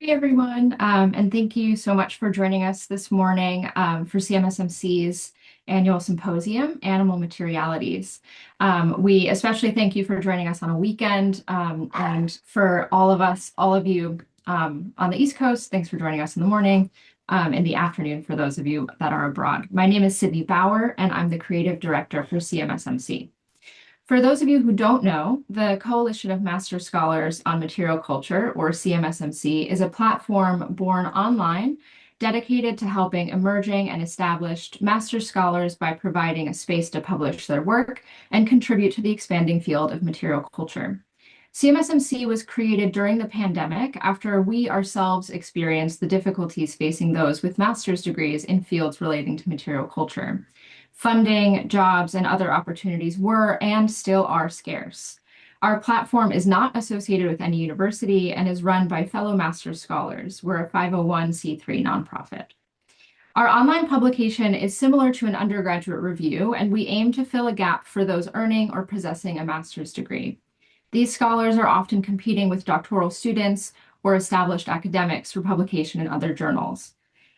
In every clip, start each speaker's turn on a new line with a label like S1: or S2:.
S1: Hi, everyone, and thank you so much for joining us this morning for CMSMC's annual symposium, Animal Materialities. We especially thank you for joining us on a weekend, and for all of you on the East Coast, thanks for joining us in the morning, in the afternoon for those of you that are abroad. My name is Sydney Bauer, and I'm the Creative Director for CMSMC. For those of you who don't know, the Coalition of Master Scholars on Material Culture, or CMSMC, is a platform born online dedicated to helping emerging and established master scholars by providing a space to publish their work and contribute to the expanding field of material culture. CMSMC was created during the pandemic after we ourselves experienced the difficulties facing those with master's degrees in fields relating to material culture. Funding, jobs, and other opportunities were and still are scarce. Our platform is not associated with any university and is run by fellow master's scholars. We're a 501c3 nonprofit. Our online publication is similar to an undergraduate review, and we aim to fill a gap for those earning or possessing a master's degree. These scholars are often competing with doctoral students or established academics for publication in other journals.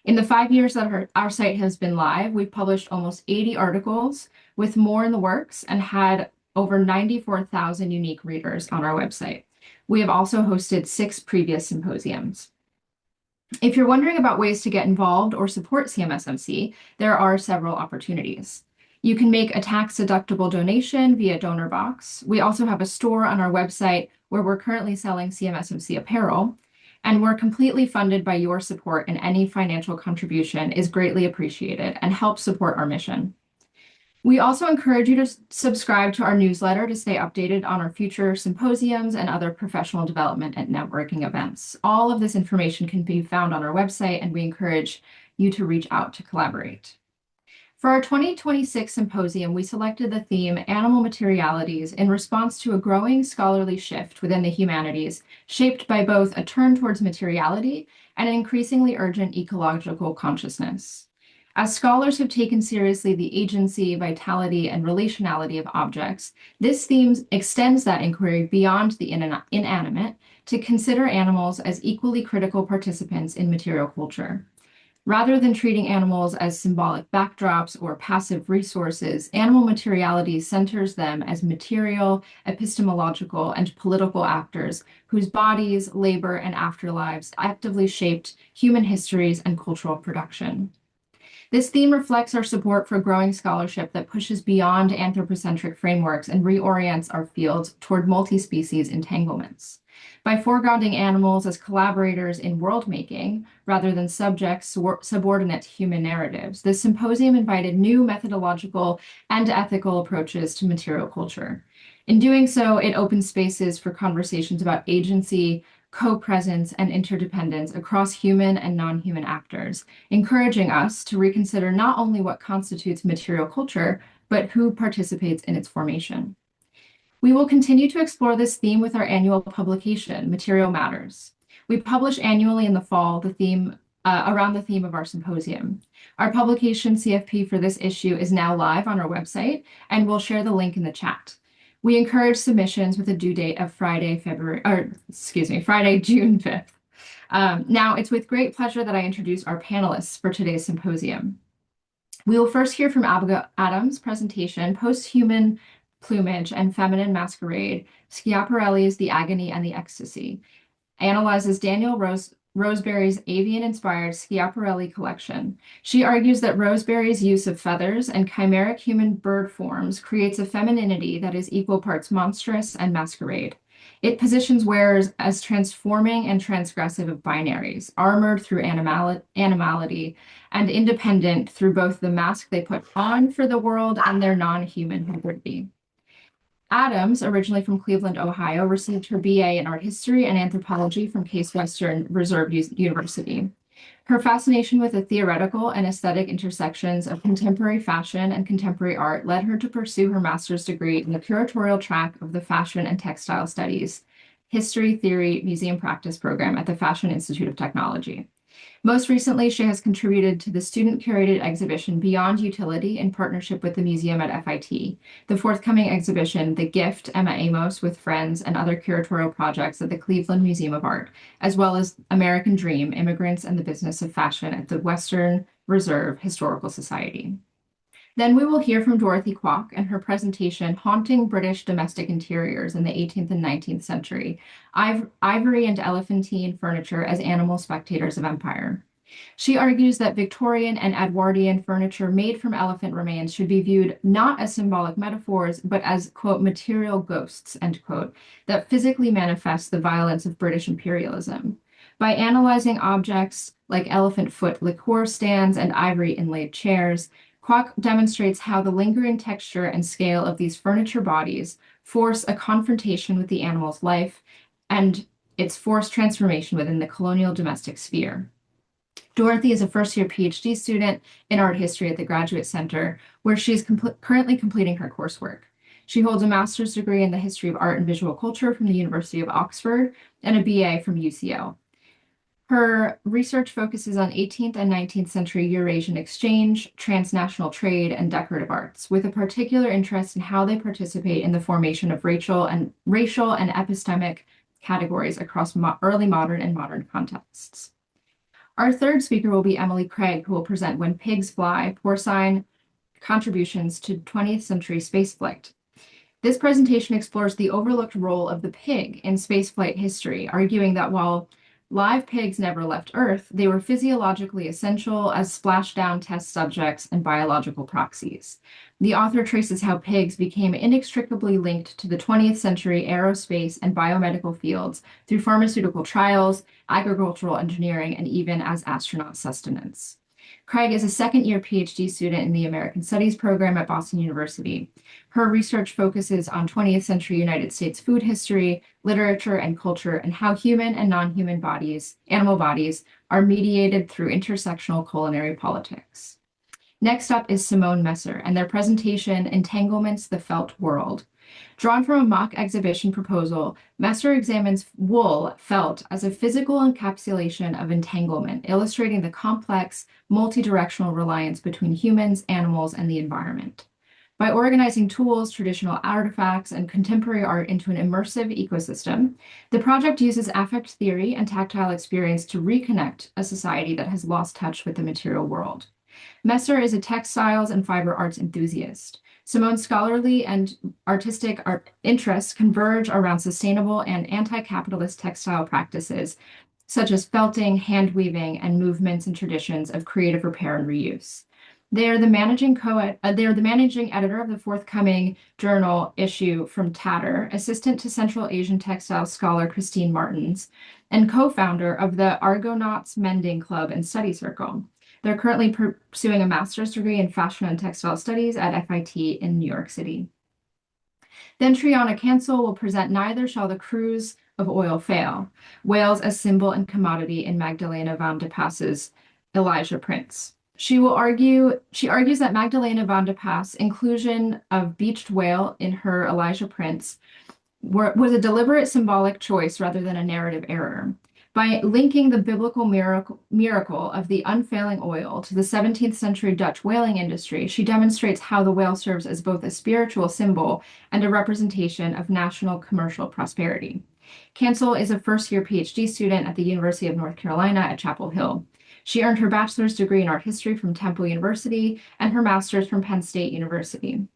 S1: In the 5 years that our site has been live, we've published almost 80 articles, with more in the works, and had over 94,000 unique readers on our website. We have also hosted 6 previous symposiums. If you're wondering about ways to get involved or support CMSMC, there are several opportunities. You can make a tax-deductible donation via DonorBox. We also have a store on our website where we're currently selling CMSMC apparel, and we're completely funded by your support, and any financial contribution is greatly appreciated and helps support our mission. We also encourage you to subscribe to our newsletter to stay updated on our future symposiums and other professional development and networking events. All of this information can be found on our website, and we encourage you to reach out to collaborate. For our 2026 symposium, we selected the theme Animal Materialities in response to a growing scholarly shift within the humanities, shaped by both a turn towards materiality and an increasingly urgent ecological consciousness. As scholars have taken seriously the agency, vitality, and relationality of objects, this theme extends that inquiry beyond the inanimate to consider animals as equally critical participants in material culture. Rather than treating animals as symbolic backdrops or passive resources, Animal Materialities centers them as material, epistemological, and political actors whose bodies, labor, and afterlives actively shaped human histories and cultural production. This theme reflects our support for growing scholarship that pushes beyond anthropocentric frameworks and reorients our field toward multi-species entanglements. By foregrounding animals as collaborators in world-making, rather than subjects subordinate to human narratives, this symposium invited new methodological and ethical approaches to material culture. In doing so, it opened spaces for conversations about agency, co-presence, and interdependence across human and non-human actors, encouraging us to reconsider not only what constitutes material culture, but who participates in its formation. We will continue to explore this theme with our annual publication, Material Matters. We publish annually in the fall around the theme of our symposium. Our publication CFP for this issue is now live on our website, and we'll share the link in the chat. We encourage submissions with a due date of Friday, June 5th. Now, it's with great pleasure that I introduce our panelists for today's symposium. We will first hear from Abigail Adams' presentation, Posthuman, Plumage, and Feminine Masquerade, Schiaparelli's The Agony and the Ecstasy, analyzes Daniel Roseberry's avian-inspired Schiaparelli collection. She argues that Roseberry's use of feathers and chimeric human bird forms creates a femininity that is equal parts monstrous and masquerade. It positions wearers as transforming and transgressive of binaries, armored through animality, and independent through both the mask they put on for the world and their non-human hybridity. Adams, originally from Cleveland, Ohio, received her BA in art history and anthropology from Case Western Reserve University. Her fascination with the theoretical and aesthetic intersections of contemporary fashion and contemporary art led her to pursue her master's degree in the curatorial track of the Fashion and Textile Studies, History, Theory, Museum Practice program at the Fashion Institute of Technology. Most recently, she has contributed to the student-curated exhibition Beyond Utility in partnership with the museum at FIT, the forthcoming exhibition The Gift, Emma Amos with Friends, and other curatorial projects at the Cleveland Museum of Art, as well as American Dream, Immigrants and the Business of Fashion at the Western Reserve Historical Society. Then we will hear from Dorothy Kwok and her presentation, Haunting British Domestic Interiors in the 18th and 19th Century, Ivory and Elephantine Furniture as Animal Spectators of Empire. She argues that Victorian and Edwardian furniture made from elephant remains should be viewed not as symbolic metaphors, but as, quote, material ghosts, end quote, that physically manifest the violence of British imperialism. By analyzing objects like elephant foot liqueur stands and ivory inlaid chairs, Kwok demonstrates how the lingering texture and scale of these furniture bodies force a confrontation with the animal's life and its forced transformation within the colonial domestic sphere. Dorothy is a first-year PhD student in art history at the Graduate Center, where she is currently completing her coursework. She holds a master's degree in the history of art and visual culture from the University of Oxford and a BA from UCL. Her research focuses on 18th and 19th century Eurasian exchange, transnational trade, and decorative arts, with a particular interest in how they participate in the formation of racial and epistemic categories across early modern and modern contexts. Our third speaker will be Emily Craig, who will present When Pigs Fly, Porcine Contributions to 20th Century Spaceflight. This presentation explores the overlooked role of the pig in spaceflight history, arguing that while live pigs never left Earth, they were physiologically essential as splashdown test subjects and biological proxies. The author traces how pigs became inextricably linked to the 20th century aerospace and biomedical fields through pharmaceutical trials, agricultural engineering, and even as astronaut sustenance. Craig is a second-year PhD student in the American Studies program at Boston University. Her research focuses on 20th century United States food history, literature, and culture, and how human and non-human bodies, animal bodies, are mediated through intersectional culinary politics. Next up is Simone Messer and their presentation, Entanglements, the Felt World. Drawn from a mock exhibition proposal, Messer examines wool felt as a physical encapsulation of entanglement, illustrating the complex, multi-directional reliance between humans, animals, and the environment. By organizing tools, traditional artifacts, and contemporary art into an immersive ecosystem, the project uses affect theory and tactile experience to reconnect a society that has lost touch with the material world. Messer is a textiles and fiber arts enthusiast. Simone's scholarly and artistic interests converge around sustainable and anti-capitalist textile practices, such as felting, hand weaving, and movements and traditions of creative repair and reuse. They are the managing editor of the forthcoming journal issue from Tatter, assistant to Central Asian textile scholar Christine Martins, and co-founder of the Argonauts Mending Club and Study Circle. They're currently pursuing a master's degree in fashion and textile studies at FIT in New York City. Then Triana Cancel will present Neither Shall the Cruse of Oil Fail, Whales as Symbol and Commodity in Magdalena van de Passe's Elijah Prince. She argues that Magdalena van de Passe inclusion of beached whale in her Elijah Prince was a deliberate symbolic choice rather than a narrative error. By linking the biblical miracle of the unfailing oil to the 17th century Dutch whaling industry, she demonstrates how the whale serves as both a spiritual symbol and a representation of national commercial prosperity. Cancel is a first-year PhD student at the University of North Carolina at Chapel Hill. She earned her bachelor's degree in art history from Temple University and her master's from Penn State University.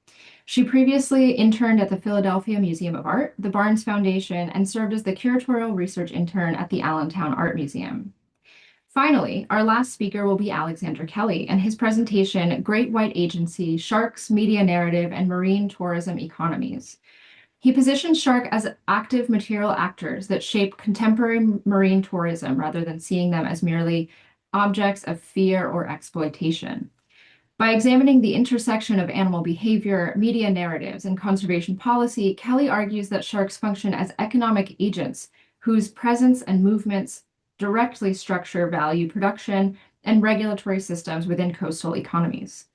S1: She previously interned at the Philadelphia Museum of Art, the Barnes Foundation, and served as the curatorial research intern at the Allentown Art Museum. Finally, our last speaker will be Alexander Kelly and his presentation, Great White Agency, Sharks, Media Narrative, and Marine Tourism Economies. He positions shark as active material actors that shape contemporary marine tourism rather than seeing them as merely objects of fear or exploitation. By examining the intersection of animal behavior, media narratives, and conservation policy, Kelly argues that sharks function as economic agents whose presence and movements directly structure value production and regulatory systems within coastal economies.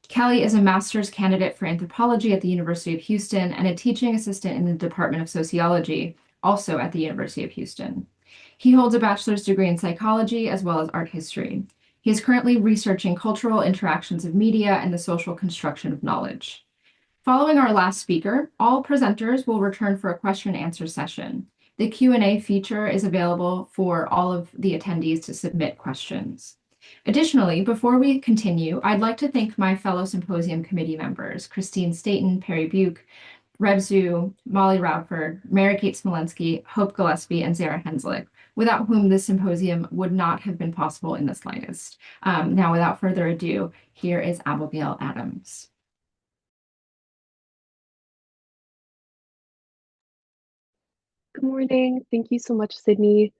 S1: Kelly is a master's candidate for anthropology at the University of Houston and a teaching assistant in the Department of Sociology, also at the University of Houston. He holds a bachelor's degree in psychology as well as art history. He is currently researching cultural interactions of media and the social construction of knowledge. Following our last speaker, all presenters will return for a question and answer session. The Q&A feature is available for all of the attendees to submit questions. Additionally, before we continue, I'd like to thank my fellow Symposium committee members, Christine Staton, Perry Buke, Reb Zhu, Molly Radford, Mary Kate Smolensky, Hope Gillespie, and Sarah Henslick, without whom this symposium would not have been possible in the slightest. Now, without further ado, here is Abigail Adams.
S2: Good morning. Thank you so much, Sydney.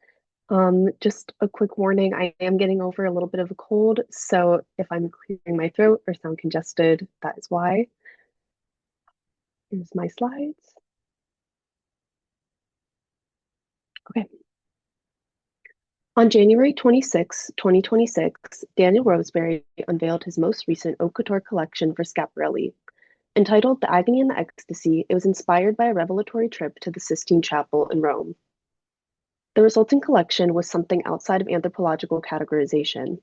S2: Just a quick warning, I am getting over a little bit of a cold, so if I'm clearing my throat or sound congested, that is why. Here's my slides. Okay. On January 26, 2026, Daniel Roseberry unveiled his most recent haute couture collection for Schiaparelli. Entitled The Agony and the Ecstasy, it was inspired by a revelatory trip to the Sistine Chapel in Rome. The resulting collection was something outside of anthropological categorization.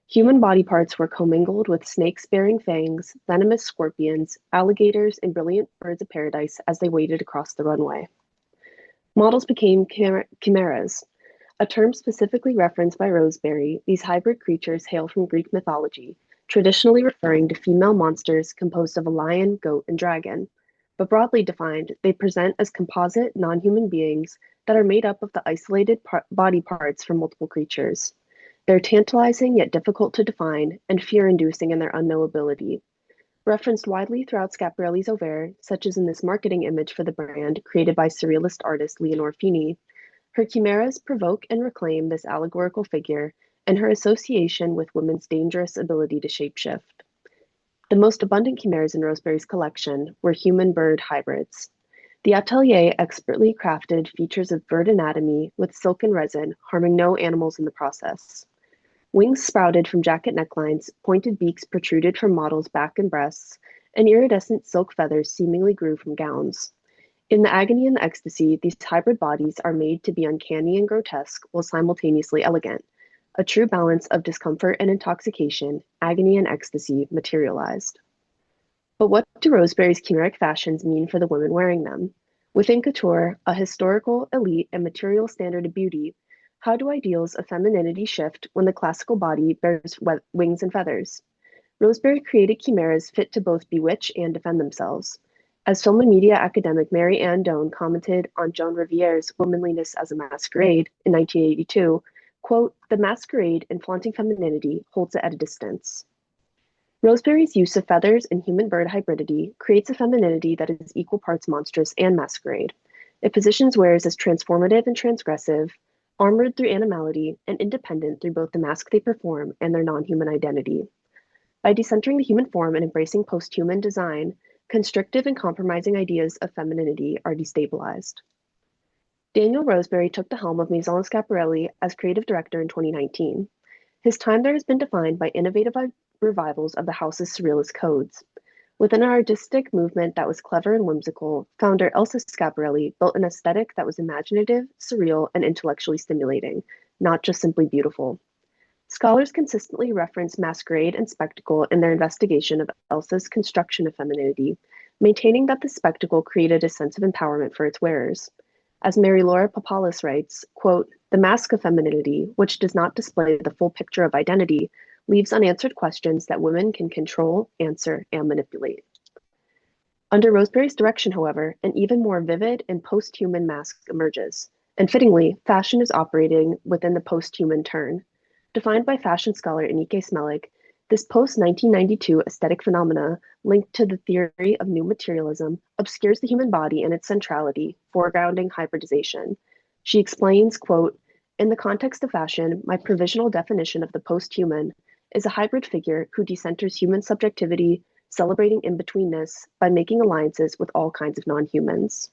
S2: Human body parts were commingled with snakes bearing fangs, venomous scorpions, alligators, and brilliant birds of paradise as they waded across the runway. Models became chimeras, a term specifically referenced by Roseberry. These hybrid creatures hail from Greek mythology, traditionally referring to female monsters composed of a lion, goat, and dragon. But broadly defined, they present as composite, non-human beings that are made up of the isolated body parts from multiple creatures. They're tantalizing yet difficult to define, and fear-inducing in their unknowability. Referenced widely throughout Schiaparelli's oeuvre, such as in this marketing image for the brand created by surrealist artist Leonore Fini, her chimeras provoke and reclaim this allegorical figure and her association with women's dangerous ability to shapeshift. The most abundant chimeras in Roseberry's collection were human-bird hybrids. The atelier expertly crafted features of bird anatomy with silk and resin, harming no animals in the process. Wings sprouted from jacket necklines, pointed beaks protruded from models' back and breasts, and iridescent silk feathers seemingly grew from gowns. In the agony and the ecstasy, these hybrid bodies are made to be uncanny and grotesque while simultaneously elegant, a true balance of discomfort and intoxication, agony and ecstasy materialized. But what do Roseberry's chimeric fashions mean for the women wearing them? Within couture, a historical, elite, and material standard of beauty, how do ideals of femininity shift when the classical body bears wings and feathers? Roseberry created chimeras fit to both bewitch and defend themselves. As film and media academic Mary Ann Doan commented on Joan Riviere's Womanliness as a Masquerade in 1982, quote, "The masquerade in flaunting femininity holds it at a distance." Roseberry's use of feathers and human-bird hybridity creates a femininity that is equal parts monstrous and masquerade. It positions wearers as transformative and transgressive, armored through animality, and independent through both the mask they perform and their non-human identity. By decentering the human form and embracing post-human design, constrictive and compromising ideas of femininity are destabilized. Daniel Roseberry took the helm of Maison Schiaparelli as creative director in 2019. His time there has been defined by innovative revivals of the house's surrealist codes. Within an artistic movement that was clever and whimsical, founder Elsa Schiaparelli built an aesthetic that was imaginative, surreal, and intellectually stimulating, not just simply beautiful. Scholars consistently reference masquerade and spectacle in their investigation of Elsa's construction of femininity, maintaining that the spectacle created a sense of empowerment for its wearers. As Mary Laura Papalis writes, quote, "The mask of femininity, which does not display the full picture of identity, leaves unanswered questions that women can control, answer, and manipulate." Under Roseberry's direction, however, an even more vivid and post-human mask emerges. And fittingly, fashion is operating within the post-human turn. Defined by fashion scholar Enike Smelik, this post-1992 aesthetic phenomena linked to the theory of new materialism obscures the human body and its centrality, foregrounding hybridization. She explains, quote, "In the context of fashion, my provisional definition of the post-human is a hybrid figure who decenters human subjectivity, celebrating in-betweenness by making alliances with all kinds of non-humans."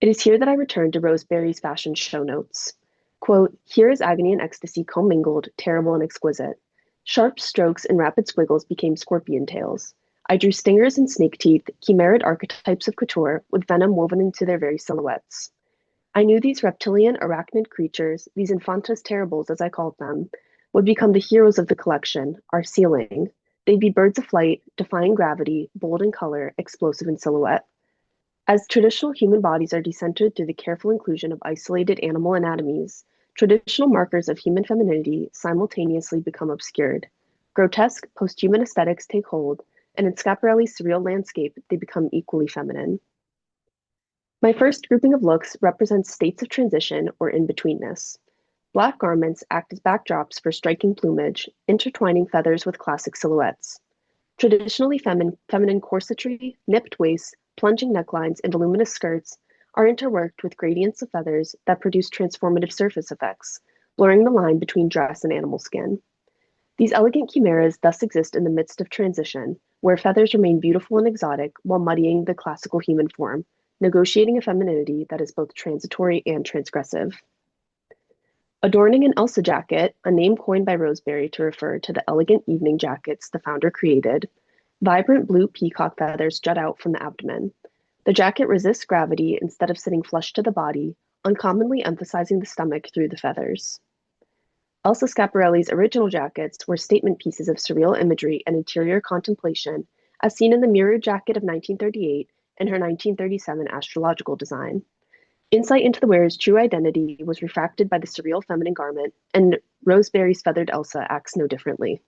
S2: It is here that I return to Roseberry's fashion show notes. Quote, "Here is agony and ecstasy commingled, terrible and exquisite. Sharp strokes and rapid squiggles became scorpion tails. I drew stingers and snake teeth, chimerid archetypes of couture with venom woven into their very silhouettes. I knew these reptilian arachnid creatures, these infantas terribles as I called them, would become the heroes of the collection, our ceiling. They'd be birds of flight, defying gravity, bold in color, explosive in silhouette. As traditional human bodies are decentered through the careful inclusion of isolated animal anatomies, traditional markers of human femininity simultaneously become obscured. Grotesque, posthuman aesthetics take hold, and in Schiaparelli's surreal landscape, they become equally feminine. My first grouping of looks represents states of transition or in-betweenness. Black garments act as backdrops for striking plumage, intertwining feathers with classic silhouettes. Traditionally feminine corsetry, nipped waists, plunging necklines, and voluminous skirts are interworked with gradients of feathers that produce transformative surface effects, blurring the line between dress and animal skin. These elegant chimeras thus exist in the midst of transition, where feathers remain beautiful and exotic while muddying the classical human form, negotiating a femininity that is both transitory and transgressive. Adorning an Elsa jacket, a name coined by Roseberry to refer to the elegant evening jackets the founder created, vibrant blue peacock feathers jut out from the abdomen. The jacket resists gravity instead of sitting flush to the body, uncommonly emphasizing the stomach through the feathers. Elsa Schiaparelli's original jackets were statement pieces of surreal imagery and interior contemplation, as seen in the mirrored jacket of 1938 and her 1937 astrological design. Insight into the wearer's true identity was refracted by the surreal feminine garment, and Roseberry's feathered Elsa acts no differently.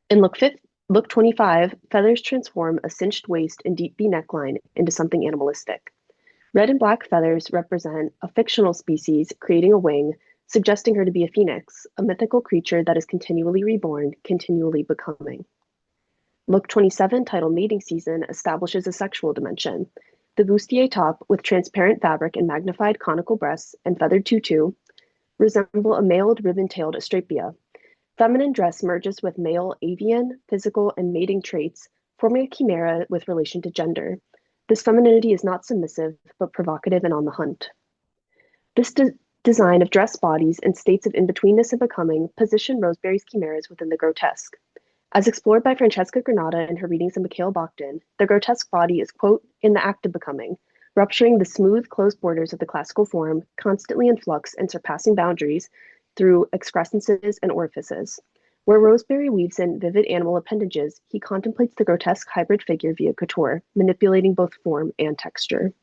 S2: In look 25, feathers transform a cinched waist and deep V neckline into something animalistic. Red and black feathers represent a fictional species creating a wing, suggesting her to be a phoenix, a mythical creature that is continually reborn, continually becoming. Look 27, titled Mating Season, establishes a sexual dimension. The bustier top, with transparent fabric and magnified conical breasts and feathered tutu, resemble a mailed ribbon-tailed astrapia. Feminine dress merges with male avian, physical, and mating traits, forming a chimera with relation to gender. This femininity is not submissive, but provocative and on the hunt. This design of dress bodies and states of in-betweenness and becoming position Roseberry's chimeras within the grotesque. As explored by Francesca Granata in her readings of Mikhail Bakhtin, the grotesque body is, quote, in the act of becoming, rupturing the smooth, closed borders of the classical form, constantly in flux and surpassing boundaries through excrescences and orifices. Where Roseberry weaves in vivid animal appendages, he contemplates the grotesque hybrid figure via couture, manipulating both form and texture.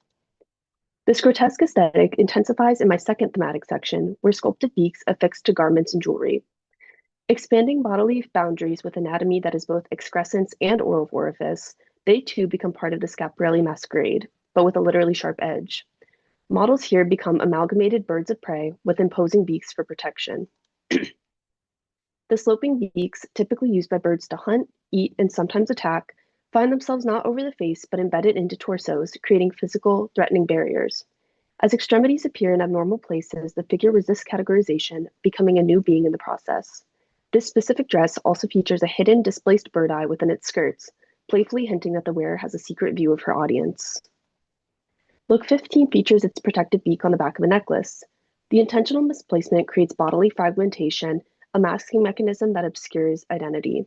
S2: This grotesque aesthetic intensifies in my second thematic section, where sculpted beaks affix to garments and jewelry. Expanding bodily boundaries with anatomy that is both excrescence and oral orifice, they too become part of the Schiaparelli masquerade, but with a literally sharp edge. Models here become amalgamated birds of prey with imposing beaks for protection. The sloping beaks, typically used by birds to hunt, eat, and sometimes attack, find themselves not over the face but embedded into torsos, creating physical, threatening barriers. As extremities appear in abnormal places, the figure resists categorization, becoming a new being in the process. This specific dress also features a hidden, displaced bird eye within its skirts, playfully hinting that the wearer has a secret view of her audience. Look 15 features its protective beak on the back of a necklace. The intentional misplacement creates bodily fragmentation, a masking mechanism that obscures identity.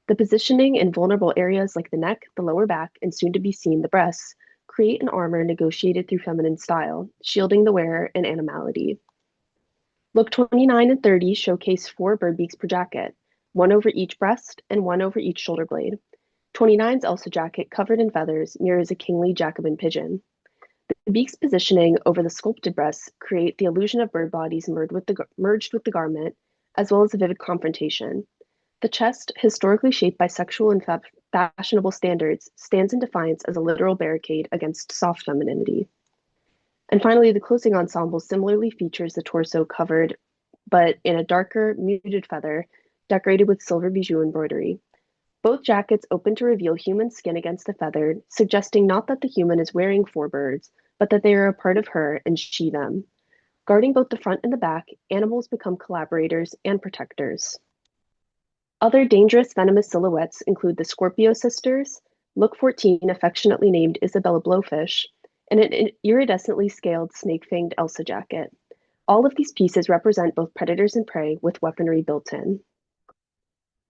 S2: The positioning in vulnerable areas like the neck, the lower back, and soon to be seen the breasts create an armor negotiated through feminine style, shielding the wearer in animality. Look 29 and 30 showcase 4 bird beaks per jacket, one over each breast and one over each shoulder blade. 29's Elsa jacket, covered in feathers, mirrors a kingly Jacobin pigeon. The beak's positioning over the sculpted breasts create the illusion of bird bodies merged with the garment, as well as a vivid confrontation. The chest, historically shaped by sexual and fashionable standards, stands in defiance as a literal barricade against soft femininity. And finally, the closing ensemble similarly features the torso covered, but in a darker, muted feather, decorated with silver bijou embroidery. Both jackets open to reveal human skin against the feather, suggesting not that the human is wearing 4 birds, but that they are a part of her and she them. Guarding both the front and the back, animals become collaborators and protectors. Other dangerous, venomous silhouettes include the Scorpio sisters, Look 14, affectionately named Isabella Blowfish, and an iridescently scaled snake-fanged Elsa jacket. All of these pieces represent both predators and prey with weaponry built in.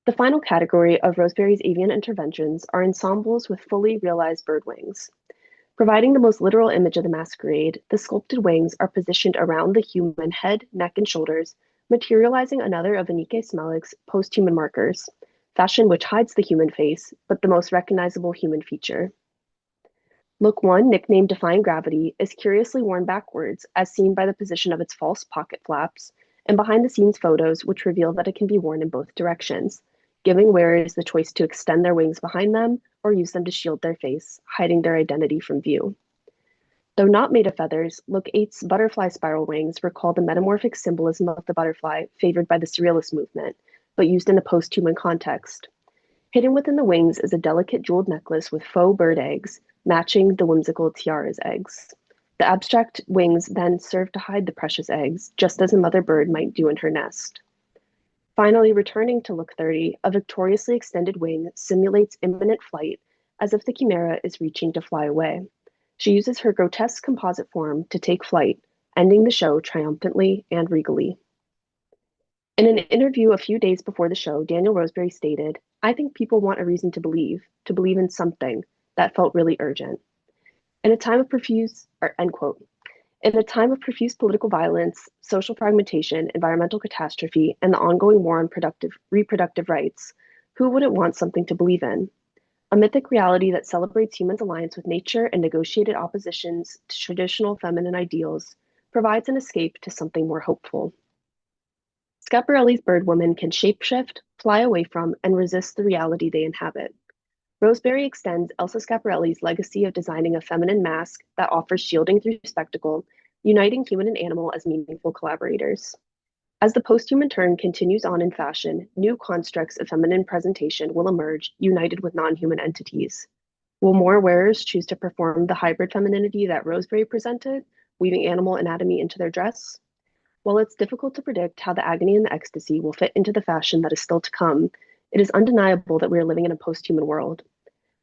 S2: The final category of Roseberry's avian interventions are ensembles with fully realized bird wings. Providing the most literal image of the masquerade, the sculpted wings are positioned around the human head, neck, and shoulders, materializing another of Anike Smelik's posthuman markers, fashion which hides the human face, but the most recognizable human feature. Look 1, nicknamed Defying Gravity, is curiously worn backwards, as seen by the position of its false pocket flaps, and behind-the-scenes photos which reveal that it can be worn in both directions, giving wearers the choice to extend their wings behind them or use them to shield their face, hiding their identity from view. Though not made of feathers, Look 8's butterfly spiral wings recall the metamorphic symbolism of the butterfly favored by the Surrealist movement, but used in a post-human context. Hidden within the wings is a delicate jeweled necklace with faux bird eggs, matching the whimsical tiara's eggs. The abstract wings then serve to hide the precious eggs, just as a mother bird might do in her nest. Finally, returning to Look 30, a victoriously extended wing simulates imminent flight, as if the chimera is reaching to fly away. She uses her grotesque composite form to take flight, ending the show triumphantly and regally. In an interview a few days before the show, Daniel Roseberry stated, "I think people want a reason to believe in something that felt really urgent. In a time of profuse, end quote. In a time of profuse political violence, social fragmentation, environmental catastrophe, and the ongoing war on reproductive rights, who wouldn't want something to believe in? A mythic reality that celebrates humans' alliance with nature and negotiated oppositions to traditional feminine ideals provides an escape to something more hopeful." Schiaparelli's birdwomen can shapeshift, fly away from, and resist the reality they inhabit. Roseberry extends Elsa Schiaparelli's legacy of designing a feminine mask that offers shielding through spectacle, uniting human and animal as meaningful collaborators. As the posthuman turn continues on in fashion, new constructs of feminine presentation will emerge, united with non-human entities. Will more wearers choose to perform the hybrid femininity that Roseberry presented, weaving animal anatomy into their dress? While it's difficult to predict how the agony and the ecstasy will fit into the fashion that is still to come, it is undeniable that we are living in a post-human world.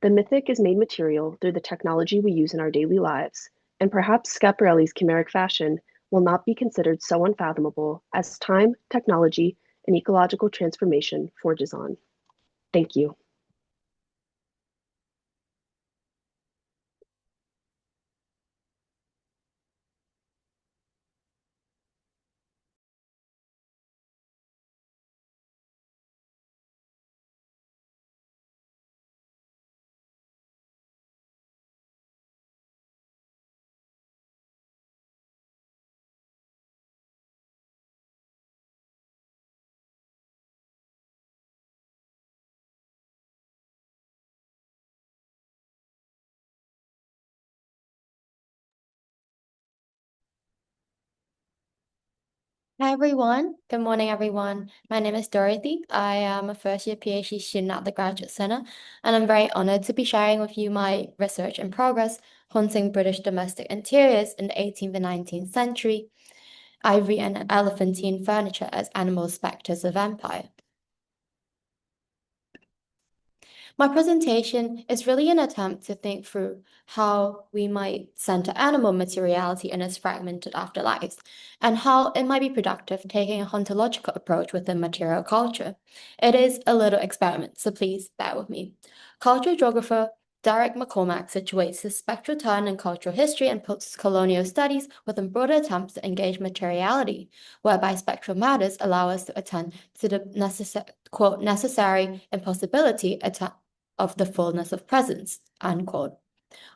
S2: The mythic is made material through the technology we use in our daily lives, and perhaps Schiaparelli's chimeric fashion will not be considered so unfathomable as time, technology, and ecological transformation forges on. Thank you.
S3: Hi everyone. Good morning, everyone. My name is Dorothy. I am a first-year PhD student at the Graduate Center, and I'm very honored to be sharing with you my research in progress, hunting British domestic interiors in the 18th and 19th century, ivory and elephantine furniture as animal specters of empire. My presentation is really an attempt to think through how we might center animal materiality in its fragmented afterlives, and how it might be productive taking a ontological approach within material culture. It is a little experiment, so please bear with me. Cultural geographer Derek McCormack situates the spectral turn in cultural history and post-colonial studies within broader attempts to engage materiality, whereby spectral matters allow us to attend to the necessary impossibility of the fullness of presence, unquote.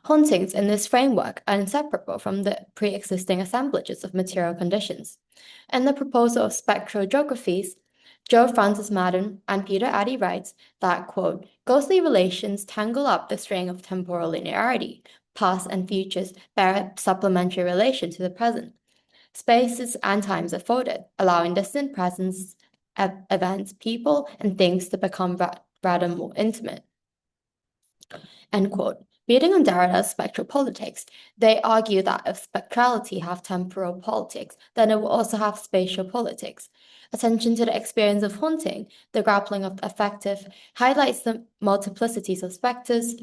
S3: Hauntings in this framework are inseparable from the pre-existing assemblages of material conditions. In the proposal of spectral geographies, Joe Francis Madden and Peter Addy writes that, quote, ghostly relations tangle up the string of temporal linearity. Past and futures bear a supplementary relation to the present. Spaces and times are folded, allowing distant presence, events, people, and things to become rather more intimate. End quote. Reading on Derrida's spectral politics, they argue that if spectrality have temporal politics, then it will also have spatial politics. Attention to the experience of haunting, the grappling of affective, highlights the multiplicities of specters,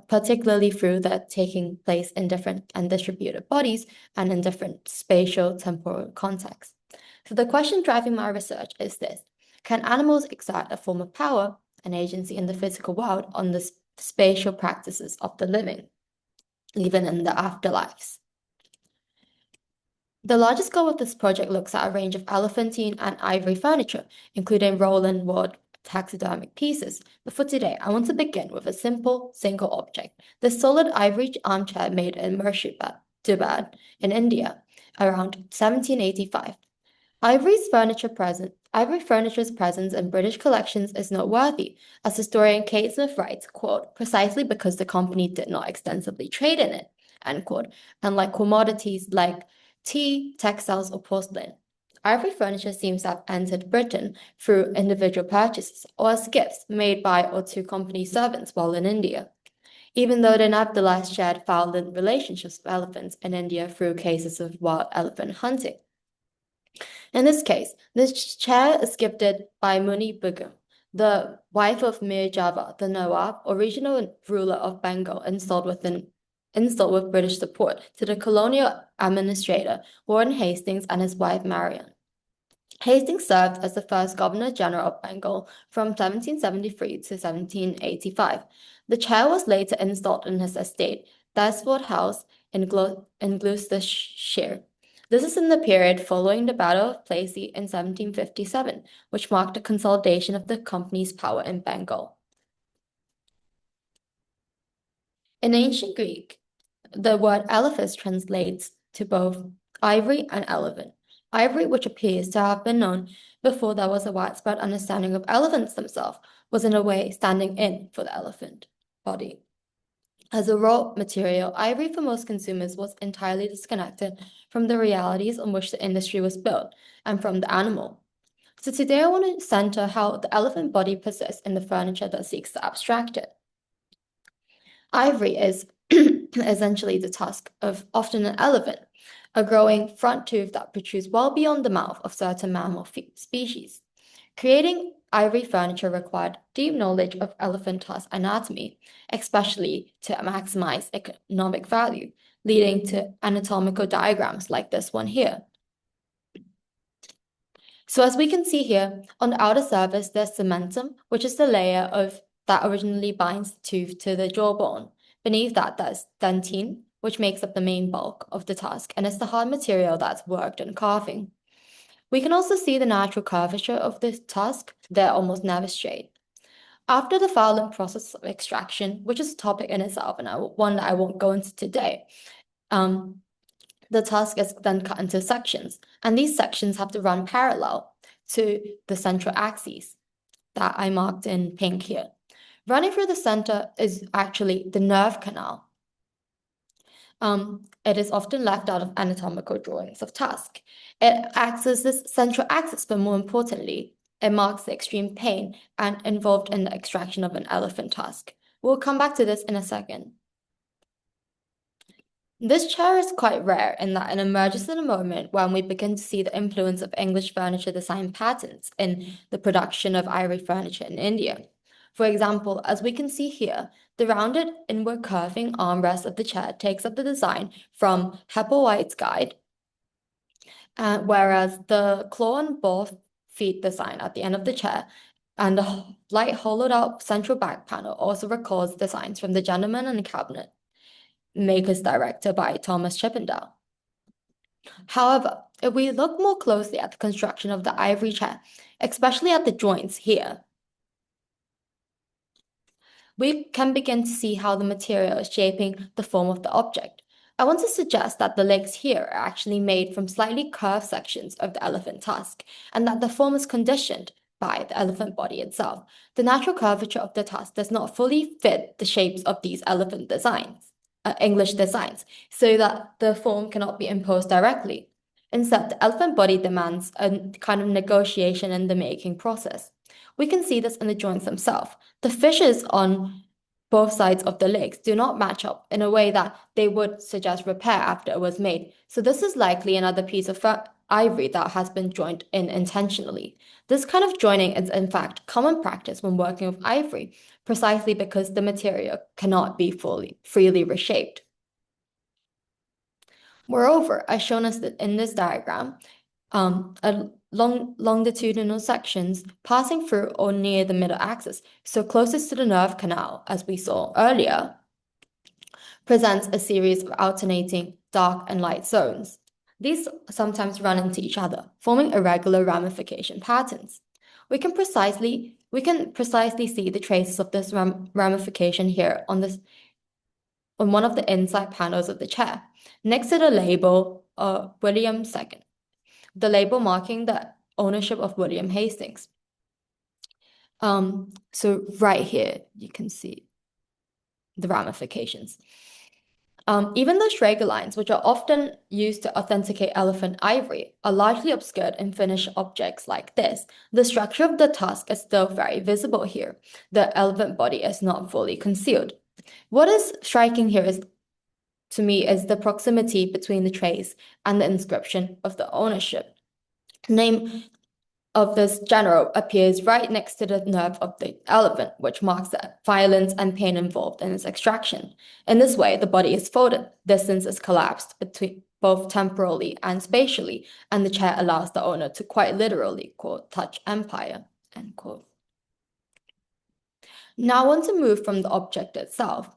S3: particularly through their taking place in different and distributed bodies and in different spatial temporal contexts. So the question driving my research is this: can animals exert a form of power and agency in the physical world on the spatial practices of the living? even in the afterlives. The largest scope of this project looks at a range of elephantine and ivory furniture, including Roland wood taxidermic pieces. But for today, I want to begin with a simple, single object, the solid ivory armchair made in Murshidabad in India around 1785. Ivory furniture's presence in British collections is noteworthy, as historian Kate Smith writes, quote, precisely because the company did not extensively trade in it, end quote, unlike commodities like tea, textiles, or porcelain. Ivory furniture seems to have entered Britain through individual purchases or as gifts made by or to company servants while in India, even though the nevertheless shared foul relationships with elephants in India through cases of wild elephant hunting. In this case, this chair is gifted by Muni Begum, the wife of Mir Java, the Nawab, or regional ruler of Bengal, installed with British support, to the colonial administrator Warren Hastings and his wife Marion. Hastings served as the first Governor-General of Bengal from 1773 to 1785. The chair was later installed in his estate, Dasford House in Gloucestershire. This is in the period following the Battle of Plassey in 1757, which marked the consolidation of the company's power in Bengal. In ancient Greek, the word elephas translates to both ivory and elephant. Ivory, which appears to have been known before there was a widespread understanding of elephants themselves, was in a way standing in for the elephant body. As a raw material, ivory for most consumers was entirely disconnected from the realities on which the industry was built and from the animal. So today I want to center how the elephant body persists in the furniture that seeks to abstract it. Ivory is essentially the tusk of often an elephant, a growing front tooth that protrudes well beyond the mouth of certain mammal species. Creating ivory furniture required deep knowledge of elephant tusk anatomy, especially to maximize economic value, leading to anatomical diagrams like this one here. So as we can see here, on the outer surface, there's cementum, which is the layer that originally binds the tooth to the jawbone. Beneath that, there's dentine, which makes up the main bulk of the tusk, and it's the hard material that's worked in carving. We can also see the natural curvature of the tusk. They're almost never straight. After the fouling process of extraction, which is a topic in itself and one that I won't go into today, the tusk is then cut into sections, and these sections have to run parallel to the central axes that I marked in pink here. Running through the center is actually the nerve canal. It is often left out of anatomical drawings of tusk. It acts as this central axis, but more importantly, it marks the extreme pain and involved in the extraction of an elephant tusk. We'll come back to this in a second. This chair is quite rare in that it emerges in a moment when we begin to see the influence of English furniture design patterns in the production of ivory furniture in India. For example, as we can see here, the rounded inward curving armrest of the chair takes up the design from Hepplewhite's guide, whereas the claw and ball feet design at the end of the chair and the light hollowed out central back panel also recalls designs from the Gentleman and Cabinet Maker's Director by Thomas Chippendale. However, if we look more closely at the construction of the ivory chair, especially at the joints here, we can begin to see how the material is shaping the form of the object. I want to suggest that the legs here are actually made from slightly curved sections of the elephant tusk, and that the form is conditioned by the elephant body itself. The natural curvature of the tusk does not fully fit the shapes of these elephant designs, English designs, so that the form cannot be imposed directly. Instead, the elephant body demands a kind of negotiation in the making process. We can see this in the joints themselves. The fissures on both sides of the legs do not match up in a way that they would suggest repair after it was made. So this is likely another piece of ivory that has been joined in intentionally. This kind of joining is in fact common practice when working with ivory, precisely because the material cannot be freely reshaped. Moreover, as shown in this diagram, longitudinal sections passing through or near the middle axis, so closest to the nerve canal, as we saw earlier, presents a series of alternating dark and light zones. These sometimes run into each other, forming irregular ramification patterns. We can precisely see the traces of this ramification here on one of the inside panels of the chair, next to the label William II, the label marking the ownership of William Hastings. So right here, you can see the ramifications. Even the Schrager lines, which are often used to authenticate elephant ivory, are largely obscured in finished objects like this. The structure of the tusk is still very visible here. The elephant body is not fully concealed. What is striking here to me, is the proximity between the trace and the inscription of the ownership. The name of this general appears right next to the nerve of the elephant, which marks the violence and pain involved in its extraction. In this way, the body is folded, distance is collapsed between both temporally and spatially, and the chair allows the owner to quite literally, quote, touch empire, end quote. Now I want to move from the object itself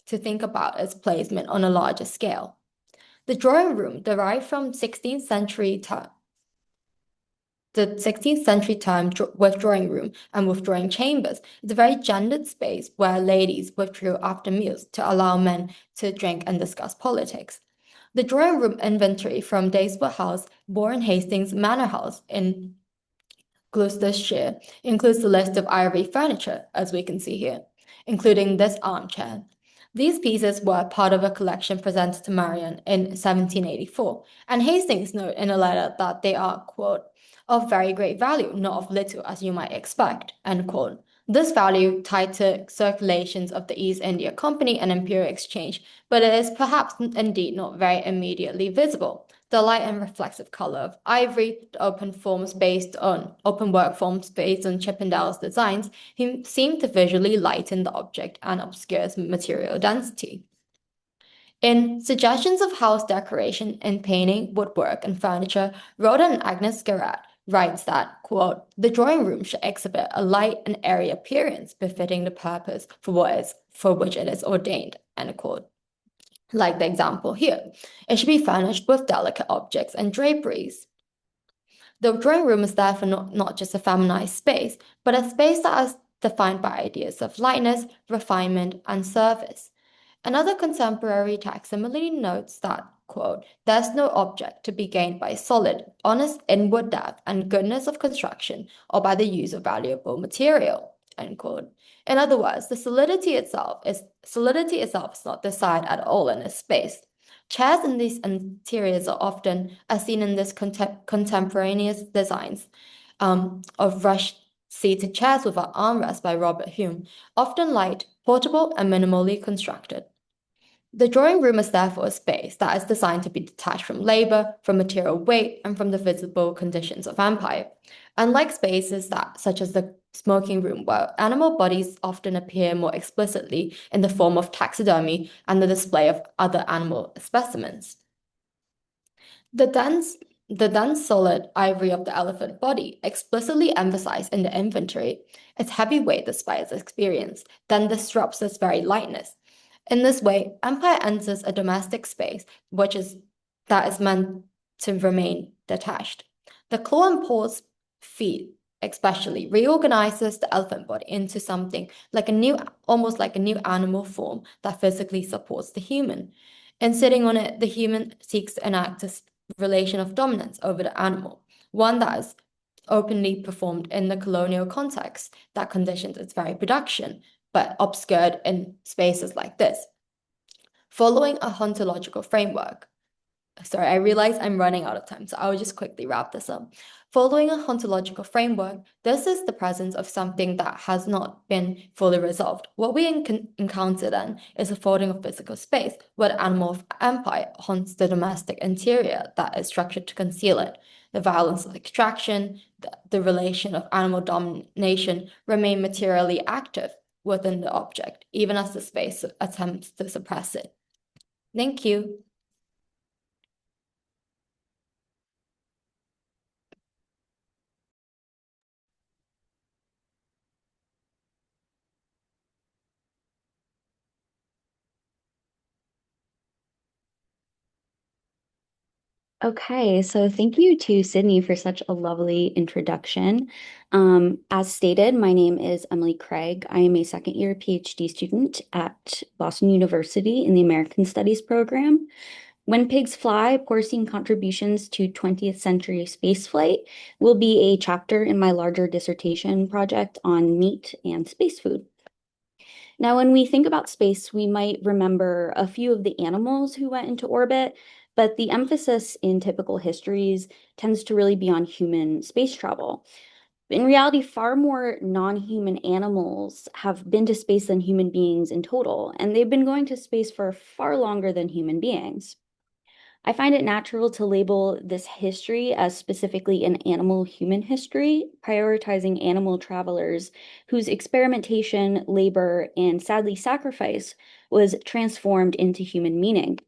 S3: to think about its placement on a larger scale. The drawing room derived from 16th century the 16th century term withdrawing room and withdrawing chambers is a very gendered space where ladies withdrew after meals to allow men to drink and discuss politics. The drawing room inventory from Dayswood House, Warren Hastings Manor House in Gloucestershire includes the list of ivory furniture, as we can see here, including this armchair. These pieces were part of a collection presented to Marion in 1784, and Hastings noted in a letter that they are, quote, of very great value, not of little as you might expect, end quote. This value tied to circulations of the East India Company and Imperial Exchange, but it is perhaps indeed not very immediately visible. The light and reflexive color of ivory, the open work forms based on Chippendale's designs, seem to visually lighten the object and obscures material density. In Suggestions of House Decoration in Painting, Woodwork, and Furniture, Rhoda and Agnes Garrett writes that, quote, the drawing room should exhibit a light and airy appearance befitting the purpose for which it is ordained, end quote. Like the example here, it should be furnished with delicate objects and draperies. The drawing room is therefore not just a feminized space, but a space that is defined by ideas of lightness, refinement, and service. Another contemporary text similarly notes that, quote, there's no object to be gained by solid, honest inward depth and goodness of construction or by the use of valuable material, end quote. In other words, the solidity itself is not desired at all in this space. Chairs in these interiors are often, as seen in this contemporaneous designs of rush-seated chairs without armrests by Robert Hume, often light, portable, and minimally constructed. The drawing room is therefore a space that is designed to be detached from labor, from material weight, and from the visible conditions of empire. Unlike spaces such as the smoking room, where animal bodies often appear more explicitly in the form of taxidermy and the display of other animal specimens. The dense solid ivory of the elephant body, explicitly emphasized in the inventory, its heavy weight despite its experience, then disrupts its very lightness. In this way, empire enters a domestic space that is meant to remain detached. The claw and paws feet especially reorganizes the elephant body into something like almost like a new animal form that physically supports the human. In sitting on it, the human seeks to enact a relation of dominance over the animal, one that is openly performed in the colonial context that conditions its very production, but obscured in spaces like this. Following a ontological framework, sorry, I realize I'm running out of time, so I will just quickly wrap this up. Following a ontological framework, this is the presence of something that has not been fully resolved. What we encounter then is a folding of physical space, where the animal of empire haunts the domestic interior that is structured to conceal it. The violence of extraction, the relation of animal domination remain materially active within the object, even as the space attempts to suppress it. Thank you.
S4: Okay, so thank you to Sydney for such a lovely introduction. As stated, my name is Emily Craig. I am a second-year PhD student at Boston University in the American Studies program. When Pigs Fly, Porcine Contributions to 20th Century Spaceflight will be a chapter in my larger dissertation project on meat and space food. Now, when we think about space, we might remember a few of the animals who went into orbit, but the emphasis in typical histories tends to really be on human space travel. In reality, far more non-human animals have been to space than human beings in total, and they've been going to space for far longer than human beings. I find it natural to label this history as specifically an animal-human history, prioritizing animal travelers whose experimentation, labor, and sadly sacrifice was transformed into human meaning.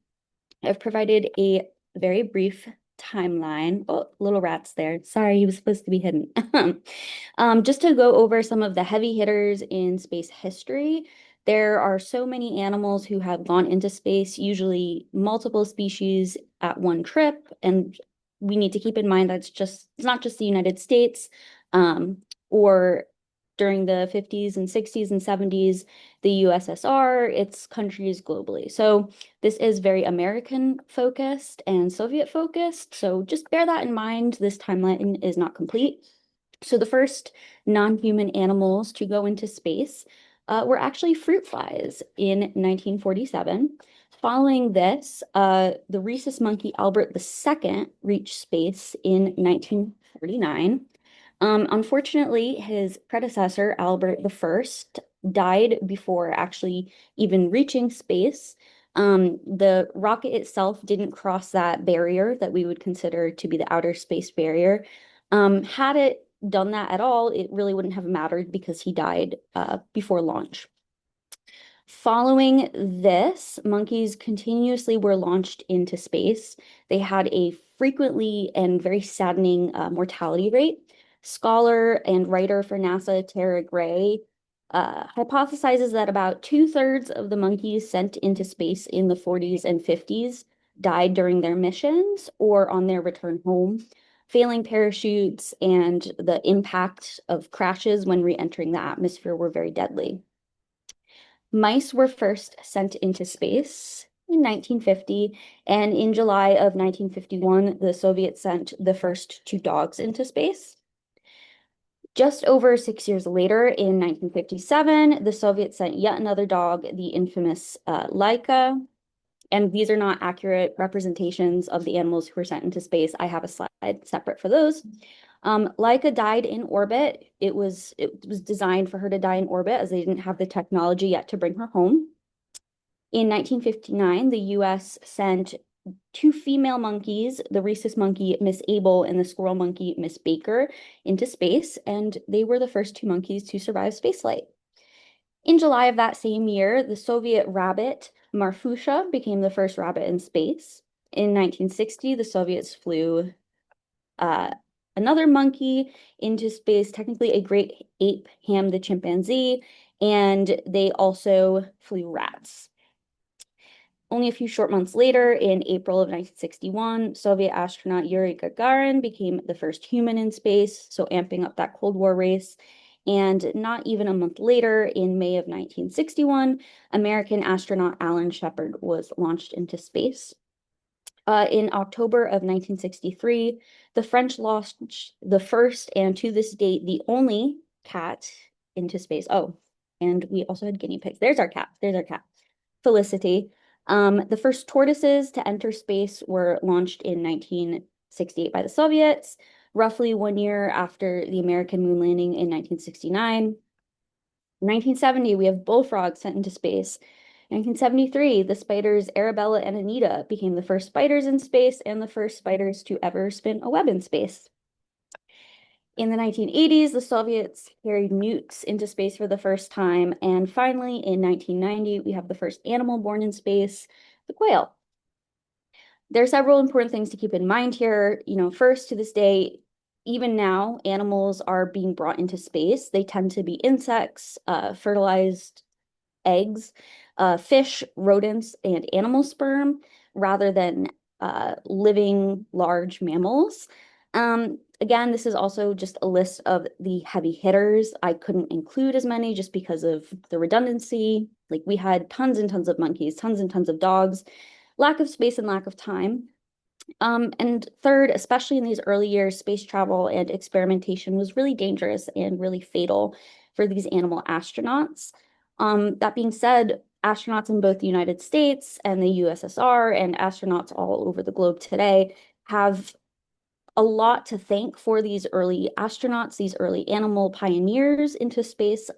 S4: I've provided a very brief timeline. Oh, little rats there. Sorry, he was supposed to be hidden. Just to go over some of the heavy hitters in space history. There are so many animals who have gone into space, usually multiple species at one trip. And we need to keep in mind that it's not just the United States, or during the 50s and 60s and 70s, the USSR, it's countries globally. So this is very American focused and Soviet focused. So just bear that in mind. This timeline is not complete. So the first non-human animals to go into space were actually fruit flies in 1947. Following this, the rhesus monkey Albert II reached space in 1949. Unfortunately, his predecessor, Albert I, died before actually even reaching space. The rocket itself didn't cross that barrier that we would consider to be the outer space barrier. Had it done that at all, it really wouldn't have mattered because he died before launch. Following this, monkeys continuously were launched into space. They had a frequently and very saddening mortality rate. Scholar and writer for NASA, Tara Gray, hypothesizes that about 2/3 of the monkeys sent into space in the 40s and 50s died during their missions or on their return home. Failing parachutes and the impact of crashes when re-entering the atmosphere were very deadly. Mice were first sent into space in 1950, and in July of 1951, the Soviets sent the first two dogs into space. Just over 6 years later, in 1957, the Soviets sent yet another dog, the infamous Laika. And these are not accurate representations of the animals who were sent into space. I have a slide separate for those. Laika died in orbit. It was designed for her to die in orbit as they didn't have the technology yet to bring her home. In 1959, the US sent two female monkeys, the rhesus monkey, Miss Abel, and the squirrel monkey, Miss Baker, into space, and they were the first two monkeys to survive spaceflight. In July of that same year, the Soviet rabbit, Marfusha, became the first rabbit in space. In 1960, the Soviets flew another monkey into space, technically a great ape, Ham the chimpanzee, and they also flew rats. Only a few short months later, in April of 1961, Soviet astronaut Yuri Gagarin became the first human in space, so amping up that Cold War race. And not even a month later, in May of 1961, American astronaut Alan Shepard was launched into space. In October of 1963, the French launched the first and to this date, the only cat into space. Oh, and we also had guinea pigs. There's our cat. Felicity. The first tortoises to enter space were launched in 1968 by the Soviets, roughly 1 year after the American moon landing in 1969. 1970, we have bullfrogs sent into space. 1973, the spiders Arabella and Anita became the first spiders in space and the first spiders to ever spin a web in space. In the 1980s, the Soviets carried newts into space for the first time. And finally, in 1990, we have the first animal born in space, the quail. There are several important things to keep in mind here. First, to this day, even now, animals are being brought into space. They tend to be insects, fertilized eggs, fish, rodents, and animal sperm, rather than living large mammals. Again, this is also just a list of the heavy hitters. I couldn't include as many just because of the redundancy. Like we had tons and tons of monkeys, tons and tons of dogs, lack of space and lack of time. And third, especially in these early years, space travel and experimentation was really dangerous and really fatal for these animal astronauts. That being said, astronauts in both the United States and the USSR and astronauts all over the globe today have a lot to thank for these early astronauts, these early animal pioneers into space.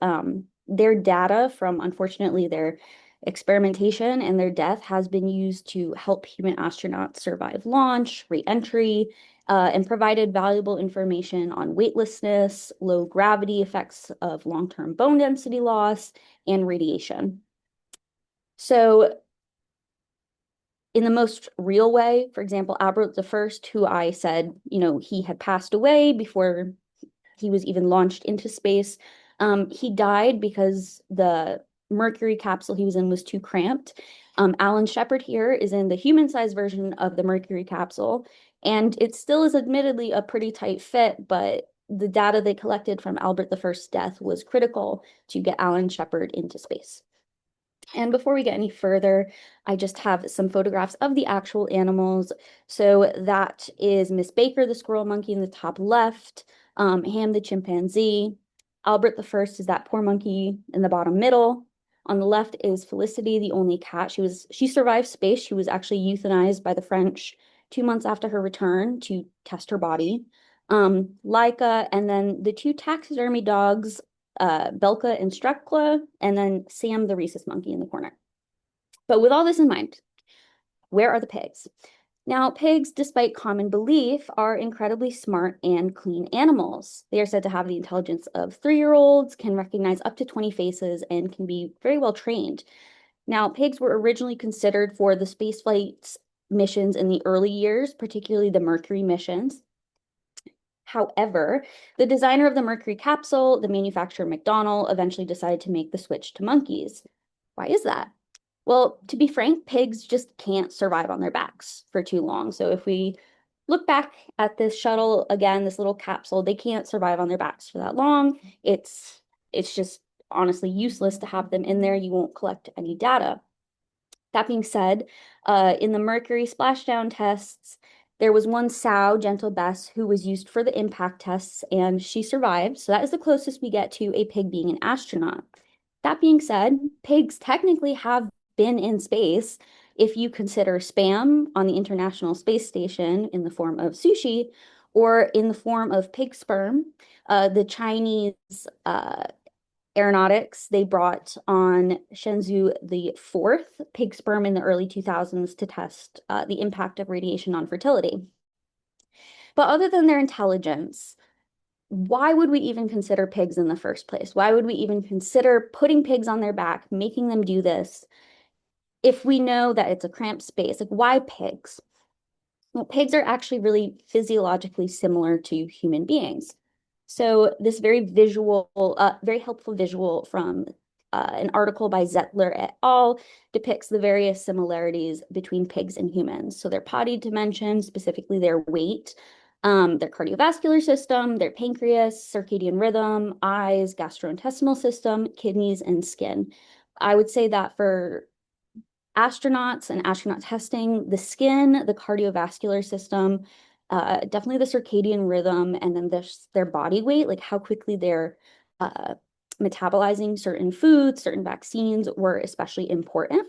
S4: Their data from, unfortunately, their experimentation and their death has been used to help human astronauts survive launch, re-entry, and provided valuable information on weightlessness, low gravity effects of long-term bone density loss, and radiation. So in the most real way, for example, Albert I, who I said, he had passed away before he was even launched into space. He died because the Mercury capsule he was in was too cramped. Alan Shepard here is in the human-sized version of the Mercury capsule, and it still is admittedly a pretty tight fit, but the data they collected from Albert I's death was critical to get Alan Shepard into space. And before we get any further, I just have some photographs of the actual animals. So that is Miss Baker, the squirrel monkey in the top left, Ham, the chimpanzee. Albert I is that poor monkey in the bottom middle. On the left is Felicity, the only cat. She survived space. She was actually euthanized by the French 2 months after her return to test her body. Laika, and then the two taxidermy dogs, Belka and Strekla, and then Sam the rhesus monkey in the corner. But with all this in mind, where are the pigs? Now, pigs, despite common belief, are incredibly smart and clean animals. They are said to have the intelligence of 3-year-olds, can recognize up to 20 faces, and can be very well trained. Now, pigs were originally considered for the spaceflight missions in the early years, particularly the Mercury missions. However, the designer of the Mercury capsule, the manufacturer McDonnell, eventually decided to make the switch to monkeys. Why is that? Well, to be frank, pigs just can't survive on their backs for too long. So if we look back at this shuttle, again, this little capsule, they can't survive on their backs for that long. It's just honestly useless to have them in there. You won't collect any data. That being said, in the Mercury splashdown tests, there was one sow, Gentle Bess, who was used for the impact tests, and she survived. So that is the closest we get to a pig being an astronaut. That being said, pigs technically have been in space if you consider Spam on the International Space Station in the form of sushi or in the form of pig sperm. The Chinese aeronautics, they brought on Shenzhou the 4th pig sperm in the early 2000s to test the impact of radiation on fertility. But other than their intelligence, why would we even consider pigs in the first place? Why would we even consider putting pigs on their back, making them do this, if we know that it's a cramped space? Like, why pigs? Well, pigs are actually really physiologically similar to human beings. So this very helpful visual from an article by Zettler et al. Depicts the various similarities between pigs and humans. So their body dimension, specifically their weight, their cardiovascular system, their pancreas, circadian rhythm, eyes, gastrointestinal system, kidneys, and skin. I would say that for astronauts and astronaut testing, the skin, the cardiovascular system, definitely the circadian rhythm, and then their body weight, like how quickly they're metabolizing certain foods, certain vaccines were especially important.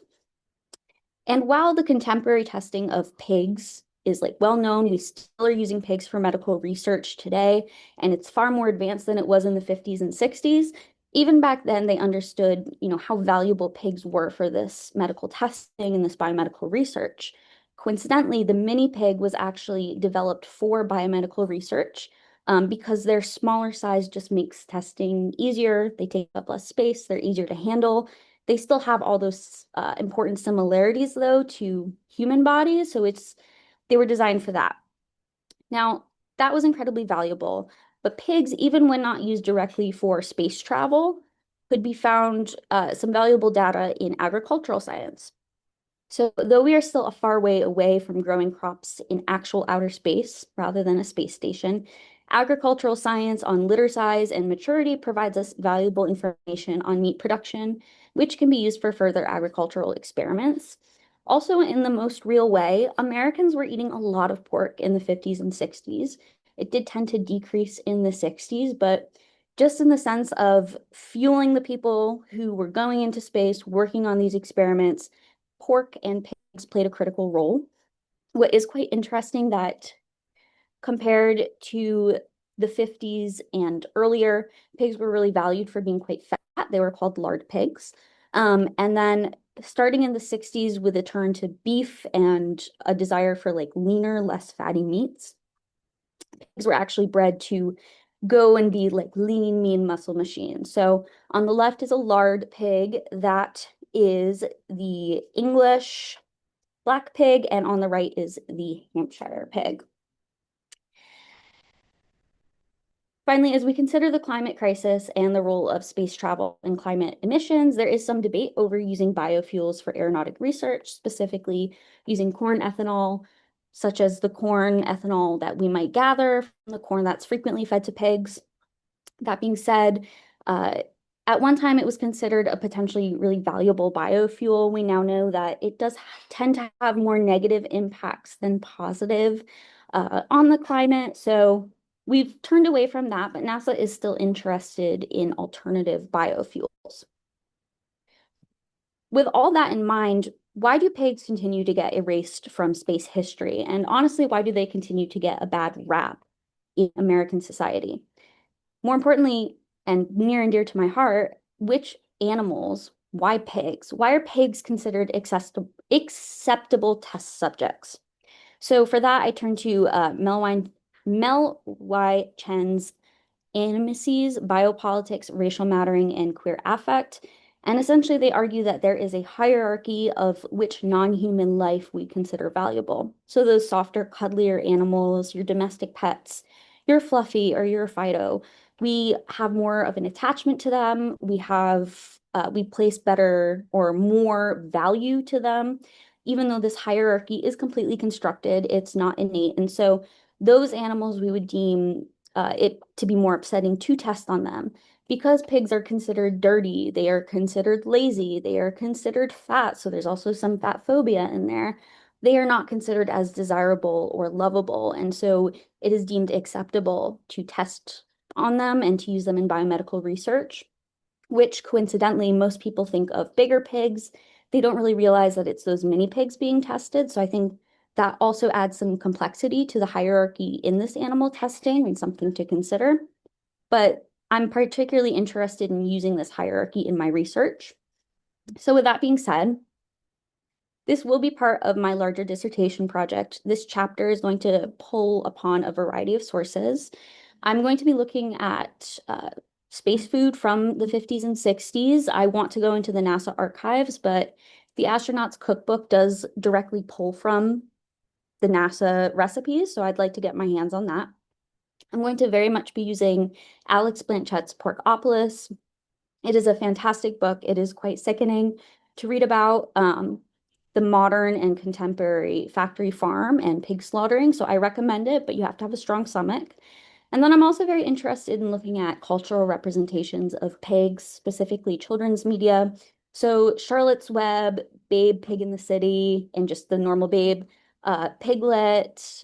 S4: And while the contemporary testing of pigs is like well known, we still are using pigs for medical research today, and it's far more advanced than it was in the 50s and 60s. Even back then, they understood, how valuable pigs were for this medical testing and this biomedical research. Coincidentally, the mini pig was actually developed for biomedical research because their smaller size just makes testing easier. They take up less space. They're easier to handle. They still have all those important similarities, though, to human bodies. So they were designed for that. Now, that was incredibly valuable. But pigs, even when not used directly for space travel, could be found some valuable data in agricultural science. So though we are still a far way away from growing crops in actual outer space rather than a space station, agricultural science on litter size and maturity provides us valuable information on meat production, which can be used for further agricultural experiments. Also, in the most real way, Americans were eating a lot of pork in the 50s and 60s. It did tend to decrease in the 60s, but just in the sense of fueling the people who were going into space, working on these experiments, pork and pigs played a critical role. What is quite interesting that compared to the 50s and earlier, pigs were really valued for being quite fat. They were called lard pigs. And then starting in the 60s with a turn to beef and a desire for like leaner, less fatty meats, pigs were actually bred to go and be like lean, mean muscle machines. So on the left is a lard pig. That is the English black pig, and on the right is the Hampshire pig. Finally, as we consider the climate crisis and the role of space travel in climate emissions, there is some debate over using biofuels for aeronautic research, specifically using corn ethanol, such as the corn ethanol that we might gather from the corn that's frequently fed to pigs. That being said, at one time it was considered a potentially really valuable biofuel. We now know that it does tend to have more negative impacts than positive on the climate. So we've turned away from that, but NASA is still interested in alternative biofuels. With all that in mind, why do pigs continue to get erased from space history? And honestly, why do they continue to get a bad rap in American society? More importantly, and near and dear to my heart, which animals, why pigs? Why are pigs considered acceptable test subjects? So for that, I turn to Mel Y. Chen's Animacies, Biopolitics, Racial Mattering, and Queer Affect. And essentially, they argue that there is a hierarchy of which non-human life we consider valuable. So those softer, cuddlier animals, your domestic pets, your Fluffy or your Fido, we have more of an attachment to them. We place better or more value to them, even though this hierarchy is completely constructed, it's not innate. And so those animals we would deem it to be more upsetting to test on them. Because pigs are considered dirty, they are considered lazy, they are considered fat, so there's also some fat phobia in there. They are not considered as desirable or lovable, and so it is deemed acceptable to test on them and to use them in biomedical research, which coincidentally, most people think of bigger pigs. They don't really realize that it's those mini pigs being tested. So I think that also adds some complexity to the hierarchy in this animal testing and something to consider. But I'm particularly interested in using this hierarchy in my research. So with that being said, this will be part of my larger dissertation project. This chapter is going to pull upon a variety of sources. I'm going to be looking at space food from the 50s and 60s. I want to go into the NASA archives, but the astronaut's cookbook does directly pull from the NASA recipes, so I'd like to get my hands on that. I'm going to very much be using Alex Blanchette's Porkopolis. It is a fantastic book. It is quite sickening to read about the modern and contemporary factory farm and pig slaughtering. So I recommend it, but you have to have a strong stomach. And then I'm also very interested in looking at cultural representations of pigs, specifically children's media. So Charlotte's Web, Babe, Pig in the City, and just the normal Babe, Piglet,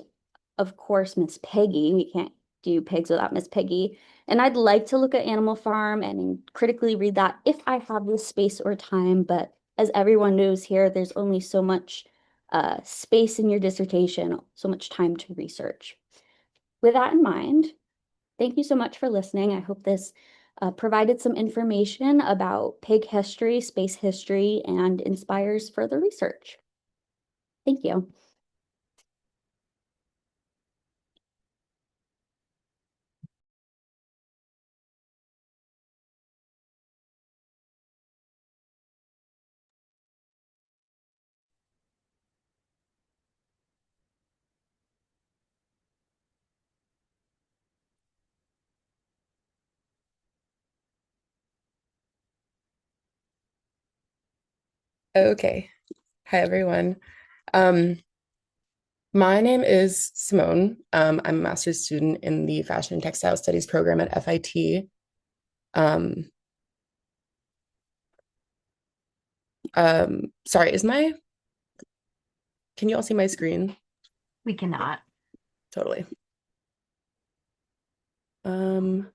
S4: of course, Miss Piggy. We can't do pigs without Miss Piggy. And I'd like to look at Animal Farm and critically read that if I have the space or time. But as everyone knows here, there's only so much space in your dissertation, so much time to research. With that in mind, thank you so much for listening. I hope this provided some information about pig history, space history, and inspires further research. Thank you.
S5: Okay. Hi, everyone. Um, my name is Simone. I'm a master's student in the Fashion and Textile Studies program at FIT. Um, Sorry, can you all see my screen?
S6: We cannot.
S5: Totally. Um,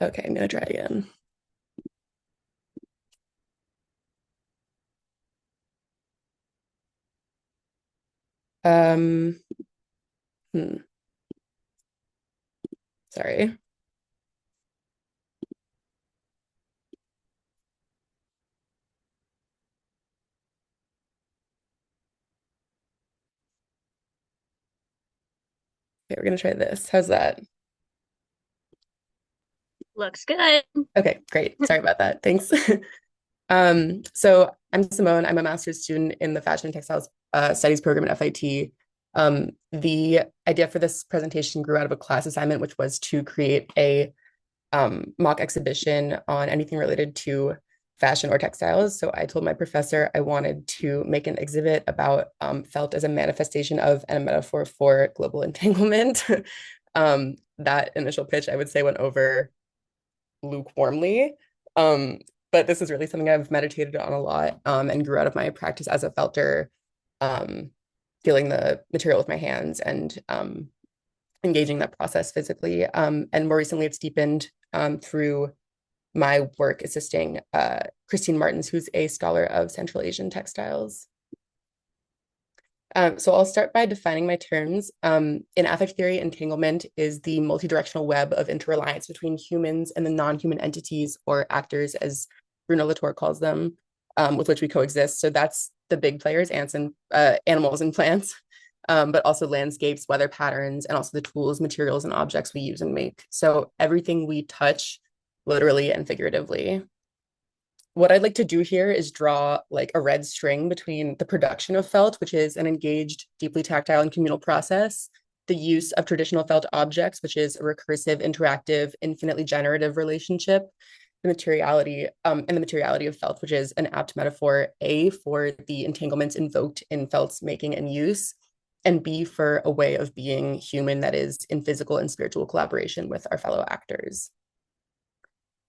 S5: okay, I'm gonna try again. Um, hmm, Sorry. Okay, we're gonna try this. How's that?
S6: Looks good.
S5: Okay, great. Sorry about that. Thanks. So I'm Simone. I'm a master's student in the Fashion and Textiles Studies program at FIT. The idea for this presentation grew out of a class assignment, which was to create a mock exhibition on anything related to fashion or textiles. So I told my professor I wanted to make an exhibit about felt as a manifestation of and a metaphor for global entanglement. That initial pitch, I would say, went over lukewarmly. But this is really something I've meditated on a lot and grew out of my practice as a felter, um, feeling the material with my hands and engaging that process physically. And more recently, it's deepened through my work assisting Christine Martins, who's a scholar of Central Asian textiles. So I'll start by defining my terms. In affect theory, entanglement is the multidirectional web of interreliance between humans and the non-human entities or actors, as Bruno Latour calls them, with which we coexist. So that's the big players, ants and animals and plants, but also landscapes, weather patterns, and also the tools, materials, and objects we use and make. So everything we touch, literally and figuratively. What I'd like to do here is draw like a red string between the production of felt, which is an engaged, deeply tactile and communal process, the use of traditional felt objects, which is a recursive, interactive, infinitely generative relationship, the materiality and the materiality of felt, which is an apt metaphor, A, for the entanglements invoked in felt's making and use, and B, for a way of being human that is in physical and spiritual collaboration with our fellow actors.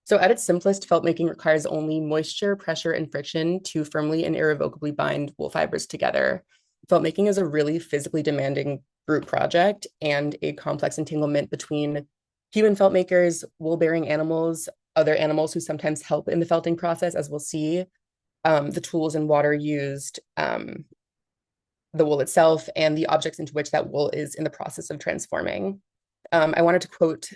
S5: So at its simplest, felt making requires only moisture, pressure, and friction to firmly and irrevocably bind wool fibers together. Felt making is a really physically demanding group project and a complex entanglement between human felt makers, wool-bearing animals, other animals who sometimes help in the felting process, as we'll see, the tools and water used, the wool itself, and the objects into which that wool is in the process of transforming. I wanted to quote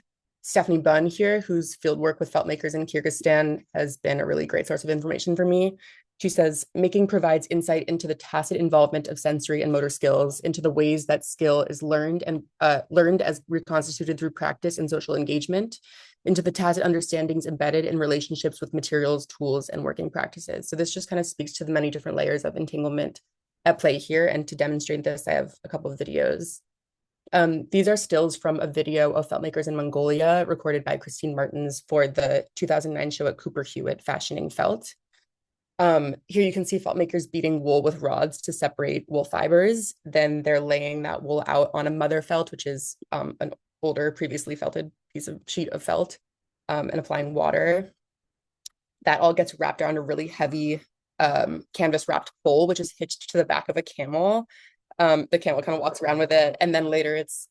S5: Stephanie Bunn here, whose fieldwork with felt makers in Kyrgyzstan has been a really great source of information for me. She says, making provides insight into the tacit involvement of sensory and motor skills, into the ways that skill is learned as reconstituted through practice and social engagement, into the tacit understandings embedded in relationships with materials, tools, and working practices. So this just kind of speaks to the many different layers of entanglement at play here. And to demonstrate this, I have a couple of videos. These are stills from a video of felt makers in Mongolia recorded by Christine Martins for the 2009 show at Cooper Hewitt, Fashioning Felt. Here you can see felt makers beating wool with rods to separate wool fibers. Then they're laying that wool out on a mother felt, which is an older, previously felted sheet of felt, and applying water. That all gets wrapped around a really heavy canvas wrapped pole, which is hitched to the back of a camel. The camel kind of walks around with it, and then later it's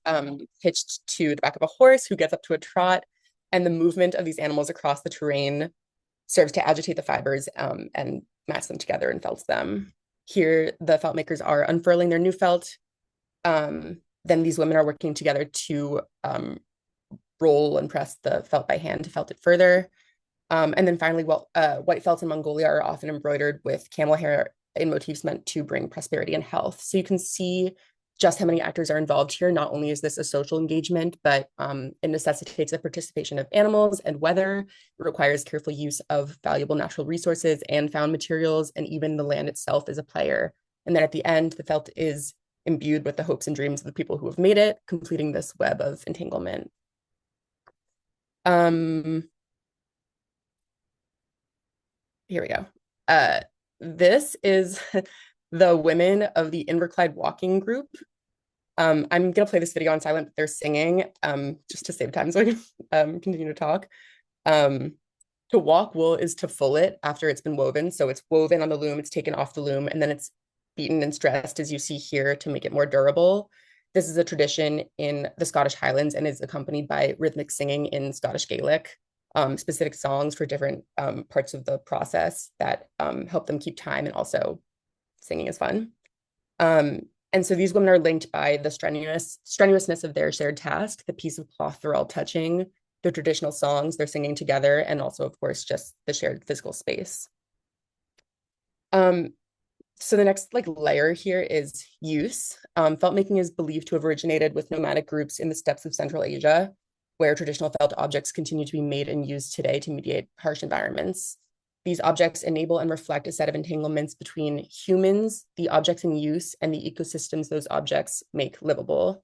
S5: hitched to the back of a horse who gets up to a trot, and the movement of these animals across the terrain serves to agitate the fibers and match them together and felts them. Here, the felt makers are unfurling their new felt. Then these women are working together to roll and press the felt by hand to felt it further. And then finally, white felts in Mongolia are often embroidered with camel hair in motifs meant to bring prosperity and health. So you can see just how many actors are involved here. Not only is this a social engagement, but it necessitates the participation of animals and weather. It requires careful use of valuable natural resources and found materials, and even the land itself is a player. And then at the end, the felt is imbued with the hopes and dreams of the people who have made it, completing this web of entanglement. Here we go. This is the women of the Inverclyde walking group. I'm gonna play this video on silent, but they're singing just to save time so I can continue to talk. To walk wool is to full it after it's been woven. So it's woven on the loom, it's taken off the loom, and then it's beaten and stressed, as you see here, to make it more durable. This is a tradition in the Scottish Highlands and is accompanied by rhythmic singing in Scottish Gaelic, specific songs for different parts of the process that help them keep time, and also singing is fun. And so these women are linked by the strenuousness of their shared task, the piece of cloth they're all touching, their traditional songs they're singing together, and also, of course, just the shared physical space. So the next layer here is use. Felt making is believed to have originated with nomadic groups in the steppes of Central Asia, where traditional felt objects continue to be made and used today to mediate harsh environments. These objects enable and reflect a set of entanglements between humans, the objects in use, and the ecosystems those objects make livable.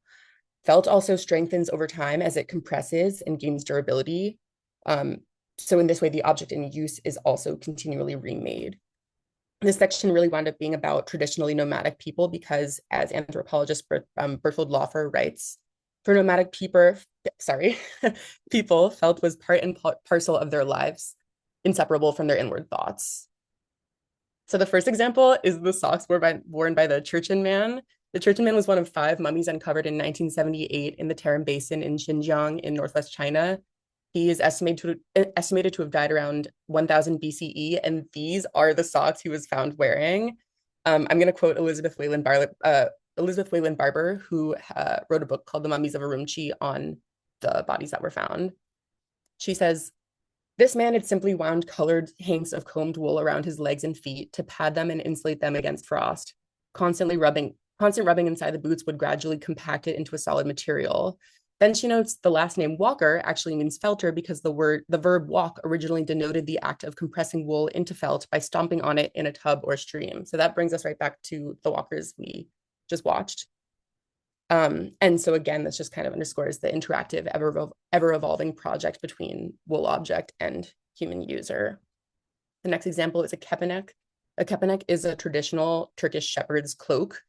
S5: Felt also strengthens over time as it compresses and gains durability. So in this way, the object in use is also continually remade. This section really wound up being about traditionally nomadic people because, as anthropologist Berthold Laufer writes, for nomadic people, felt was part and parcel of their lives, inseparable from their inward thoughts. So the first example is the socks worn by the Churchin man. The Churchin man was one of 5 mummies uncovered in 1978 in the Tarim Basin in Xinjiang in northwest China. He is estimated to have died around 1000 BCE, and these are the socks he was found wearing. I'm going to quote Elizabeth Wayland Barber, who wrote a book called The Mummies of Urumqi on the bodies that were found. She says, "This man had simply wound colored hanks of combed wool around his legs and feet to pad them and insulate them against frost. Constant rubbing inside the boots would gradually compact it into a solid material." Then she notes the last name Walker actually means felter because the verb walk originally denoted the act of compressing wool into felt by stomping on it in a tub or stream. So that brings us right back to the walkers we just watched. And so again, this just kind of underscores the interactive, ever-evolving project between wool object and human user. The next example is a kepenek. A kepenek is a traditional Turkish shepherd's cloak,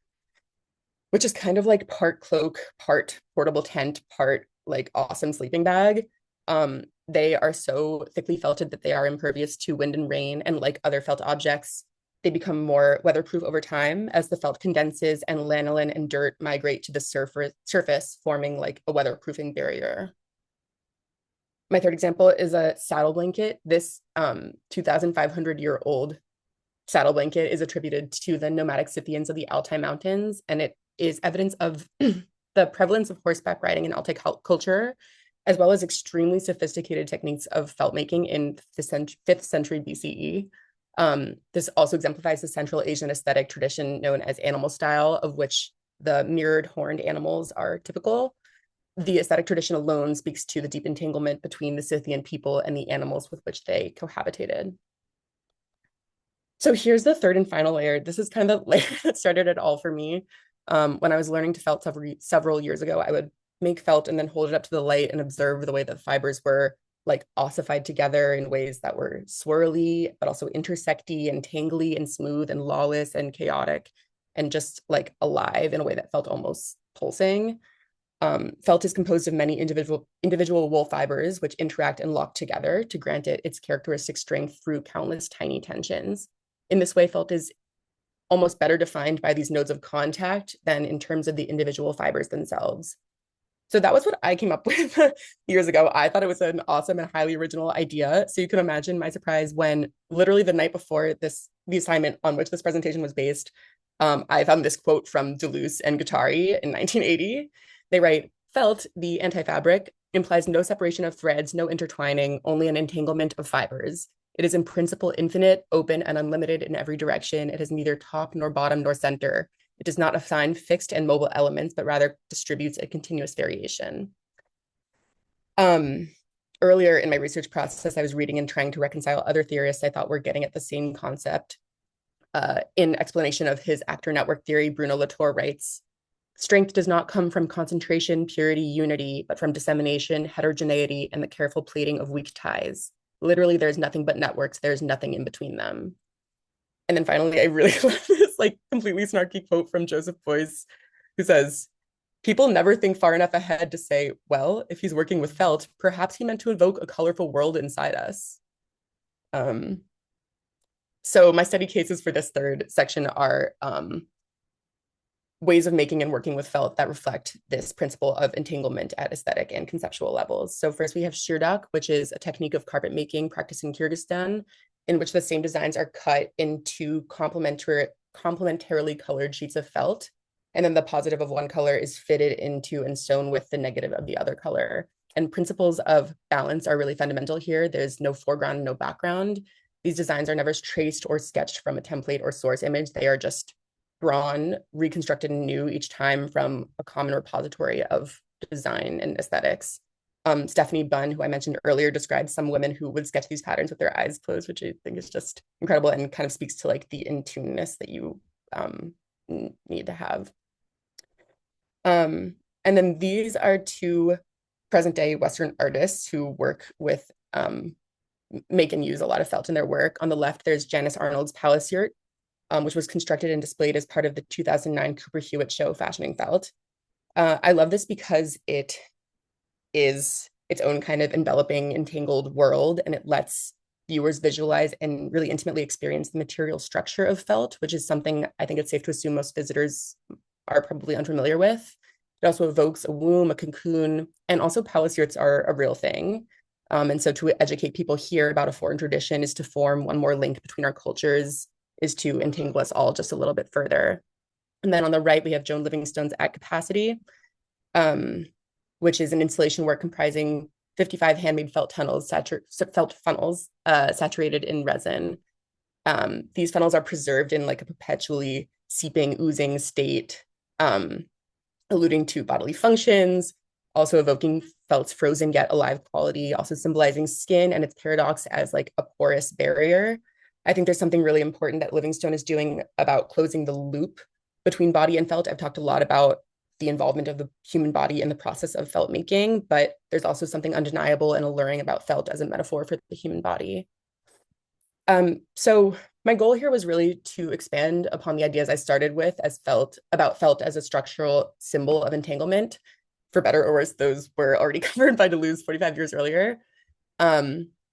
S5: which is kind of like part cloak, part portable tent, part awesome sleeping bag. They are so thickly felted that they are impervious to wind and rain, and like other felt objects, they become more weatherproof over time as the felt condenses and lanolin and dirt migrate to the surface, forming a weatherproofing barrier. My third example is a saddle blanket. This 2,500-year-old saddle blanket is attributed to the nomadic Scythians of the Altai Mountains, and it is evidence of the prevalence of horseback riding in Altai culture, as well as extremely sophisticated techniques of felt making in the 5th century BCE. This also exemplifies the Central Asian aesthetic tradition known as animal style, of which the mirrored horned animals are typical. The aesthetic tradition alone speaks to the deep entanglement between the Scythian people and the animals with which they cohabitated. So here's the third and final layer. This is kind of the layer that started it all for me. When I was learning to felt several years ago, I would make felt and then hold it up to the light and observe the way that the fibers were ossified together in ways that were swirly, but also intersecty and tangly and smooth and lawless and chaotic and just alive in a way that felt almost pulsing. Felt is composed of many individual wool fibers which interact and lock together to grant it its characteristic strength through countless tiny tensions. In this way, felt is almost better defined by these nodes of contact than in terms of the individual fibers themselves. So that was what I came up with years ago. I thought it was an awesome and highly original idea. So you can imagine my surprise when literally the night before the assignment on which this presentation was based, I found this quote from Deleuze and Guattari in 1980. They write, "Felt, the anti-fabric, implies no separation of threads, no intertwining, only an entanglement of fibers. It is in principle infinite, open, and unlimited in every direction. It has neither top nor bottom nor center. It does not assign fixed and mobile elements, but rather distributes a continuous variation." Earlier in my research process, I was reading and trying to reconcile other theorists I thought were getting at the same concept. In explanation of his actor network theory, Bruno Latour writes, Strength does not come from concentration, purity, unity, but from dissemination, heterogeneity, and the careful plaiting of weak ties. Literally, there's nothing but networks. There's nothing in between them. And then finally, I really love this like completely snarky quote from Joseph Beuys, who says, "People never think far enough ahead to say, well, if he's working with felt, perhaps he meant to evoke a colorful world inside us." So my study cases for this third section are ways of making and working with felt that reflect this principle of entanglement at aesthetic and conceptual levels. So first we have shirdak, which is a technique of carpet making practiced in Kyrgyzstan, in which the same designs are cut into complementarily colored sheets of felt. And then the positive of one color is fitted into and sewn with the negative of the other color. And principles of balance are really fundamental here. There's no foreground, no background. These designs are never traced or sketched from a template or source image. They are just drawn, reconstructed anew each time from a common repository of design and aesthetics. Stephanie Bunn, who I mentioned earlier, described some women who would sketch these patterns with their eyes closed, which I think is just incredible and kind of speaks to like the in-tuneness that you need to have. And then these are two present day Western artists who work with, make and use a lot of felt in their work. On the left, there's Janice Arnold's Palace Yurt, which was constructed and displayed as part of the 2009 Cooper Hewitt show, Fashioning Felt. I love this because it is its own kind of enveloping, entangled world, and it lets viewers visualize and really intimately experience the material structure of felt, which is something I think it's safe to assume most visitors are probably unfamiliar with. It also evokes a womb, a cocoon, and also palace yurts are a real thing. And so to educate people here about a foreign tradition is to form one more link between our cultures, is to entangle us all just a little bit further. And then on the right, we have Joan Livingstone's At Capacity, which is an installation work comprising 55 handmade felt funnels saturated in resin. These funnels are preserved in like a perpetually seeping, oozing state, alluding to bodily functions, also evoking felt's frozen yet alive quality, also symbolizing skin and its paradox as like a porous barrier. I think there's something really important that Livingstone is doing about closing the loop between body and felt. I've talked a lot about the involvement of the human body in the process of felt making, but there's also something undeniable and alluring about felt as a metaphor for the human body. So my goal here was really to expand upon the ideas I started with about felt as a structural symbol of entanglement. For better or worse, those were already covered by Deleuze 45 years earlier.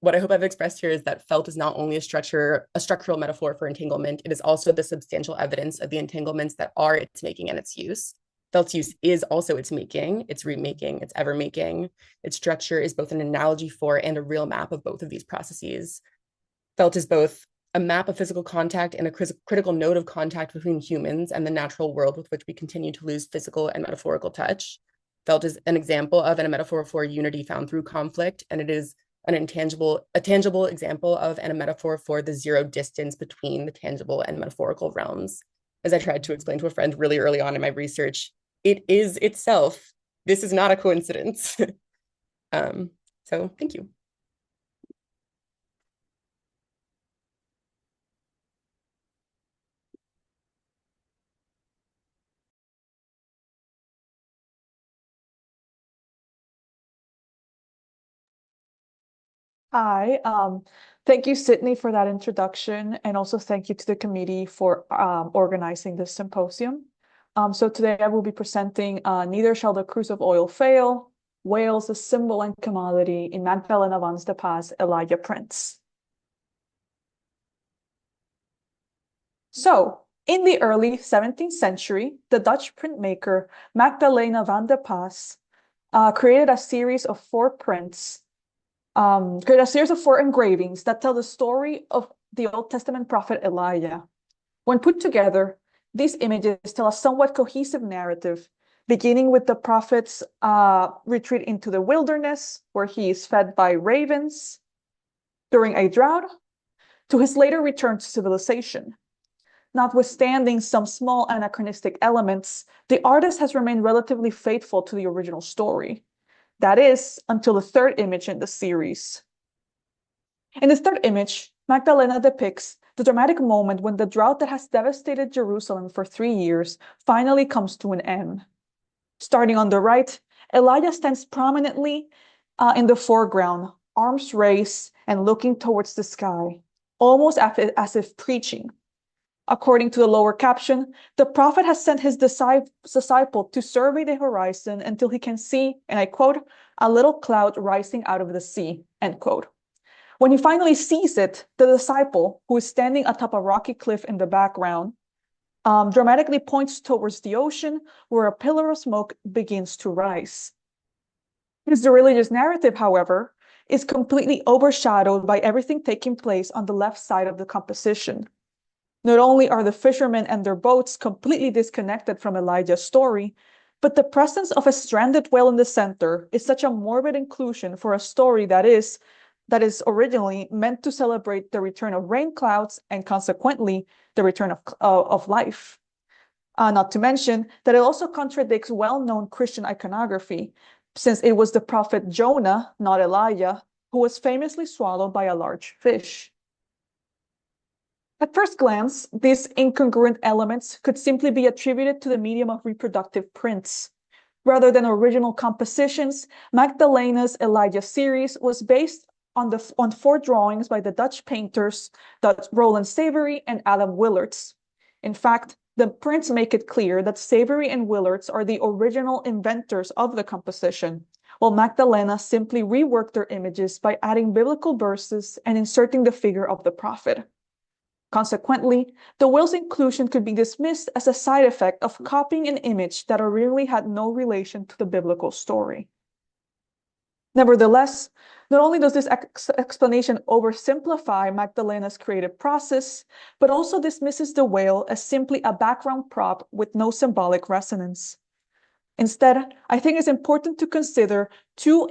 S5: What I hope I've expressed here is that felt is not only a structural metaphor for entanglement, it is also the substantial evidence of the entanglements that are its making and its use. Felt's use is also its making, its remaking, its ever making. Its structure is both an analogy for and a real map of both of these processes. Felt is both a map of physical contact and a critical node of contact between humans and the natural world with which we continue to lose physical and metaphorical touch. Felt is an example of and a metaphor for unity found through conflict, and it is a tangible example of and a metaphor for the zero distance between the tangible and metaphorical realms. As I tried to explain to a friend really early on in my research, it is itself. This is not a coincidence. So thank you.
S7: Hi, thank you, Sydney, for that introduction, and also thank you to the committee for organizing this symposium. So today I will be presenting Neither Shall the Cruse of Oil Fail, Whales, a Symbol and Commodity in Magdalena van de Passe Elijah prints. So, in the early 17th century, the Dutch printmaker Magdalena van de Passe created a series of four engravings that tell the story of the Old Testament prophet Elijah. When put together, these images tell a somewhat cohesive narrative, beginning with the prophet's retreat into the wilderness, where he is fed by ravens during a drought, to his later return to civilization. Notwithstanding some small anachronistic elements, the artist has remained relatively faithful to the original story. That is, until the third image in the series. In the third image, Magdalena depicts the dramatic moment when the drought that has devastated Jerusalem for 3 years finally comes to an end. Starting on the right, Elijah stands prominently in the foreground, arms raised and looking towards the sky, almost as if preaching. According to the lower caption, the prophet has sent his disciple to survey the horizon until he can see, and I quote, a little cloud rising out of the sea, end quote. When he finally sees it, the disciple, who is standing atop a rocky cliff in the background, dramatically points towards the ocean, where a pillar of smoke begins to rise. The religious narrative, however, is completely overshadowed by everything taking place on the left side of the composition. Not only are the fishermen and their boats completely disconnected from Elijah's story, but the presence of a stranded whale in the center is such a morbid inclusion for a story that is originally meant to celebrate the return of rain clouds and consequently the return of life. Not to mention that it also contradicts well-known Christian iconography, since it was the prophet Jonah, not Elijah, who was famously swallowed by a large fish. At first glance, these incongruent elements could simply be attributed to the medium of reproductive prints. Rather than original compositions, Magdalena's Elijah series was based on 4 drawings by the Dutch painters Roland Savery and Adam Willards. In fact, the prints make it clear that Savery and Willards are the original inventors of the composition, while Magdalena simply reworked their images by adding biblical verses and inserting the figure of the prophet. Consequently, the whale's inclusion could be dismissed as a side effect of copying an image that originally had no relation to the biblical story. Nevertheless, not only does this explanation oversimplify Magdalena's creative process, but also dismisses the whale as simply a background prop with no symbolic resonance. Instead, I think it's important to consider two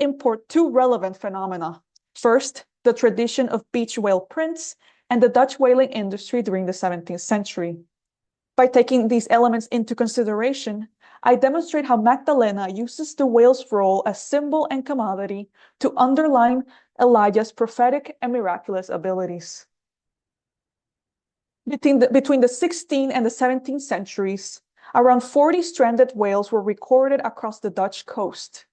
S7: relevant phenomena. First, the tradition of beach whale prints and the Dutch whaling industry during the 17th century. By taking these elements into consideration, I demonstrate how Magdalena uses the whale's role as symbol and commodity to underline Elijah's prophetic and miraculous abilities. Between the 16th and the 17th centuries, around 40 stranded whales were recorded across the Dutch coast.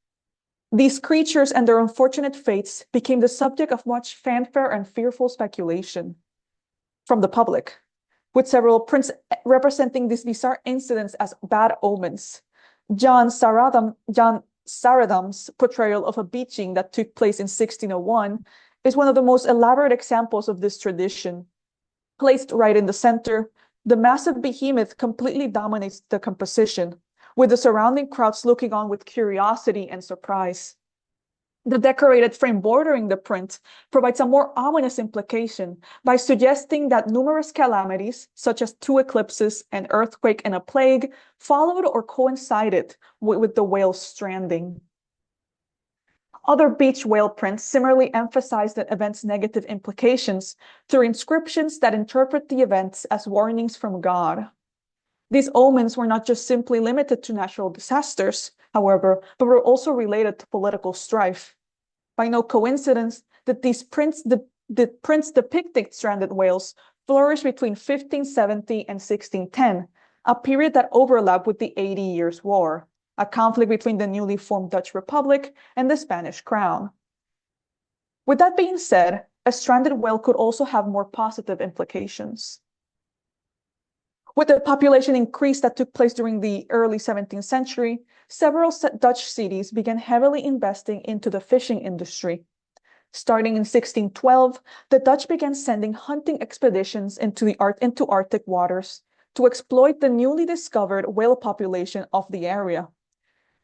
S7: These creatures and their unfortunate fates became the subject of much fanfare and fearful speculation from the public, with several prints representing these bizarre incidents as bad omens. John Saradam's portrayal of a beaching that took place in 1601 is one of the most elaborate examples of this tradition. Placed right in the center, the massive behemoth completely dominates the composition, with the surrounding crowds looking on with curiosity and surprise. The decorated frame bordering the print provides a more ominous implication by suggesting that numerous calamities, such as 2 eclipses, an earthquake, and a plague, followed or coincided with the whale's stranding. Other beach whale prints similarly emphasize the event's negative implications through inscriptions that interpret the events as warnings from God. These omens were not just simply limited to natural disasters, however, but were also related to political strife. By no coincidence that these prints depicting stranded whales flourished between 1570 and 1610, a period that overlapped with the 80 Years' War, a conflict between the newly formed Dutch Republic and the Spanish crown. With that being said, a stranded whale could also have more positive implications. With the population increase that took place during the early 17th century, several Dutch cities began heavily investing into the fishing industry. Starting in 1612, the Dutch began sending hunting expeditions into Arctic waters to exploit the newly discovered whale population of the area.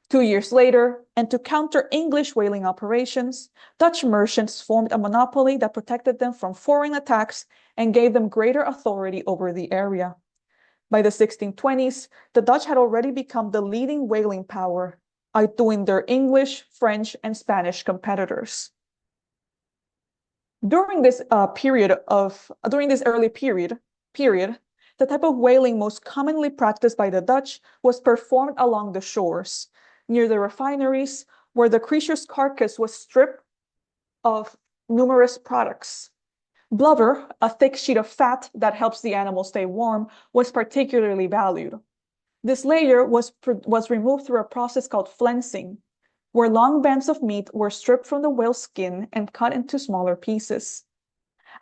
S7: 2 years later, and to counter English whaling operations, Dutch merchants formed a monopoly that protected them from foreign attacks and gave them greater authority over the area. By the 1620s, the Dutch had already become the leading whaling power, outdoing their English, French, and Spanish competitors. During this early period, the type of whaling most commonly practiced by the Dutch was performed along the shores, near the refineries, where the creature's carcass was stripped of numerous products. Blubber, a thick sheet of fat that helps the animal stay warm, was particularly valued. This layer was removed through a process called flensing, where long bands of meat were stripped from the whale's skin and cut into smaller pieces.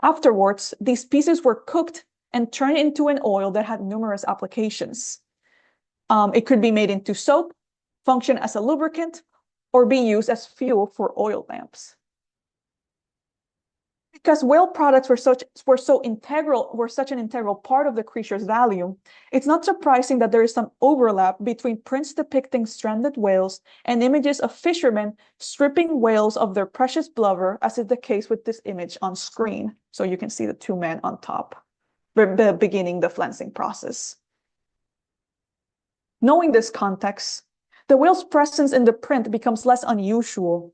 S7: Afterwards, these pieces were cooked and turned into an oil that had numerous applications. It could be made into soap, function as a lubricant, or be used as fuel for oil lamps. Because whale products were such an integral part of the creature's value, it's not surprising that there is some overlap between prints depicting stranded whales and images of fishermen stripping whales of their precious blubber, as is the case with this image on screen. So you can see the two men on top, beginning the flensing process. Knowing this context, the whale's presence in the print becomes less unusual.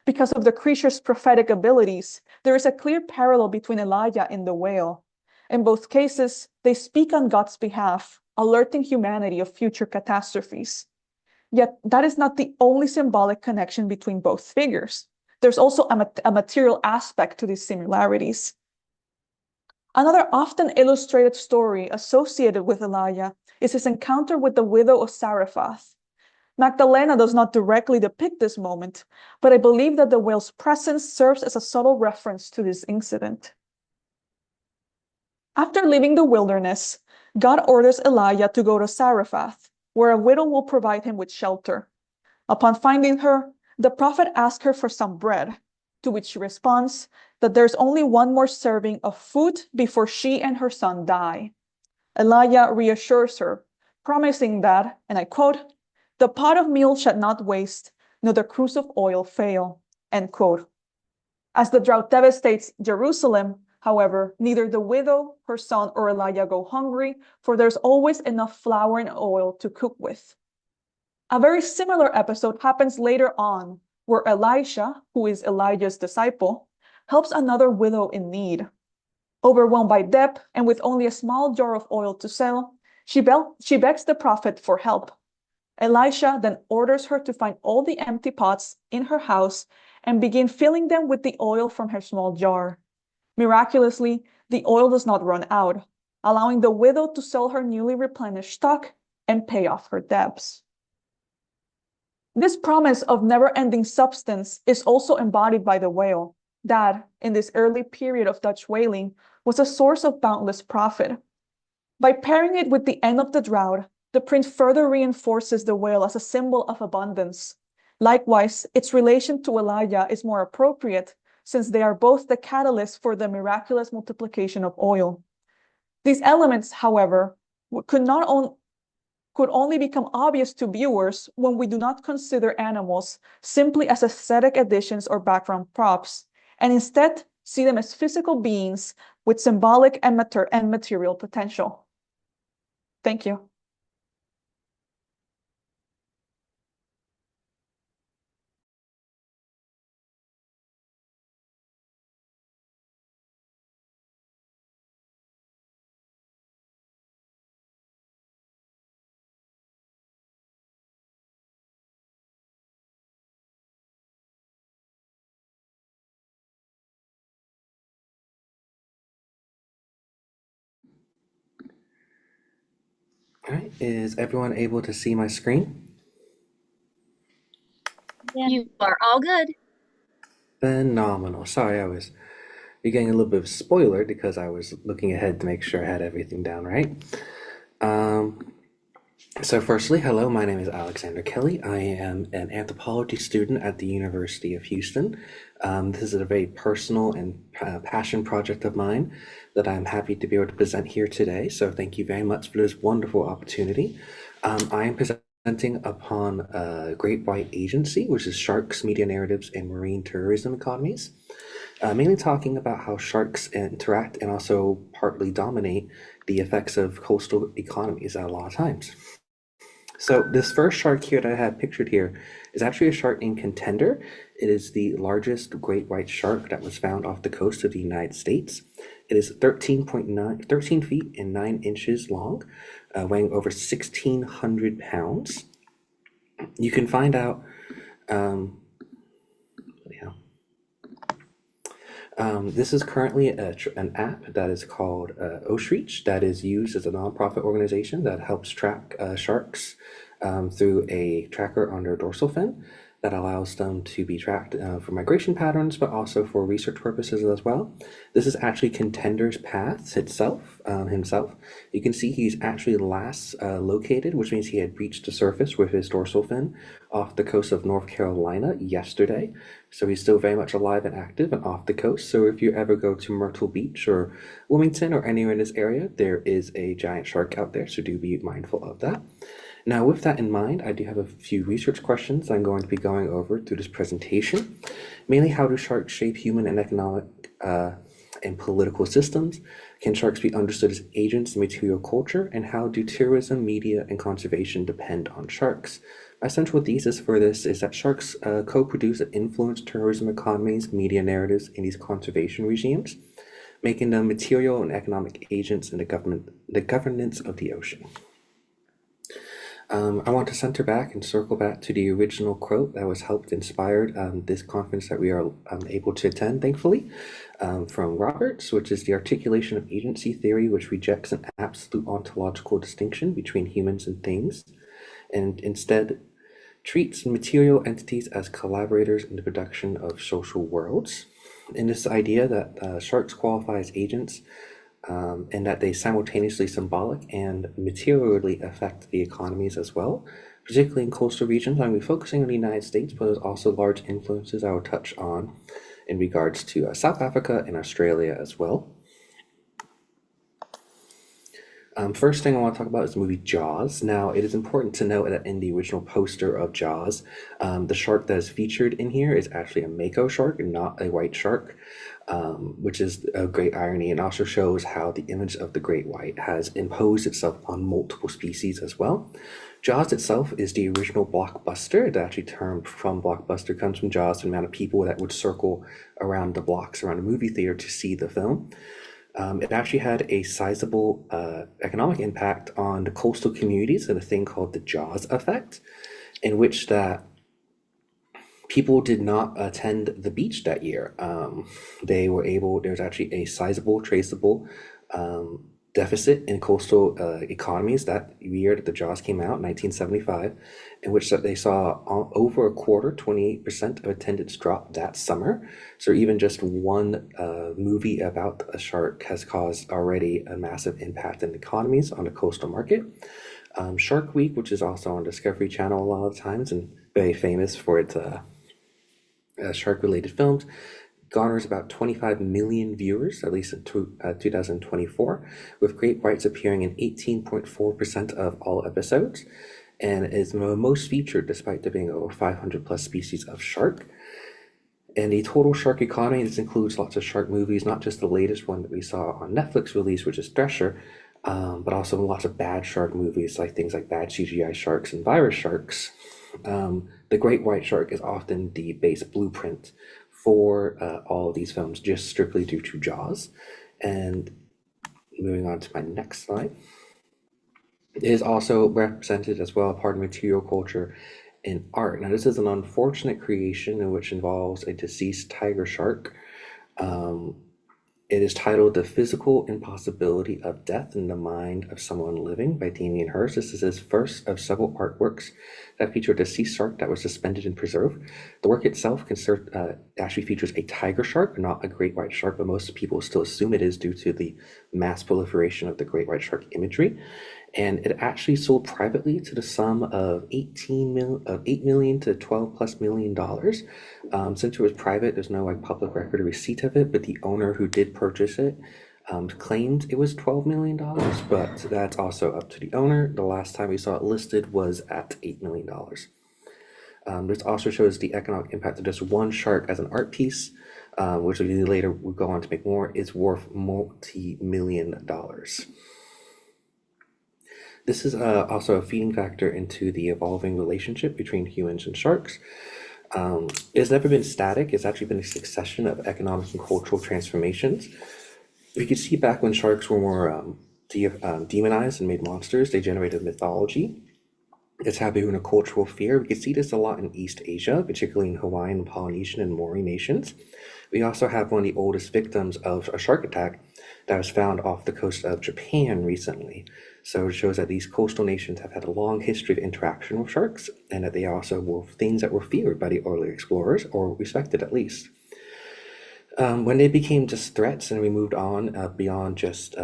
S7: Because of the creature's prophetic abilities, there is a clear parallel between Elijah and the whale. In both cases, they speak on God's behalf, alerting humanity of future catastrophes. Yet that is not the only symbolic connection between both figures. There's also a material aspect to these similarities. Another often illustrated story associated with Elijah is his encounter with the widow of Zarephath. Magdalena does not directly depict this moment, but I believe that the whale's presence serves as a subtle reference to this incident. After leaving the wilderness, God orders Elijah to go to Zarephath, where a widow will provide him with shelter. Upon finding her, the prophet asks her for some bread, to which she responds that there's only one more serving of food before she and her son die. Elijah reassures her, promising that, and I quote, "The pot of meal shall not waste, nor the cruse of oil fail," end quote. As the drought devastates Jerusalem, however, neither the widow, her son, or Elijah go hungry, for there's always enough flour and oil to cook with. A very similar episode happens later on, where Elisha, who is Elijah's disciple, helps another widow in need. Overwhelmed by debt and with only a small jar of oil to sell, she begs the prophet for help. Elisha then orders her to find all the empty pots in her house and begin filling them with the oil from her small jar. Miraculously, the oil does not run out, allowing the widow to sell her newly replenished stock and pay off her debts. This promise of never-ending substance is also embodied by the whale, that, in this early period of Dutch whaling, was a source of boundless profit. By pairing it with the end of the drought, the print further reinforces the whale as a symbol of abundance. Likewise, its relation to Elijah is more appropriate, since they are both the catalyst for the miraculous multiplication of oil. These elements, however, could only become obvious to viewers when we do not consider animals simply as aesthetic additions or background props, and instead see them as physical beings with symbolic and material potential. Thank you.
S8: All right, is everyone able to see my screen?
S4: Yeah.
S6: You are all good.
S8: Phenomenal. Sorry, you're getting a little bit of a spoiler because I was looking ahead to make sure I had everything down right. So firstly, hello, my name is Alexander Kelly. I am an anthropology student at the University of Houston. This is a very personal and passion project of mine that I'm happy to be able to present here today. So thank you very much for this wonderful opportunity. I am presenting upon Great White Agency, which is sharks, media narratives, and marine tourism economies. Mainly talking about how sharks interact and also partly dominate the effects of coastal economies at a lot of times. So this first shark here that I have pictured here is actually a shark named Contender. It is the largest great white shark that was found off the coast of the United States. It is 13 feet and 9 inches long, weighing over 1,600 pounds. You can find out This is currently an app that is called Oshreach that is used as a nonprofit organization that helps track sharks through a tracker on their dorsal fin that allows them to be tracked for migration patterns, but also for research purposes as well. This is actually Contender's Path himself. You can see he's actually last located, which means he had reached the surface with his dorsal fin off the coast of North Carolina yesterday. So he's still very much alive and active and off the coast. So if you ever go to Myrtle Beach or Wilmington or anywhere in this area, there is a giant shark out there. So do be mindful of that. Now, with that in mind, I do have a few research questions I'm going to be going over through this presentation. Mainly, how do sharks shape human and economic and political systems? Can sharks be understood as agents in material culture? And how do tourism, media, and conservation depend on sharks? My central thesis for this is that sharks co-produce and influence tourism economies, media narratives, and these conservation regimes, making them material and economic agents in the governance of the ocean. I want to center back and circle back to the original quote that was helped inspired this conference that we are able to attend, thankfully, from Roberts, which is the articulation of agency theory, which rejects an absolute ontological distinction between humans and things, and instead treats material entities as collaborators in the production of social worlds. And this idea that sharks qualify as agents and that they simultaneously symbolic and materially affect the economies as well, particularly in coastal regions. I'm focusing on the United States, but there's also large influences I will touch on in regards to South Africa and Australia as well. First thing I want to talk about is the movie Jaws. Now, it is important to note that in the original poster of Jaws, the shark that is featured in here is actually a mako shark and not a white shark, which is a great irony, and also shows how the image of the great white has imposed itself on multiple species as well. Jaws itself is the original blockbuster. The actually term from blockbuster comes from Jaws, the amount of people that would circle around the blocks around a movie theater to see the film. It actually had a sizable economic impact on the coastal communities and a thing called the Jaws effect, in which that people did not attend the beach that year. There's actually a sizable traceable deficit in coastal economies that year that the Jaws came out, 1975, in which that they saw over a quarter, 28% of attendance drop that summer. So even just one movie about a shark has caused already a massive impact in economies on the coastal market. Shark Week, which is also on Discovery Channel a lot of times and very famous for its shark-related films, garners about 25 million viewers, at least in 2024, with great whites appearing in 18.4% of all episodes, and is the most featured despite there being over 500 plus species of shark. And the total shark economy, this includes lots of shark movies, not just the latest one that we saw on Netflix release, which is Thresher, but also lots of bad shark movies, like things like bad CGI sharks and virus sharks. The great white shark is often the base blueprint for all of these films, just strictly due to Jaws. And moving on to my next slide, it is also represented as well, part of material culture in art. Now, this is an unfortunate creation in which involves a deceased tiger shark. It is titled The Physical Impossibility of Death in the Mind of Someone Living by Damien Hirst. This is his first of several artworks that feature a deceased shark that was suspended and preserved. The work itself actually features a tiger shark, not a great white shark, but most people still assume it is due to the mass proliferation of the great white shark imagery. And it actually sold privately to the sum of $8 million to $12+ million. Since it was private, there's no public record or receipt of it, but the owner who did purchase it claimed it was $12 million, but that's also up to the owner. The last time we saw it listed was at $8 million. This also shows the economic impact of just one shark as an art piece, which later will go on to make more, is worth multi-million dollars. This is also a feeding factor into the evolving relationship between humans and sharks. It's never been static. It's actually been a succession of economic and cultural transformations. We could see back when sharks were more demonized and made monsters, they generated mythology. It's taboo a cultural fear. We can see this a lot in East Asia, particularly in Hawaiian, Polynesian, and Maori nations. We also have one of the oldest victims of a shark attack that was found off the coast of Japan recently. So it shows that these coastal nations have had a long history of interaction with sharks, and that they also were things that were feared by the early explorers, or respected at least. When they became just threats and we moved on beyond just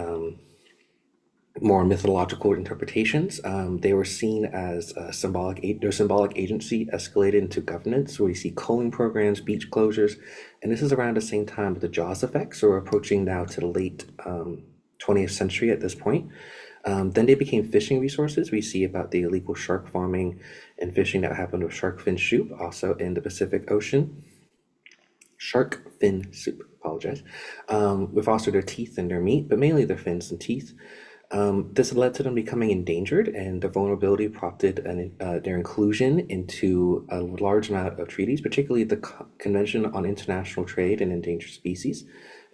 S8: more mythological interpretations, they were seen as their symbolic agency escalated into governance. So we see culling programs, beach closures, and this is around the same time with the Jaws effect. So we're approaching now to the late 20th century at this point. Then they became fishing resources. We see about the illegal shark farming and fishing that happened with shark fin soup, also in the Pacific Ocean. Shark fin soup, apologize. With also their teeth and their meat, but mainly their fins and teeth. This led to them becoming endangered, and the vulnerability prompted their inclusion into a large amount of treaties, particularly the Convention on International Trade in Endangered Species,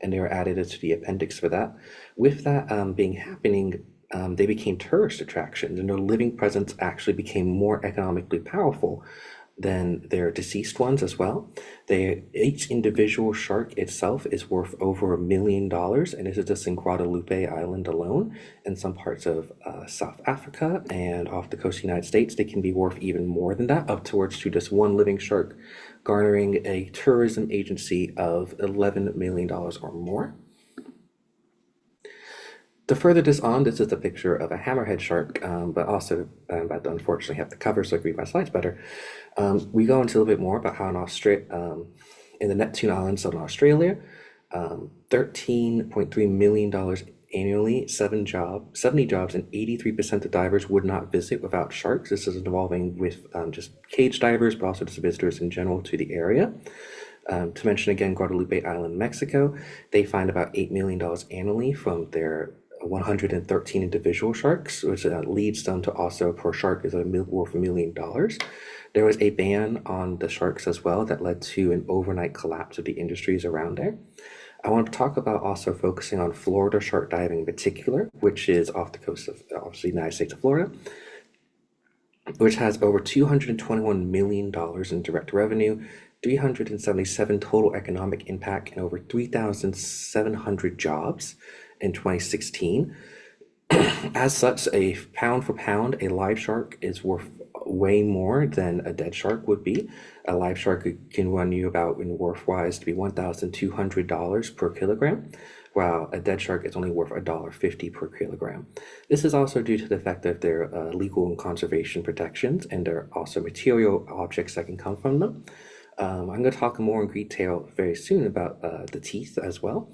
S8: and they were added to the appendix for that. With that happening, they became tourist attractions, and their living presence actually became more economically powerful than their deceased ones as well. Each individual shark itself is worth over $1 million, and this is just in Guadalupe Island alone. In some parts of South Africa and off the coast of the United States, they can be worth even more than that, up towards to just one living shark, garnering a tourism agency of $11 million or more. To further this on, this is a picture of a hammerhead shark, but also, but unfortunately have the cover so I can read my slides better. We go into a little bit more about how in the Neptune Islands of Australia, $13.3 million annually, 70 jobs, and 83% of divers would not visit without sharks. This is involving with just cage divers, but also just visitors in general to the area. To mention again, Guadalupe Island, Mexico, they find about $8 million annually from their 113 individual sharks, which leads them to also per shark is worth $1 million. There was a ban on the sharks as well that led to an overnight collapse of the industries around there. I want to talk about also focusing on Florida shark diving in particular, which is off the coast of obviously the United States of Florida, which has over $221 million in direct revenue, 377 total economic impact, and over 3,700 jobs in 2016. As such, a pound for pound, a live shark is worth way more than a dead shark would be. A live shark can run you about, in worth-wise, to be $1,200 per kilogram, while a dead shark is only worth $1.50 per kilogram. This is also due to the fact that they're legal and conservation protections, and there are also material objects that can come from them. I'm going to talk more in detail very soon about the teeth as well.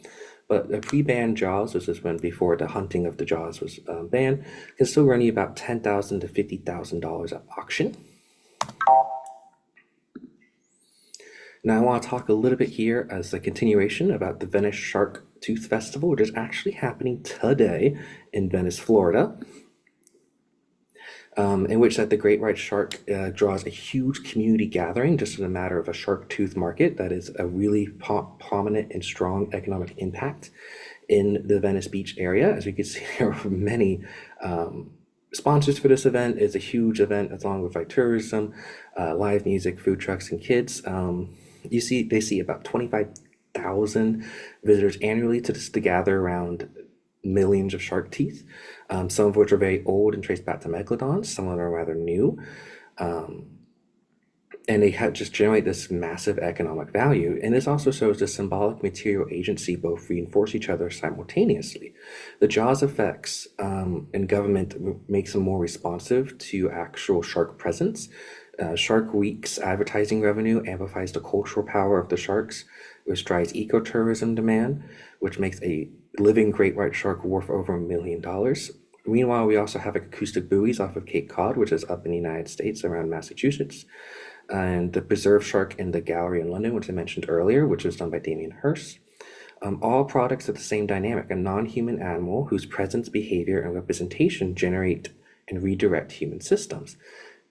S8: But the pre-ban Jaws, this is when before the hunting of the Jaws was banned, can still run you about $10,000 to $50,000 at auction. Now I want to talk a little bit here as a continuation about the Venice Shark Tooth Festival, which is actually happening today in Venice, Florida. In which that the great white shark draws a huge community gathering just in a matter of a shark tooth market that is a really prominent and strong economic impact in the Venice Beach area. As you can see, there are many sponsors for this event. It's a huge event along with like tourism, live music, food trucks, and kids. They see about 25,000 visitors annually to gather around millions of shark teeth, some of which are very old and traced back to megalodons, some of them are rather new, and they just generate this massive economic value. And this also shows the symbolic material agency both reinforce each other simultaneously. The Jaws effects in government makes them more responsive to actual shark presence. Shark Week's advertising revenue amplifies the cultural power of the sharks, which drives ecotourism demand, which makes a living great white shark worth over $1 million. Meanwhile, we also have acoustic buoys off of Cape Cod, which is up in the United States around Massachusetts, and the preserved shark in the gallery in London, which I mentioned earlier, which was done by Damien Hirst. All products of the same dynamic, a non-human animal whose presence, behavior, and representation generate and redirect human systems.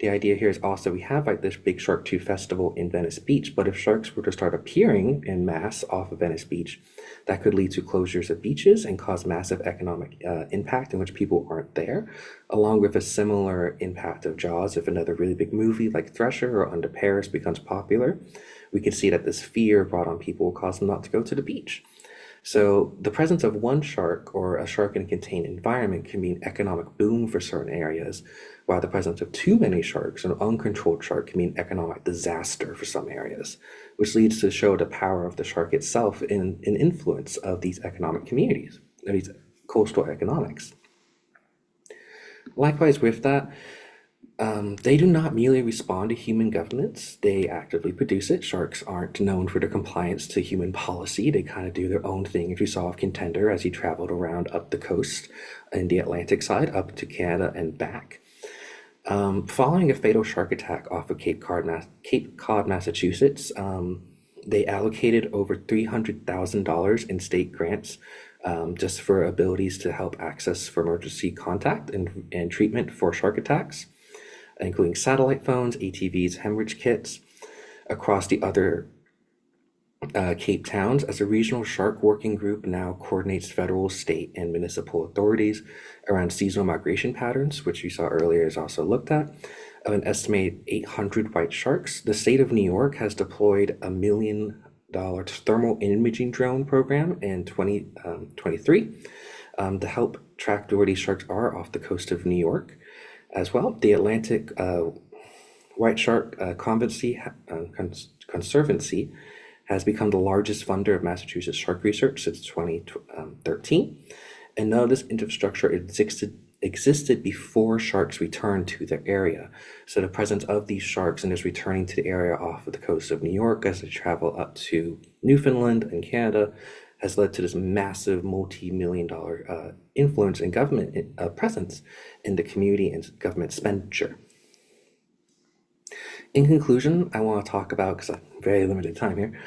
S8: The idea here is also we have like this big Shark 2 festival in Venice Beach, but if sharks were to start appearing in mass off of Venice Beach, that could lead to closures of beaches and cause massive economic impact in which people aren't there, along with a similar impact of Jaws. If another really big movie like Thresher or Under Paris becomes popular, we could see that this fear brought on people will cause them not to go to the beach. So the presence of one shark or a shark in a contained environment can be an economic boom for certain areas, while the presence of too many sharks, an uncontrolled shark, can mean economic disaster for some areas, which leads to show the power of the shark itself in influence of these economic communities, of these coastal economics. Likewise with that, they do not merely respond to human governments, they actively produce it. Sharks aren't known for their compliance to human policy. They kind of do their own thing. If you saw of Contender as he traveled around up the coast in the Atlantic side, up to Canada and back. Following a fatal shark attack off of Cape Cod, Massachusetts, they allocated over $300,000 in state grants just for abilities to help access for emergency contact and treatment for shark attacks, including satellite phones, ATVs, hemorrhage kits, across the other Cape towns. As a regional shark working group now coordinates federal, state, and municipal authorities around seasonal migration patterns, which you saw earlier is also looked at. Of an estimated 800 white sharks, the state of New York has deployed $1 million thermal imaging drone program in 2023 to help track where these sharks are off the coast of New York. As well, the Atlantic White Shark Conservancy has become the largest funder of Massachusetts shark research since 2013, and none of this infrastructure existed before sharks returned to their area. So the presence of these sharks and is returning to the area off of the coast of New York as they travel up to Newfoundland and Canada has led to this massive multi-million-dollar influence and government presence in the community and government expenditure. In conclusion, I want to talk about, because I have very limited time here,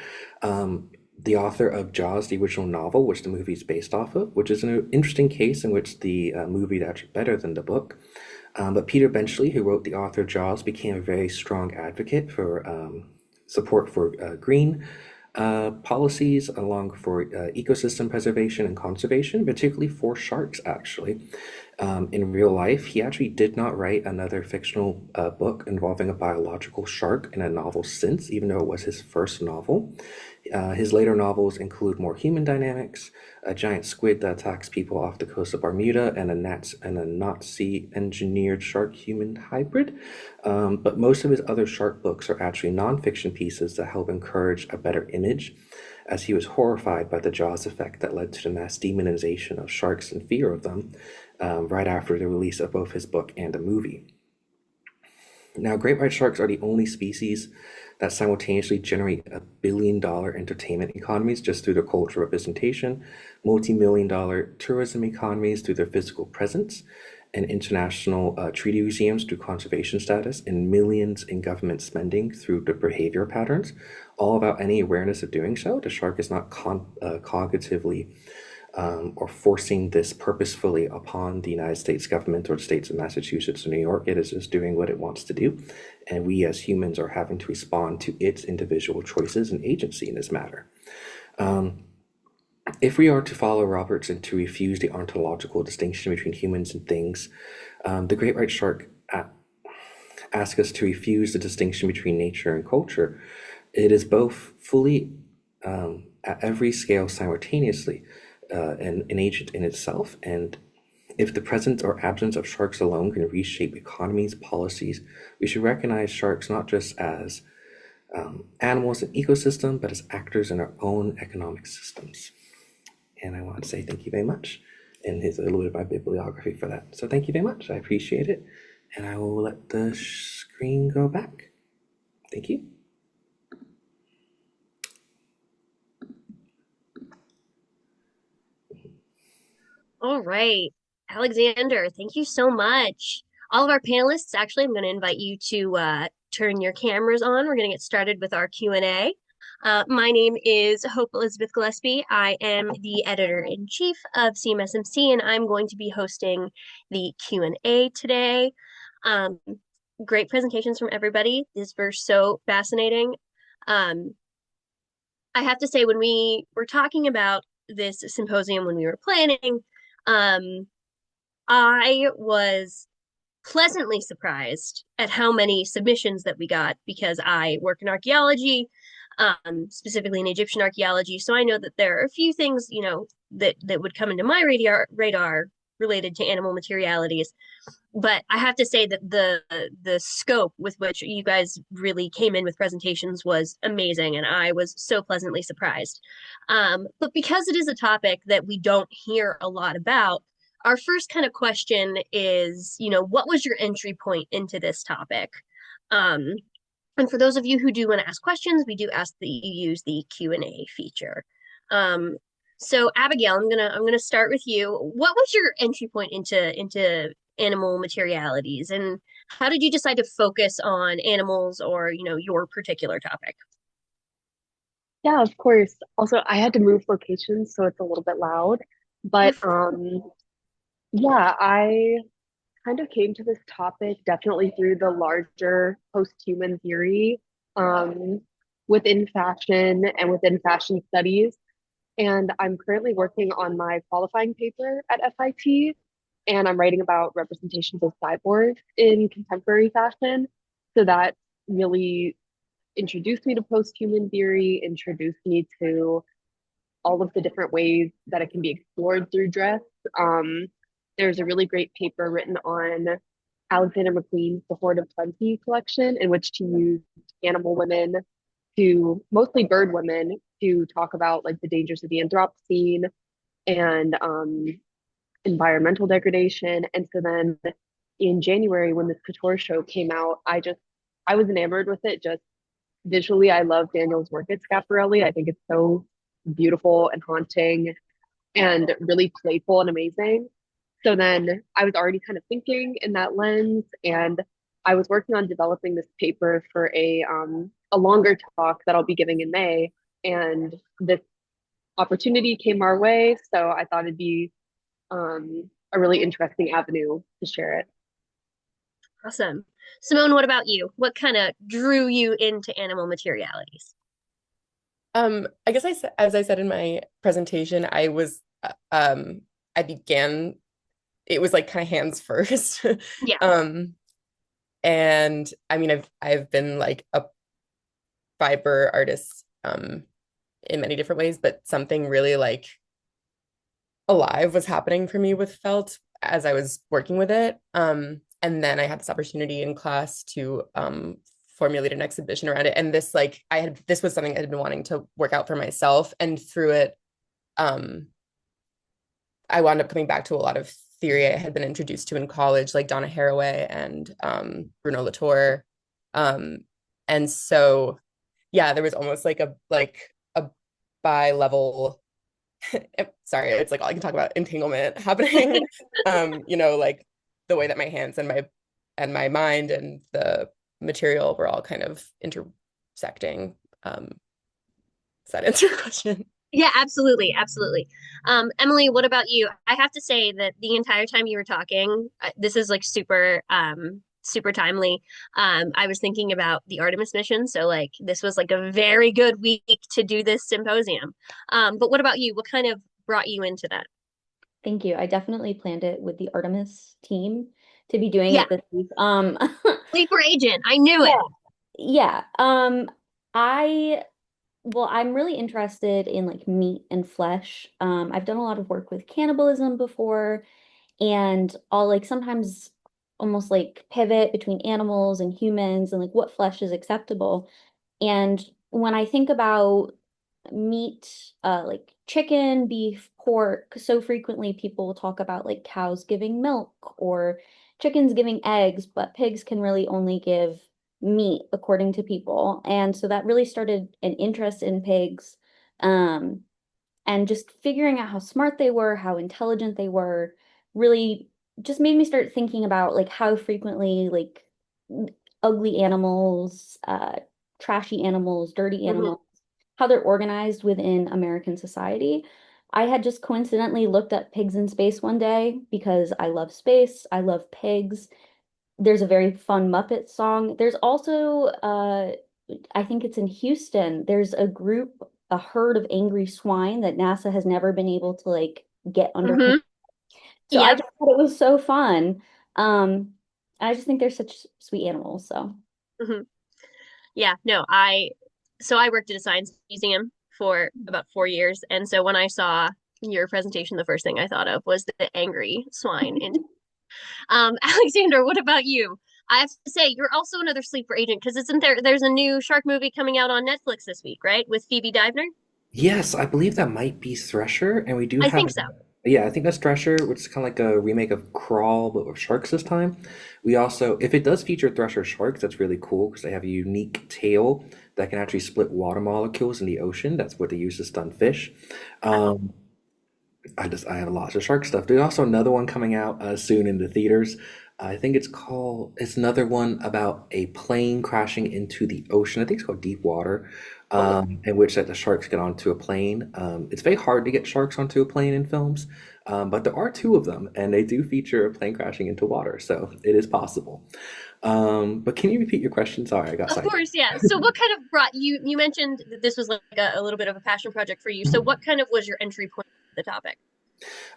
S8: the author of Jaws, the original novel, which the movie is based off of, which is an interesting case in which the movie is actually better than the book. But Peter Benchley, who wrote the author of Jaws, became a very strong advocate for support for green policies along for ecosystem preservation and conservation, particularly for sharks, actually. In real life, he actually did not write another fictional book involving a biological shark in a novel since, even though it was his first novel. His later novels include more human dynamics, a giant squid that attacks people off the coast of Bermuda, and a Nazi-engineered shark-human hybrid. But most of his other shark books are actually nonfiction pieces that help encourage a better image, as he was horrified by the Jaws effect that led to the mass demonization of sharks and fear of them right after the release of both his book and the movie. Now, great white sharks are the only species that simultaneously generate $1 billion entertainment economies just through their cultural representation, multi-million-dollar tourism economies through their physical presence, and international treaty museums through conservation status, and millions in government spending through the behavior patterns, all without any awareness of doing so. The shark is not cognitively or forcing this purposefully upon the United States government or the states of Massachusetts or New York. It is just doing what it wants to do. And we as humans are having to respond to its individual choices and agency in this matter. If we are to follow Roberts and to refuse the ontological distinction between humans and things, the great white shark asks us to refuse the distinction between nature and culture. It is both fully at every scale simultaneously an agent in itself, and if the presence or absence of sharks alone can reshape economies, policies, we should recognize sharks not just as animals in ecosystem, but as actors in our own economic systems. And I want to say thank you very much, and here's a little bit of my bibliography for that. So thank you very much, I appreciate it, and I will let the screen go back. Thank you.
S6: All right, Alexander, thank you so much. All of our panelists, actually, I'm going to invite you to turn your cameras on. We're going to get started with our Q&A. My name is Hope Elizabeth Gillespie. I am the editor-in-chief of CMSMC, and I'm going to be hosting the Q&A today. Great presentations from everybody. These were so fascinating. Um, I have to say, when we were talking about this symposium, when we were planning, I was pleasantly surprised at how many submissions that we got because I work in archaeology, specifically in Egyptian archaeology. So I know that there are a few things, that would come into my radar related to animal materialities. But I have to say that the scope with which you guys really came in with presentations was amazing, and I was so pleasantly surprised. But because it is a topic that we don't hear a lot about, our first kind of question is, what was your entry point into this topic? Um, and for those of you who do want to ask questions, we do ask that you use the Q&A feature. So Abigail, I'm gonna start with you. What was your entry point into animal materialities, and how did you decide to focus on animals or, your particular topic?
S2: Yeah, of course. Also, I had to move locations, so it's a little bit loud. But yeah, I kind of came to this topic definitely through the larger post-human theory um, within fashion and within fashion studies. And I'm currently working on my qualifying paper at FIT, and I'm writing about representations of cyborgs in contemporary fashion. So that really introduced me to post-human theory, introduced me to all of the different ways that it can be explored through dress. Um, there's a really great paper written on Alexander McQueen's The Horde of Plenty collection, in which he used animal women to, mostly bird women, to talk about like the dangers of the Anthropocene and environmental degradation. And so then in January, when this couture show came out, I was enamored with it. Just visually, I love Daniel's work at Schiaparelli. I think it's so beautiful and haunting and really playful and amazing. So then I was already kind of thinking in that lens, and I was working on developing this paper for a longer talk that I'll be giving in May. And this opportunity came our way, so I thought it'd be a really interesting avenue to share it.
S6: Awesome. Simone, what about you? What kind of drew you into animal materialities?
S5: I guess as I said in my presentation, I began, it was like kind of hands first.
S6: Yeah.
S5: And I mean, I've been like a fiber artist, in many different ways, but something really like alive was happening for me with felt as I was working with it. And then I had this opportunity in class to formulate an exhibition around it. And this was something I had been wanting to work out for myself. And through it, I wound up coming back to a lot of theory I had been introduced to in college, like Donna Haraway and Bruno Latour. And so, yeah, there was almost like a bi-level, sorry, it's like all I can talk about entanglement happening. Like the way that my hands and my mind and the material were all kind of intersecting. Does that answer your question?
S6: Yeah, absolutely. Absolutely. Emily, what about you? I have to say that the entire time you were talking, this is like super timely. I was thinking about the Artemis mission, so like this was like a very good week to do this symposium. But what about you? What kind of brought you into that?
S4: Thank you. I definitely planned it with the Artemis team to be doing
S6: Yeah,
S4: it this week.
S6: sleeper agent. I knew it.
S4: Yeah. I'm really interested in like meat and flesh. I've done a lot of work with cannibalism before, and I'll like sometimes almost like pivot between animals and humans and like what flesh is acceptable. And when I think about meat, like chicken, beef, pork, so frequently people will talk about like cows giving milk or chickens giving eggs, but pigs can really only give meat according to people. And so that really started an interest in pigs. And just figuring out how smart they were, how intelligent they were, really just made me start thinking about like how frequently like ugly animals, trashy animals, dirty
S6: Mhm.
S4: animals, how they're organized within American society. I had just coincidentally looked up pigs in space one day because I love space, I love pigs, there's a very fun Muppet song. There's also I think it's in Houston. There's a herd of angry swine that NASA has never been able to like get under control.
S6: Mm-hmm.
S4: So I
S6: Yep.
S4: just thought it was so fun. I just think they're such sweet animals. So
S6: Mm-hmm. Yeah, no, I worked at a science museum for about 4 years, and so when I saw your presentation, the first thing I thought of was the angry swine. And Alexander, what about you? I have to say, you're also another sleeper agent because isn't there's a new shark movie coming out on Netflix this week, right? With Phoebe Divner?
S8: Yes, I believe that might be Thresher, and we do
S6: I
S8: have,
S6: think so.
S8: yeah, I think that's Thresher, which is kind of like a remake of Crawl, but with sharks this time. We also, if it does feature Thresher sharks, that's really cool because they have a unique tail that can actually split water molecules in the ocean. That's what they use to stun fish. Um, I have lots of shark stuff. There's also another one coming out soon in the theaters. I think it's another one about a plane crashing into the ocean. I think it's called Deep Water, in which that the sharks get onto a plane. It's very hard to get sharks onto a plane in films, but there are two of them, and they do feature a plane crashing into water, so it is possible. But can you repeat your question? Sorry, I got
S6: Of
S8: sidetracked.
S6: course, yeah. So what kind of brought you, you mentioned that this was like a little bit of a passion project for you. So what kind of was your entry point to the topic?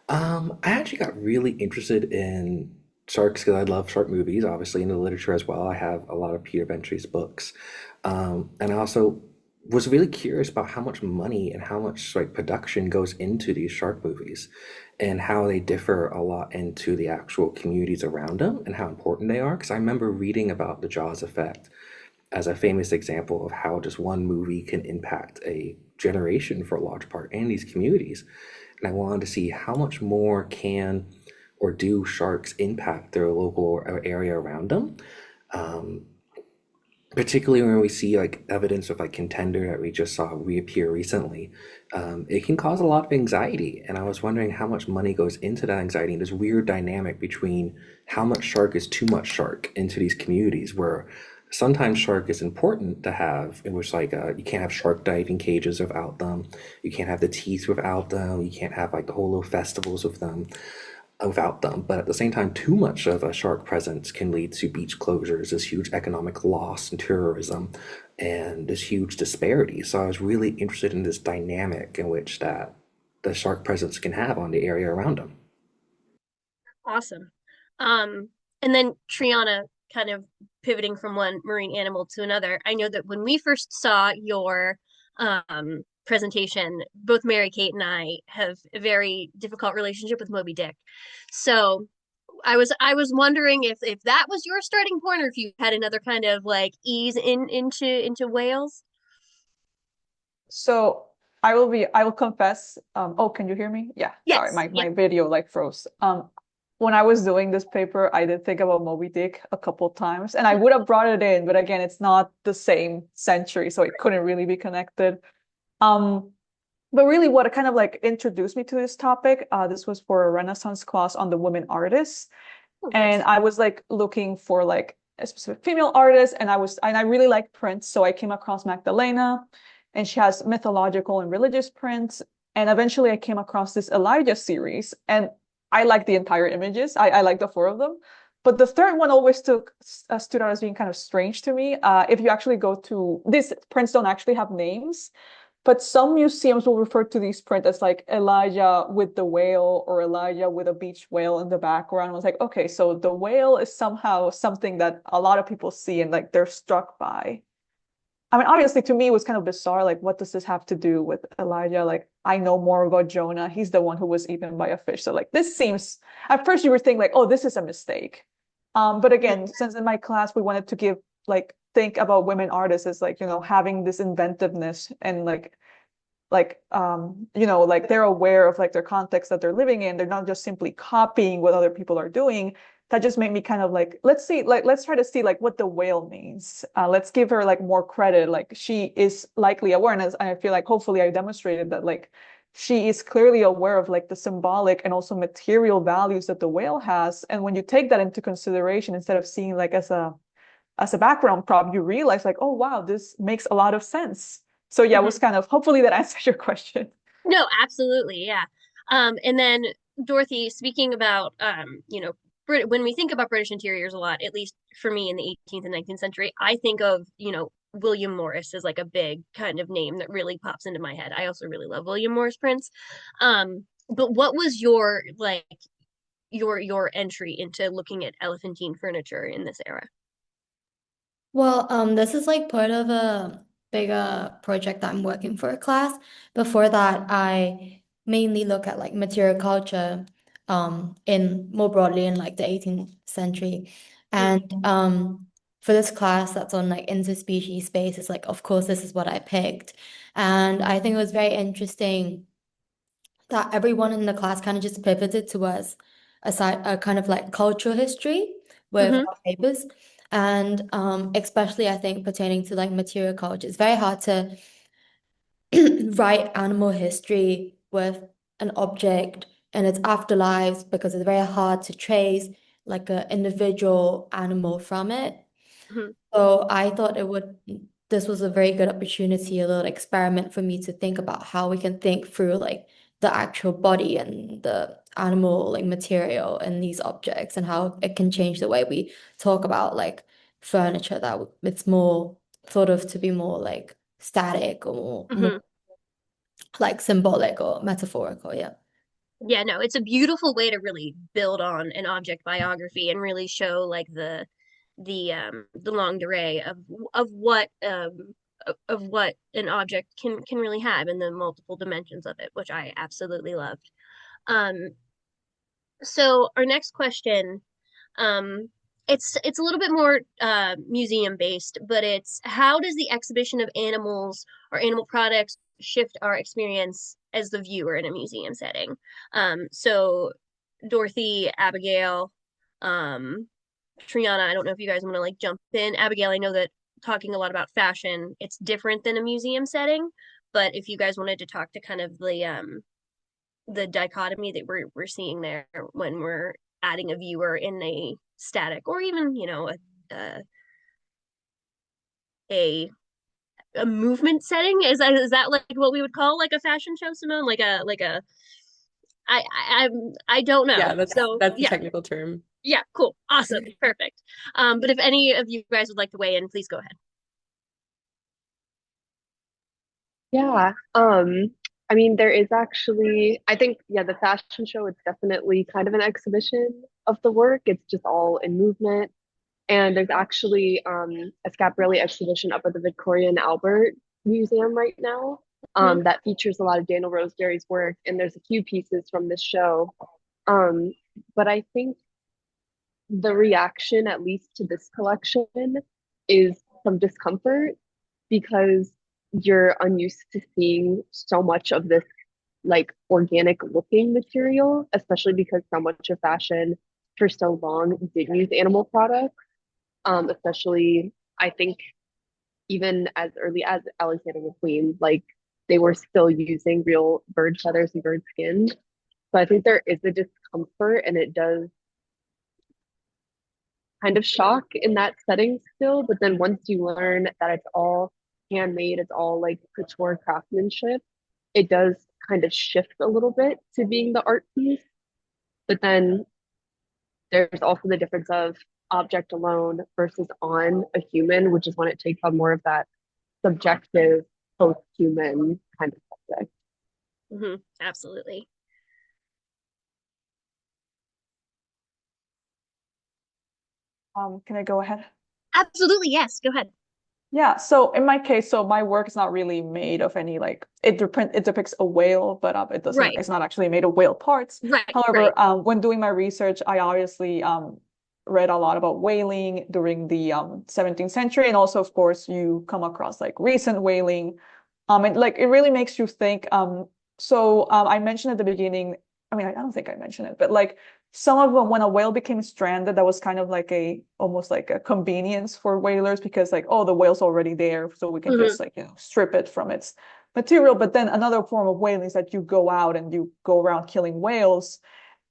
S8: I actually got really interested in sharks because I love shark movies, obviously, in the literature as well. I have a lot of Peter Ventry's books. And I also was really curious about how much money and how much like production goes into these shark movies and how they differ a lot into the actual communities around them and how important they are. Because I remember reading about the Jaws effect as a famous example of how just one movie can impact a generation for a large part and these communities. And I wanted to see how much more can or do sharks impact their local area around them. Um, Particularly when we see like evidence of like contender that we just saw reappear recently, it can cause a lot of anxiety. And I was wondering how much money goes into that anxiety and this weird dynamic between how much shark is too much shark into these communities where sometimes shark is important to have, in which like you can't have shark diving cages without them, you can't have the teeth without them, you can't have like the whole little festivals of them without them. But at the same time, too much of a shark presence can lead to beach closures, this huge economic loss and tourism, and this huge disparity. So I was really interested in this dynamic in which that the shark presence can have on the area around them.
S6: Awesome. And then Triana, kind of pivoting from one marine animal to another. I know that when we first saw your presentation, both Mary Kate and I have a very difficult relationship with Moby Dick. So I was wondering if that was your starting point or if you had another kind of like ease into whales.
S7: So I will confess. Oh, can you hear me? Yeah, sorry,
S6: Yes.
S7: my video like froze. When I was doing this paper, I did think about Moby Dick a couple times, and I would have brought it in, but again, it's not the same century, so it couldn't really be connected. Um, but really, what kind of like introduced me to this topic, this was for a Renaissance class on the women artists,
S6: Oh,
S7: and
S6: nice.
S7: I was like looking for like a specific female artist, and I really like prints, so I came across Magdalena, and she has mythological and religious prints, and eventually I came across this Elijah series, and I like the entire images. I like the four of them, but the third one always stood out as being kind of strange to me. If you actually go to these prints, don't actually have names, but some museums will refer to these prints as like Elijah with the whale or Elijah with a beach whale in the background. I was like, okay, so the whale is somehow something that a lot of people see and like they're struck by. I mean, obviously to me it was kind of bizarre. Like, what does this have to do with Elijah? Like, I know more about Jonah. He's the one who was eaten by a fish. So like this seems, at first you were thinking like, oh, this is a mistake. But again, since in my class we wanted to give like think about women artists as like, having this inventiveness and like they're aware of like their context that they're living in. They're not just simply copying what other people are doing. That just made me kind of like, let's try to see like what the whale means. Let's give her like more credit. Like she is likely aware, and I feel like hopefully I demonstrated that like she is clearly aware of like the symbolic and also material values that the whale has. And when you take that into consideration, instead of seeing like as a background prop, you realize like, oh wow, this makes a lot of sense. So yeah, it was kind of, hopefully that answers your question.
S6: No, absolutely, yeah. And then Dorothy, speaking about when we think about British interiors a lot, at least for me in the 18th and 19th century, I think of, William Morris as like a big kind of name that really pops into my head. I also really love William Morris prints. But what was your like your entry into looking at Elephantine furniture in this era?
S3: Well, this is like part of a bigger project that I'm working for a class. Before that, I mainly look at like material culture, in more broadly in like the 18th century. And for this class that's on like interspecies space, it's like, of course, this is what I picked. And I think it was very interesting that everyone in the class kind of just pivoted towards a kind of like cultural history with
S6: Mm-hmm.
S3: our papers. And especially I think pertaining to like material culture, it's very hard to write animal history with an object and its afterlives because it's very hard to trace like an individual animal from it.
S6: Mm-hmm.
S3: So I thought this was a very good opportunity, a little experiment for me to think about how we can think through like the actual body and the animal like material in these objects and how it can change the way we talk about like furniture that it's more thought of to be more like static or more
S6: Mm-hmm.
S3: like symbolic or metaphorical. Yeah.
S6: Yeah, no, it's a beautiful way to really build on an object biography and really show like the longue durée of what of what an object can really have and the multiple dimensions of it, which I absolutely loved. Um, so our next question, um, it's a little bit more museum based, but it's how does the exhibition of animals or animal products shift our experience as the viewer in a museum setting? So Dorothy, Abigail, um, Triana, I don't know if you guys want to like jump in. Abigail, I know that talking a lot about fashion, it's different than a museum setting, but if you guys wanted to talk to kind of the dichotomy that we're seeing there when we're adding a viewer in a static or even, a a, a movement setting, is that like what we would call like a fashion show, Simone? Like a I don't know.
S5: Yeah, that's
S6: So
S5: that's the
S6: yeah.
S5: technical term.
S6: Yeah, cool. Awesome. Perfect. But if any of you guys would like to weigh in, please go ahead.
S2: Yeah. I mean, there is actually, I think, yeah, the fashion show is definitely kind of an exhibition of the work. It's just all in movement. And there's actually a Schiaparelli exhibition up at the Victoria and Albert Museum right now
S6: Mhm.
S2: that features a lot of Daniel Roseberry's work. And there's a few pieces from this show. Um, but I think the reaction, at least to this collection, is some discomfort because you're unused to seeing so much of this like organic looking material, especially because so much of fashion for so long did use animal products. Especially I think even as early as Alexander McQueen, like they were still using real bird feathers and bird skin. So I think there is a discomfort and it does kind of shock in that setting still. But then once you learn that it's all handmade, it's all like couture craftsmanship, it does kind of shift a little bit to being the art piece. But then there's also the difference of object alone versus on a human, which is when it takes on more of that subjective post-human kind of subject.
S6: Absolutely.
S7: Can I go ahead?
S6: Absolutely, yes. Go ahead.
S7: Yeah, so in my case, so my work is not really made of any like it depicts a whale, but
S6: Right.
S7: it's not actually made of whale parts.
S6: Right.
S7: However,
S6: Right.
S7: when doing my research, I obviously read a lot about whaling during the 17th century, and also, of course, you come across like recent whaling, and like it really makes you think. I mentioned at the beginning, I mean, I don't think I mentioned it, but like some of them when a whale became stranded, that was kind of like almost like a convenience for whalers because like, oh, the whale's already there, so we can just like, strip it from its material. But then another form of whaling is that you go out and you go around killing whales.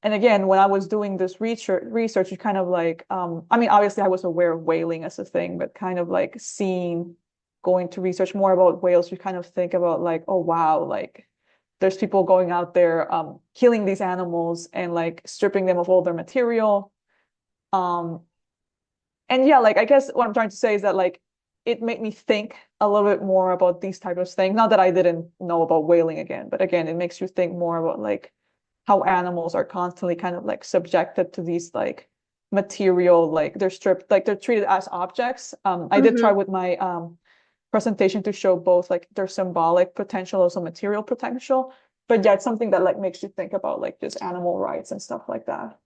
S7: And again, when I was doing this research, you kind of like, I mean, obviously I was aware of whaling as a thing, but kind of like going to research more about whales, you kind of think about like, oh wow, like there's people going out there killing these animals and like stripping them of all their material. And yeah, like I guess what I'm trying to say is that like it made me think a little bit more about these types of things. Not that I didn't know about whaling again, but again, it makes you think more about like how animals are constantly kind of like subjected to these like material, like they're stripped, like they're treated as objects. I did try with my presentation to show both like their symbolic potential, also material potential. But yeah, it's something that like makes you think about like just animal rights and stuff like that.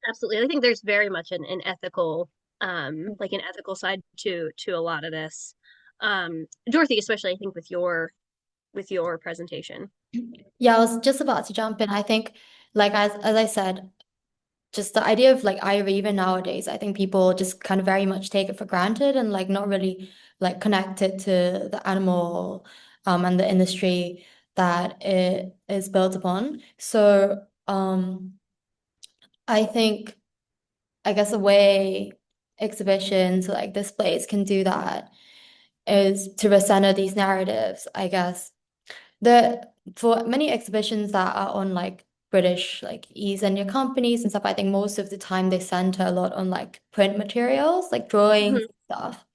S6: Absolutely. I think there's very much an ethical like an ethical side to a lot of this. Dorothy, especially I think with your presentation.
S3: Yeah, I was just about to jump in. I think, like as I said, just the idea of like Ivory, even nowadays, I think people just kind of very much take it for granted and like not really like connect it to the animal and the industry that it is built upon. So I think I guess a way exhibitions like displays can do that is to recenter these narratives, I guess. The for many exhibitions that are on like British like East India companies and stuff, I think most of the time they center a lot on like print materials, like drawings and stuff.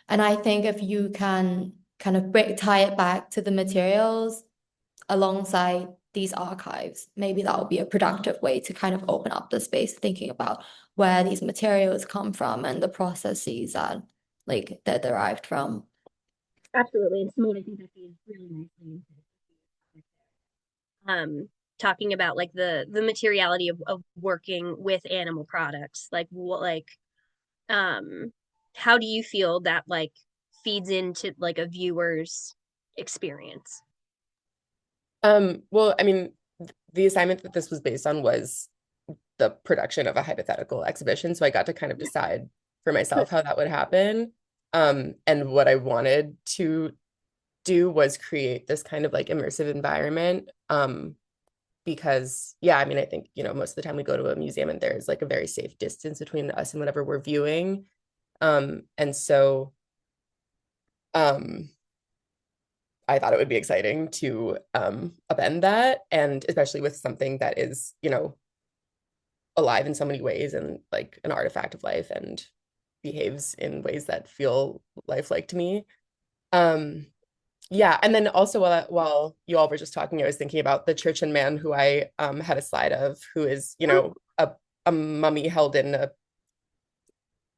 S3: And I think if you can kind of tie it back to the materials alongside these archives, maybe that would be a productive way to kind of open up the space, thinking about where these materials come from and the processes that like they're derived from.
S6: Absolutely. And Simone, I think that feeds really nicely into talking about like the materiality of working with animal products. Like what um how do you feel that like feeds into like a viewer's experience?
S5: Well, I mean, the assignment that this was based on was the production of a hypothetical exhibition. So I got to kind of decide for myself how that would happen. And what I wanted to do was create this kind of like immersive environment. Because yeah, I mean, I think, you know, most of the time we go to a museum and there's like a very safe distance between us and whatever we're viewing. And so I thought it would be exciting to upend that, and especially with something that is, you know, alive in so many ways and like an artifact of life and behaves in ways that feel lifelike to me. Um, yeah, and then also while you all were just talking, I was thinking about the church and man who I had a slide of, who is, you know, a mummy held in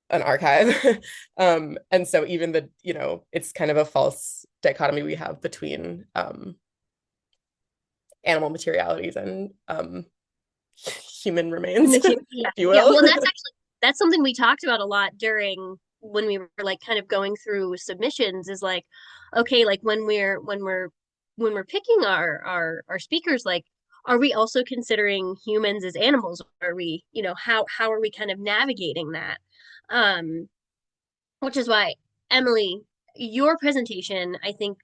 S5: an archive. And so even the, you know, it's kind of a false dichotomy we have between animal materialities and human remains, if you will.
S6: Yeah, well, that's something we talked about a lot during when we were like kind of going through submissions is like, okay, like when we're picking our speakers, like, are we also considering humans as animals? Are we, you know, how are we kind of navigating that? Um, which is why, Emily, your presentation, I think,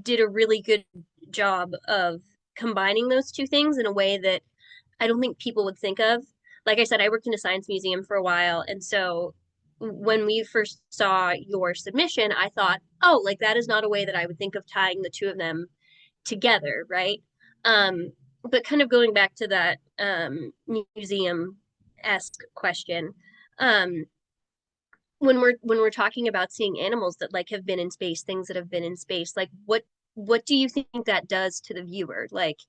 S6: did a really good job of combining those two things in a way that I don't think people would think of. Like I said, I worked in a science museum for a while, and so when we first saw your submission, I thought, oh, like that is not a way that I would think of tying the two of them together, right? But kind of going back to that museum-esque question, um, when we're talking about seeing animals that like have been in space, things that have been in space, like what do you think that does to the viewer? Like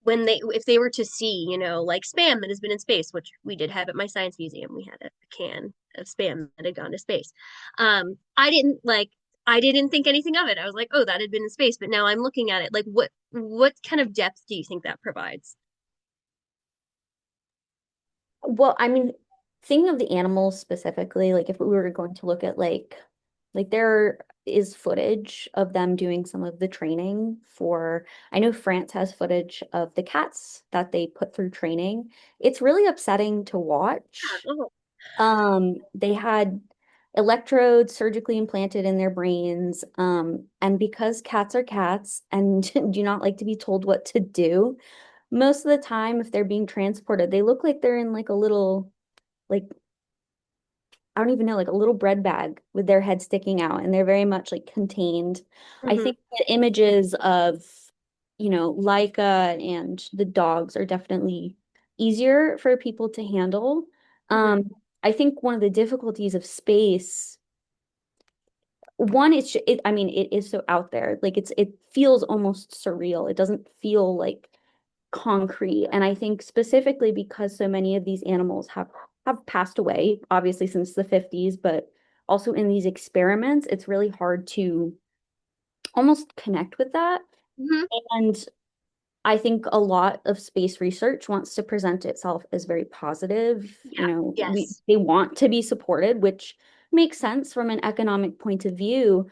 S6: when they if they were to see, you know, like spam that has been in space, which we did have at my science museum, we had a can of spam that had gone to space. I didn't like I didn't think anything of it. I was like, oh, that had been in space, but now I'm looking at it like what kind of depth do you think that provides?
S4: Well, I mean, thinking of the animals specifically, like if we were going to look at like there is footage of them doing some of the training for, I know France has footage of the cats that they put through training. It's really upsetting to watch. They had electrodes surgically implanted in their brains. And because cats are cats and do not like to be told what to do, most of the time, if they're being transported, they look like they're in like a little, like, I don't even know, like a little bread bag with their head sticking out, and they're very much like contained. I think the images of, you know, Laika and the dogs are definitely easier for people to handle. I think one of the difficulties of space, one, I mean, it is so out there. Like it feels almost surreal. It doesn't feel like concrete. And I think specifically because so many of these animals have passed away, obviously since the 50s, but also in these experiments, it's really hard to almost connect with that. And I think a lot of space research wants to present itself as very positive. You know,
S6: Yes.
S4: they want to be supported, which makes sense from an economic point of view.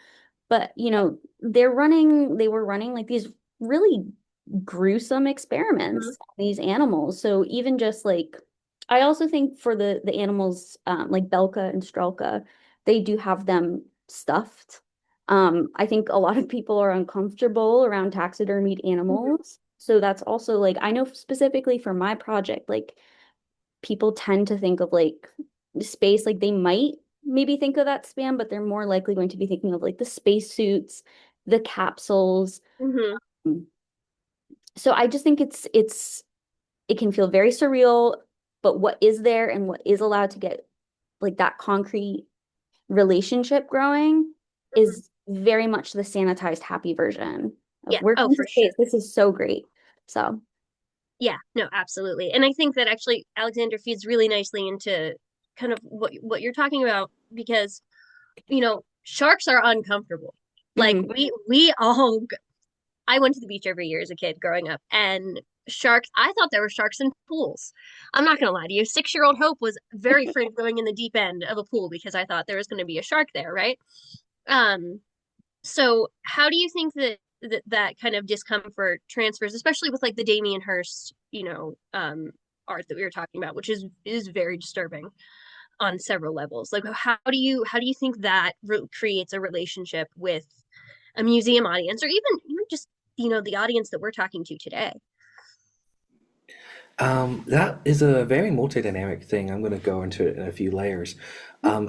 S4: But, you know, they were running like these really gruesome experiments on these animals. So even just like, I also think for the animals, like Belka and Strelka, they do have them stuffed. I think a lot of people are uncomfortable around taxidermied animals. So that's also like, I know specifically for my project, like people tend to think of like space, like they might maybe think of that span, but they're more likely going to be thinking of like the spacesuits, the capsules. So I just think it can feel very surreal, but what is there and what is allowed to get like that concrete relationship growing is very much the sanitized, happy version of we're going to space. This is so great. So
S6: yeah, no, absolutely. And I think that actually Alexander feeds really nicely into kind of what you're talking about, because you know, sharks are uncomfortable. Like we all I went to the beach every year as a kid growing up, and sharks, I thought there were sharks in pools. I'm not gonna lie to you. 6-year-old Hope was very afraid of going in the deep end of a pool because I thought there was gonna be a shark there, right? So how do you think that kind of discomfort transfers, especially with like the Damien Hirst, art that we were talking about, which is very disturbing on several levels. Like how do you think that creates a relationship with a museum audience, or even just the audience that we're talking to today?
S8: That is a very multi-dynamic thing. I'm going to go into it in a few layers.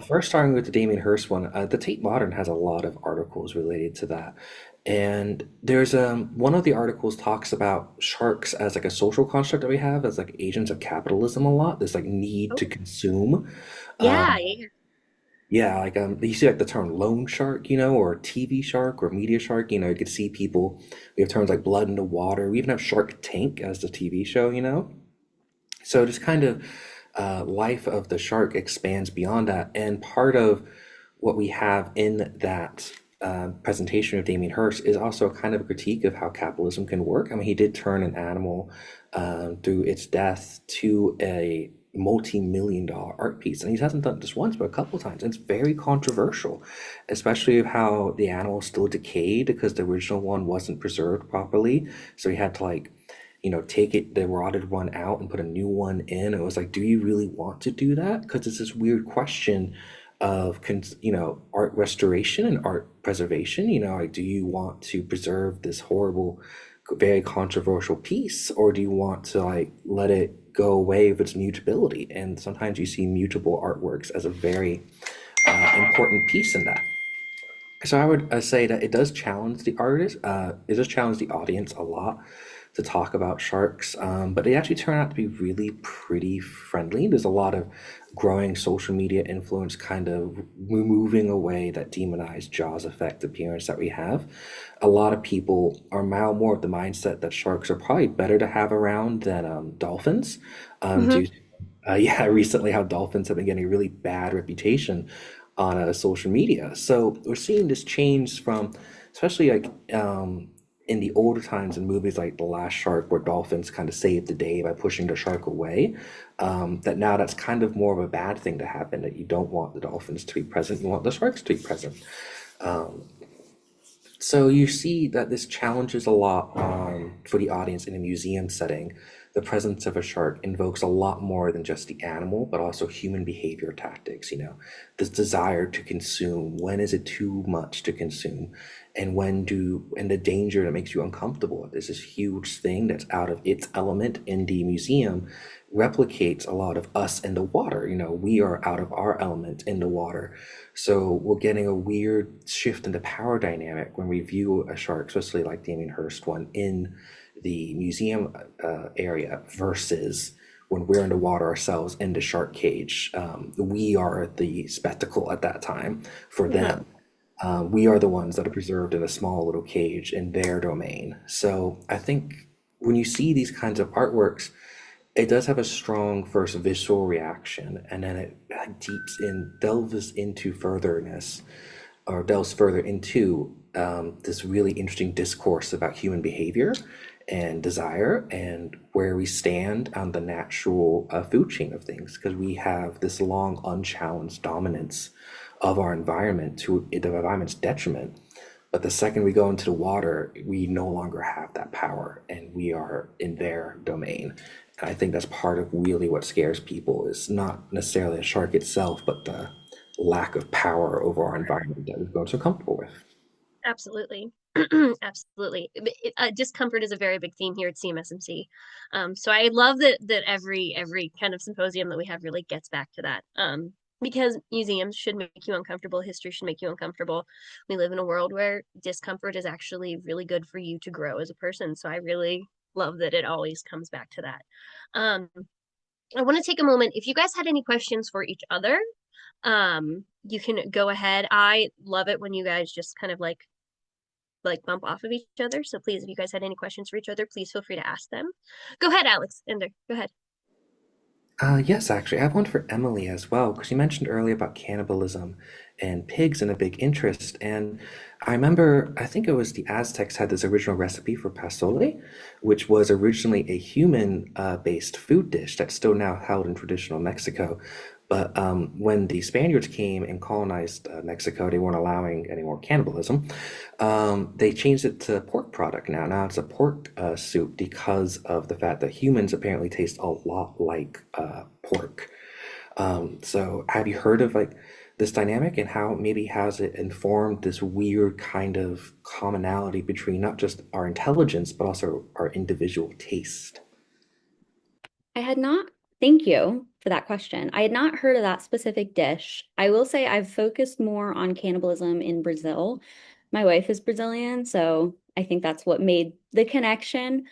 S8: First, starting with the Damien Hirst one, the Tate Modern has a lot of articles related to that. And there's one of the articles talks about sharks as like a social construct that we have as like agents of capitalism a lot. This like need to consume.
S6: Yeah,
S8: Yeah, like you see like the term loan shark, or TV shark or media shark, you could see people, we have terms like blood in the water. We even have Shark Tank as the TV show. So just kind of life of the shark expands beyond that. And part of what we have in that presentation of Damien Hirst is also kind of a critique of how capitalism can work. I mean, he did turn an animal through its death to a multi-million-dollar art piece, and he hasn't done it just once but a couple times. It's very controversial, especially of how the animal still decayed because the original one wasn't preserved properly, so he had to like take the rotted one out and put a new one in. It was like, do you really want to do that? Because it's this weird question of art restoration and art preservation. Like, do you want to preserve this horrible, very controversial piece, or do you want to like let it go away with its mutability? And sometimes you see mutable artworks as a very important piece in that. So I would say that it does challenge the artist, it does challenge the audience a lot to talk about sharks, but they actually turn out to be really pretty friendly. There's a lot of growing social media influence kind of removing away that demonized Jaws effect appearance that we have. A lot of people are now more of the mindset that sharks are probably better to have around than dolphins. Due yeah, recently how dolphins have been getting a really bad reputation on social media. So we're seeing this change from, especially like in the older times in movies like The Last Shark, where dolphins kind of saved the day by pushing the shark away. That now that's kind of more of a bad thing to happen. That you don't want the dolphins to be present, you want the sharks to be present. So you see that this challenges a lot for the audience in a museum setting. The presence of a shark invokes a lot more than just the animal, but also human behavior tactics, this desire to consume. When is it too much to consume? And and the danger that makes you uncomfortable. There's this huge thing that's out of its element in the museum, replicates a lot of us in the water. We are out of our element in the water. So we're getting a weird shift in the power dynamic when we view a shark, especially like Damien Hirst one, in the museum area versus when we're in the water ourselves in the shark cage. We are the spectacle at that time for them. We are the ones that are preserved in a small little cage in their domain. So I think when you see these kinds of artworks, it does have a strong first visual reaction, and then it delves into furtherness, or delves further into this really interesting discourse about human behavior and desire and where we stand on the natural food chain of things, because we have this long unchallenged dominance of our environment to the environment's detriment. But the second we go into the water, we no longer have that power and we are in their domain. And I think that's part of really what scares people, is not necessarily a shark itself, but the lack of power over our environment that we've grown so comfortable with.
S6: Absolutely. Absolutely. Discomfort is a very big theme here at CMSMC. So I love that every kind of symposium that we have really gets back to that. Because museums should make you uncomfortable, history should make you uncomfortable. We live in a world where discomfort is actually really good for you to grow as a person. So I really love that it always comes back to that. I want to take a moment. If you guys had any questions for each other, you can go ahead. I love it when you guys just kind of like bump off of each other. So please, if you guys had any questions for each other, please feel free to ask them. Go ahead, Alexander. Go ahead.
S8: Yes, actually, I have one for Emily as well, because you mentioned earlier about cannibalism and pigs and a big interest. And I remember, I think it was the Aztecs had this original recipe for pasole, which was originally a human based food dish that's still now held in traditional Mexico. But when the Spaniards came and colonized Mexico, they weren't allowing any more cannibalism. They changed it to pork product now. Now it's a pork soup because of the fact that humans apparently taste a lot like pork. So have you heard of like this dynamic, and how maybe has it informed this weird kind of commonality between not just our intelligence, but also our individual taste?
S4: I had not, thank you for that question. I had not heard of that specific dish. I will say I've focused more on cannibalism in Brazil. My wife is Brazilian, so I think that's what made the connection.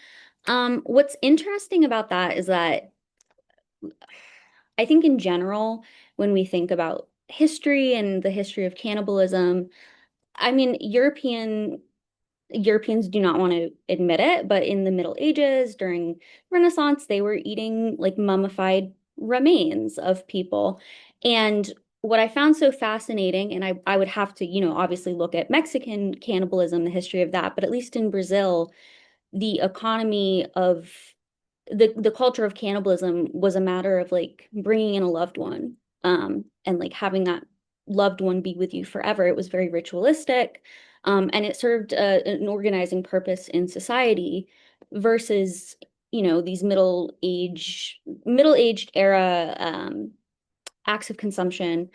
S4: What's interesting about that is that I think in general, when we think about history and the history of cannibalism, I mean, Europeans do not want to admit it, but in the Middle Ages, during Renaissance, they were eating like mummified remains of people. And what I found so fascinating, and I would have to, obviously look at Mexican cannibalism, the history of that, but at least in Brazil, the economy of the culture of cannibalism was a matter of like bringing in a loved one, and like having that loved one be with you forever. It was very ritualistic, and it served an organizing purpose in society versus these middle-aged era acts of consumption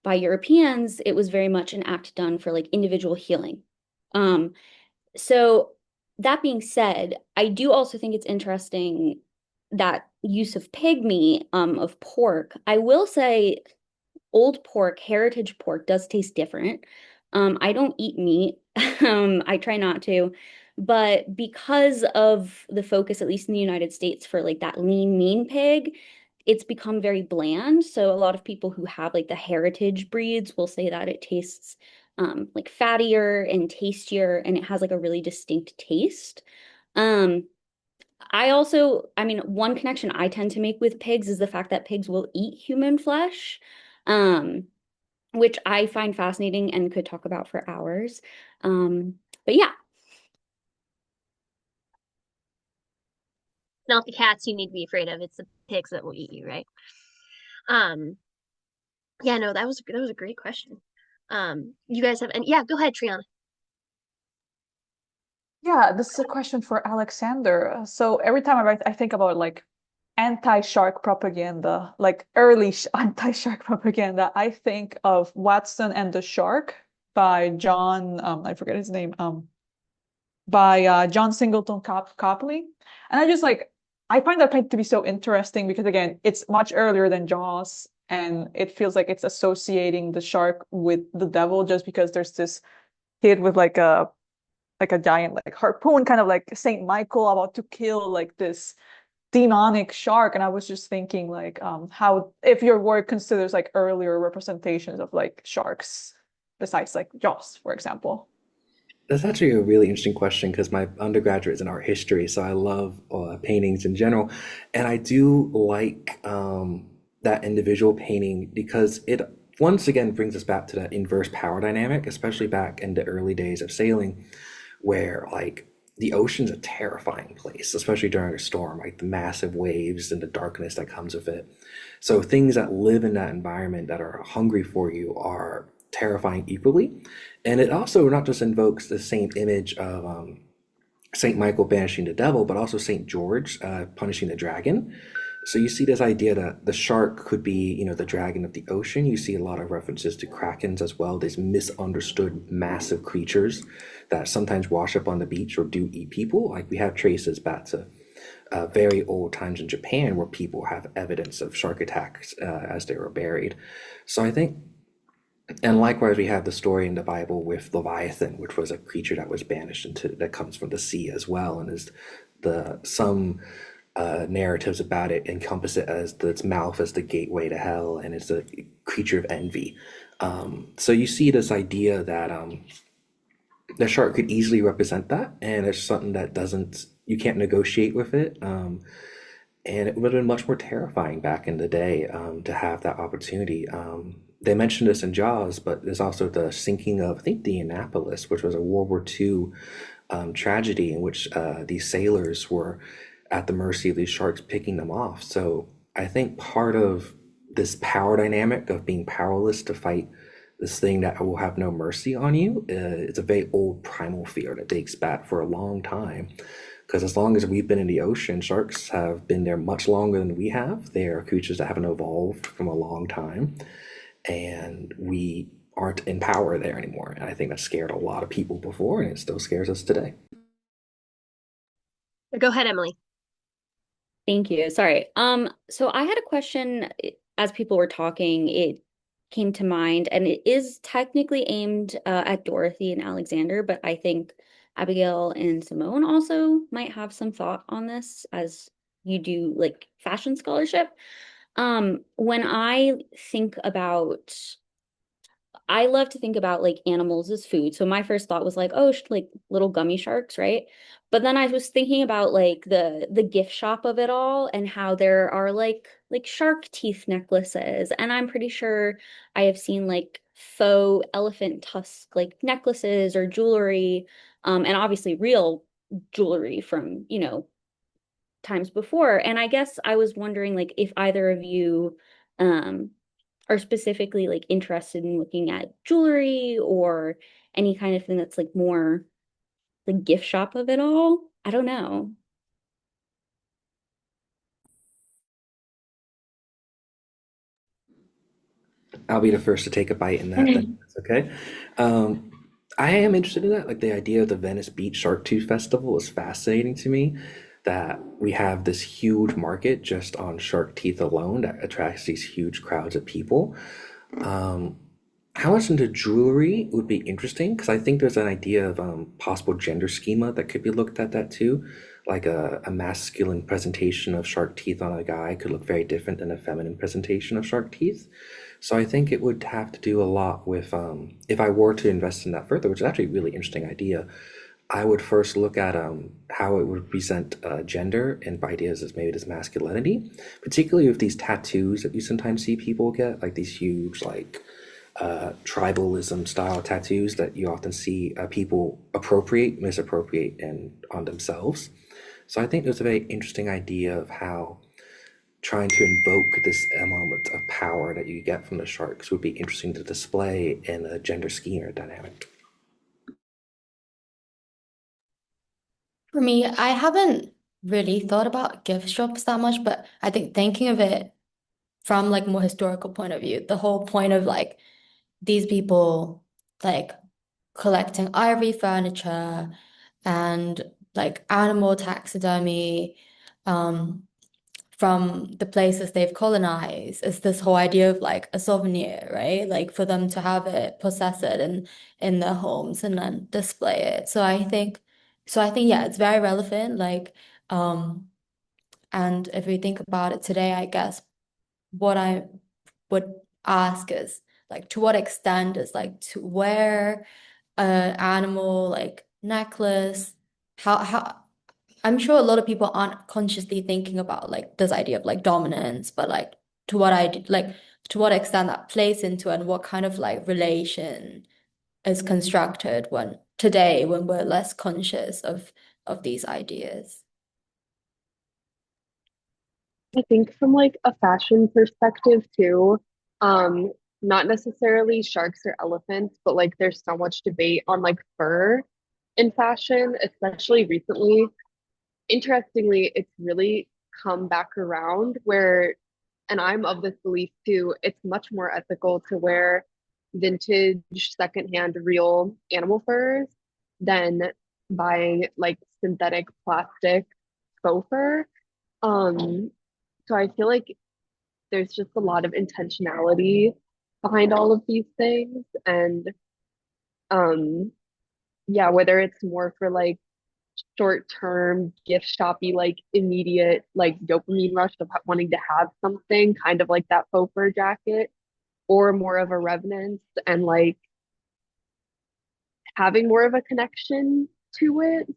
S4: by Europeans. It was very much an act done for like individual healing. So that being said, I do also think it's interesting that use of pig meat, of pork. I will say old pork, heritage pork does taste different. I don't eat meat. I try not to. But because of the focus, at least in the United States, for like that lean, mean pig, it's become very bland. So a lot of people who have like the heritage breeds will say that it tastes like fattier and tastier, and it has like a really distinct taste. I mean, one connection I tend to make with pigs is the fact that pigs will eat human flesh, which I find fascinating and could talk about for hours. But yeah.
S6: Not the cats you need to be afraid of, it's the pigs that will eat you, right? Yeah, no, that was a great question. You guys have, and yeah, go ahead, Triana.
S7: Yeah, this is a question for Alexander. So every time I write, I think about like anti-shark propaganda, like early anti-shark propaganda. I think of Watson and the Shark by John, I forget his name, by John Singleton Copley. And I find that to be so interesting because again, it's much earlier than Jaws, and it feels like it's associating the shark with the devil just because there's this kid with like a giant like harpoon, kind of like Saint Michael about to kill like this demonic shark, and I was just thinking like how if your work considers like earlier representations of like sharks besides like Jaws, for example.
S8: That's actually a really interesting question because my undergraduate is in art history, so I love paintings in general, and I do like that individual painting because it once again brings us back to that inverse power dynamic, especially back in the early days of sailing, where like the ocean's a terrifying place, especially during a storm, like the massive waves and the darkness that comes with it. So things that live in that environment that are hungry for you are terrifying equally. And it also not just invokes the same image of Saint Michael banishing the devil, but also Saint George punishing the dragon. So you see this idea that the shark could be, the dragon of the ocean. You see a lot of references to krakens as well, these misunderstood massive creatures that sometimes wash up on the beach or do eat people. Like we have traces back to very old times in Japan where people have evidence of shark attacks as they were buried. So I think, and likewise, we have the story in the Bible with Leviathan, which was a creature that was banished into that comes from the sea as well, and is the some narratives about it encompass it as its mouth as the gateway to hell, and it's a creature of envy. So you see this idea that the shark could easily represent that, and it's something that doesn't you can't negotiate with it. And it would have been much more terrifying back in the day to have that opportunity. They mentioned this in Jaws, but there's also the sinking of, I think, the Annapolis, which was a World War II tragedy in which these sailors were at the mercy of these sharks picking them off. So I think part of this power dynamic of being powerless to fight this thing that will have no mercy on you, it's a very old primal fear that dates back for a long time. Because as long as we've been in the ocean, sharks have been there much longer than we have. They are creatures that haven't evolved from a long time, and we aren't in power there anymore. And I think that scared a lot of people before, and it still scares us today.
S6: Go ahead, Emily.
S4: Thank you. Sorry. So I had a question as people were talking, it came to mind, and it is technically aimed at Dorothy and Alexander, but I think Abigail and Simone also might have some thought on this as you do like fashion scholarship. When I love to think about like animals as food. So my first thought was like, oh, like little gummy sharks, right? But then I was thinking about like the gift shop of it all and how there are like shark teeth necklaces. And I'm pretty sure I have seen like faux elephant tusk like necklaces or jewelry, and obviously real jewelry from, times before. And I guess I was wondering like if either of you um are specifically like interested in looking at jewelry or any kind of thing that's like more the gift shop of it all. I don't know.
S8: I'll be the first to take a bite in that. That's okay. Um, I am interested in that. Like the idea of the Venice Beach Shark Tooth Festival is fascinating to me. That we have this huge market just on shark teeth alone that attracts these huge crowds of people. Um, how much into jewelry would be interesting because I think there's an idea of possible gender schema that could be looked at that too. Like a masculine presentation of shark teeth on a guy could look very different than a feminine presentation of shark teeth. So I think it would have to do a lot with if I were to invest in that further, which is actually a really interesting idea. I would first look at how it would present gender and ideas as maybe as masculinity, particularly with these tattoos that you sometimes see people get, like these huge like tribalism style tattoos that you often see people appropriate, misappropriate, and on themselves. So I think there's a very interesting idea of how trying to invoke this element of power that you get from the sharks would be interesting to display in a gender schema dynamic.
S3: For me, I haven't really thought about gift shops that much, but I think thinking of it from like more historical point of view, the whole point of like these people like collecting ivory furniture and like animal taxidermy um from the places they've colonized is this whole idea of like a souvenir, right? Like for them to have it, possess it in their homes and then display it. So I think yeah, it's very relevant. Like um And if we think about it today, I guess what I would ask is like, to what extent is like to wear an animal like necklace, how I'm sure a lot of people aren't consciously thinking about like this idea of like dominance, but like to what extent that plays into and what kind of like relation is constructed when today when we're less conscious of these ideas.
S2: I think from like a fashion perspective too, um, not necessarily sharks or elephants, but like there's so much debate on like fur in fashion, especially recently. Interestingly, it's really come back around where, and I'm of this belief too, it's much more ethical to wear vintage, secondhand, real animal furs than buying like synthetic plastic faux fur. Um, so I feel like there's just a lot of intentionality behind all of these things. And um, yeah, whether it's more for like short term gift shoppy, like immediate, like dopamine rush of wanting to have something kind of like that faux fur jacket, or more of a revenance and like having more of a connection to it.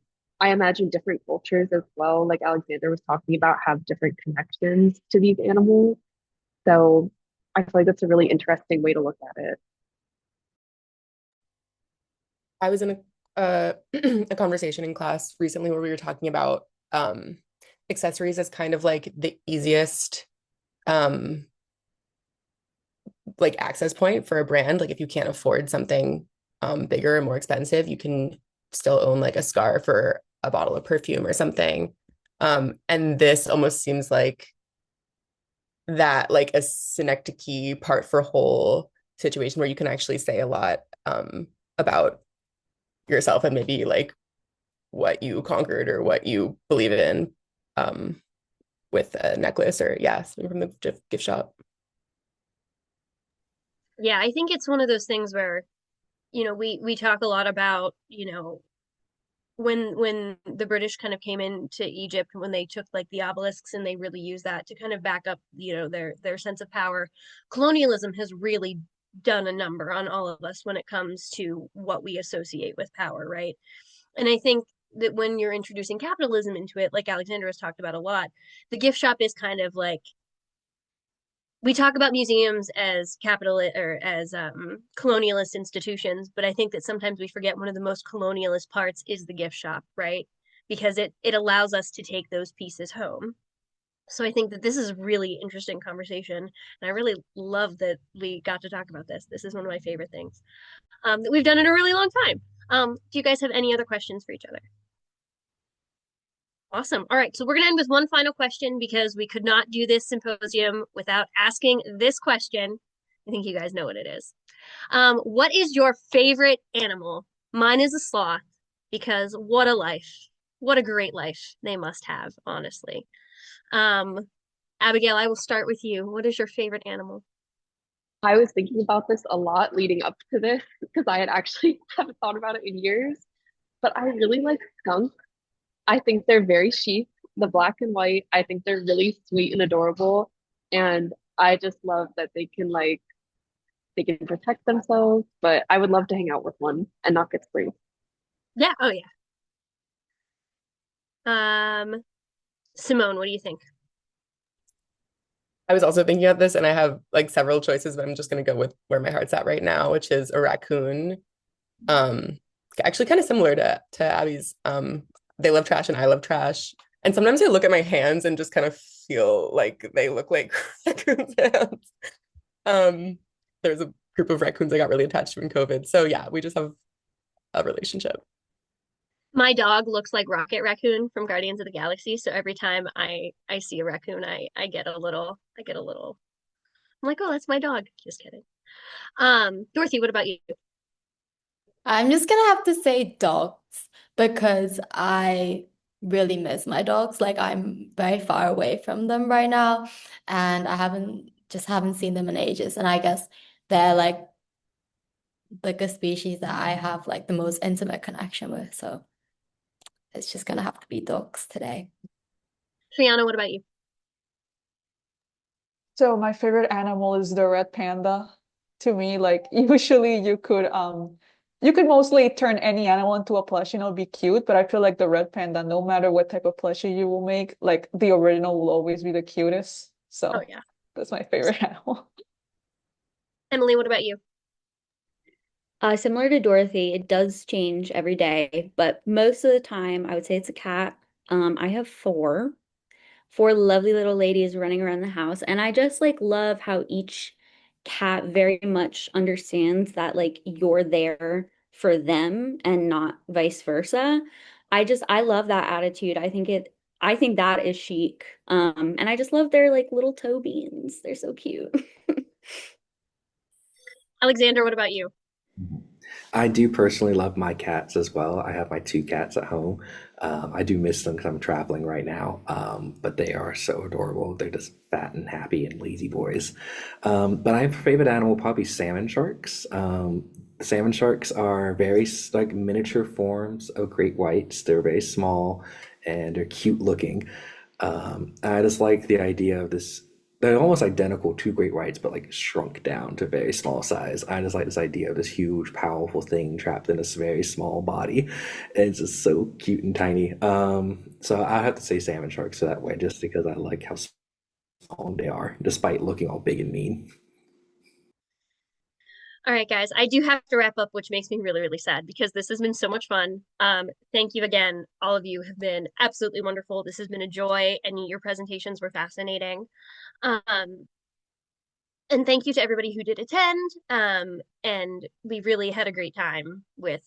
S2: I imagine different cultures as well, like Alexander was talking about, have different connections to these animals. So I feel like that's a really interesting way to look at it.
S5: I was in a conversation in class recently where we were talking about accessories as kind of like the easiest um like access point for a brand. Like if you can't afford something bigger and more expensive, you can still own like a scarf or a bottle of perfume or something. And this almost seems like that, like a synecdoche part for whole situation where you can actually say a lot about yourself and maybe like what you conquered or what you believe in um with a necklace or yeah, something from the gift shop.
S6: Yeah, I think it's one of those things where, we talk a lot about, when the British kind of came into Egypt, when they took like the obelisks and they really used that to kind of back up, their sense of power. Colonialism has really done a number on all of us when it comes to what we associate with power, right? And I think that when you're introducing capitalism into it, like Alexandra has talked about a lot, the gift shop is kind of like, we talk about museums as capital or as colonialist institutions, but I think that sometimes we forget one of the most colonialist parts is the gift shop, right? Because it allows us to take those pieces home. So I think that this is a really interesting conversation, and I really love that we got to talk about this. This is one of my favorite things that we've done in a really long time. Do you guys have any other questions for each other? Awesome. All right. So we're going to end with one final question because we could not do this symposium without asking this question. I think you guys know what it is. What is your favorite animal? Mine is a sloth because what a life. What a great life they must have, honestly. Um, Abigail, I will start with you. What is your favorite animal?
S2: I was thinking about this a lot leading up to this because I had actually haven't thought about it in years, but I really like skunks. I think they're very chic, the black and white. I think they're really sweet and adorable. And I just love that they can protect themselves, but I would love to hang out with one and not get sprayed.
S6: Yeah. Oh, yeah. Simone, what do you think?
S5: I was also thinking of this and I have like several choices, but I'm just going to go with where my heart's at right now, which is a raccoon. Um, Actually kind of similar to Abby's. They love trash and I love trash. And sometimes I look at my hands and just kind of feel like they look like raccoon's hands. Um, there's a group of raccoons I got really attached to in COVID. So yeah, we just have a relationship.
S6: My dog looks like Rocket Raccoon from Guardians of the Galaxy, so every time I see a raccoon, I get a little. I'm like, oh, that's my dog. Just kidding. Dorothy, what about you?
S3: I'm just gonna have to say dogs because I really miss my dogs. Like I'm very far away from them right now, and I haven't seen them in ages. And I guess they're like a species that I have like the most intimate connection with. So it's just gonna have to be dogs today.
S6: Triana, what about you?
S7: So my favorite animal is the red panda. To me, like usually you could mostly turn any animal into a plushie and it'll be cute, but I feel like the red panda, no matter what type of plushie you will make, like the original will always be the cutest.
S6: Oh
S7: So
S6: yeah.
S7: that's my favorite animal.
S6: Emily, what about you?
S4: Similar to Dorothy, it does change every day, but most of the time I would say it's a cat. I have four lovely little ladies running around the house, and I just like love how each cat very much understands that like you're there for them and not vice versa. I love that attitude. I think that is chic. And I just love their like little toe beans. They're so cute.
S6: Alexander, what about you?
S8: I do personally love my cats as well. I have my two cats at home. I do miss them because I'm traveling right now, but they are so adorable. They're just fat and happy and lazy boys. But my favorite animal probably salmon sharks. Salmon sharks are very like miniature forms of great whites. They're very small and they're cute looking. I just like the idea of this. They're almost identical to great whites, but like shrunk down to very small size. I just like this idea of this huge, powerful thing trapped in this very small body. And it's just so cute and tiny. So I have to say salmon sharks are that way, just because I like how small they are, despite looking all big and mean.
S6: All right, guys, I do have to wrap up, which makes me really, really sad because this has been so much fun. Thank you again. All of you have been absolutely wonderful. This has been a joy, and your presentations were fascinating. Um, and thank you to everybody who did attend. And we really had a great time with,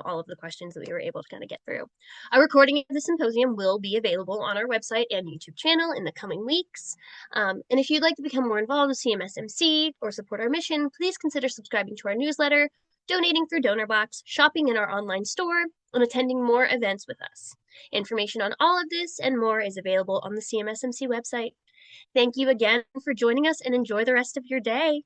S6: all of the questions that we were able to kind of get through. A recording of the symposium will be available on our website and YouTube channel in the coming weeks. And if you'd like to become more involved with CMSMC or support our mission, please consider subscribing to our newsletter, donating through DonorBox, shopping in our online store, and attending more events with us. Information on all of this and more is available on the CMSMC website. Thank you again for joining us and enjoy the rest of your day.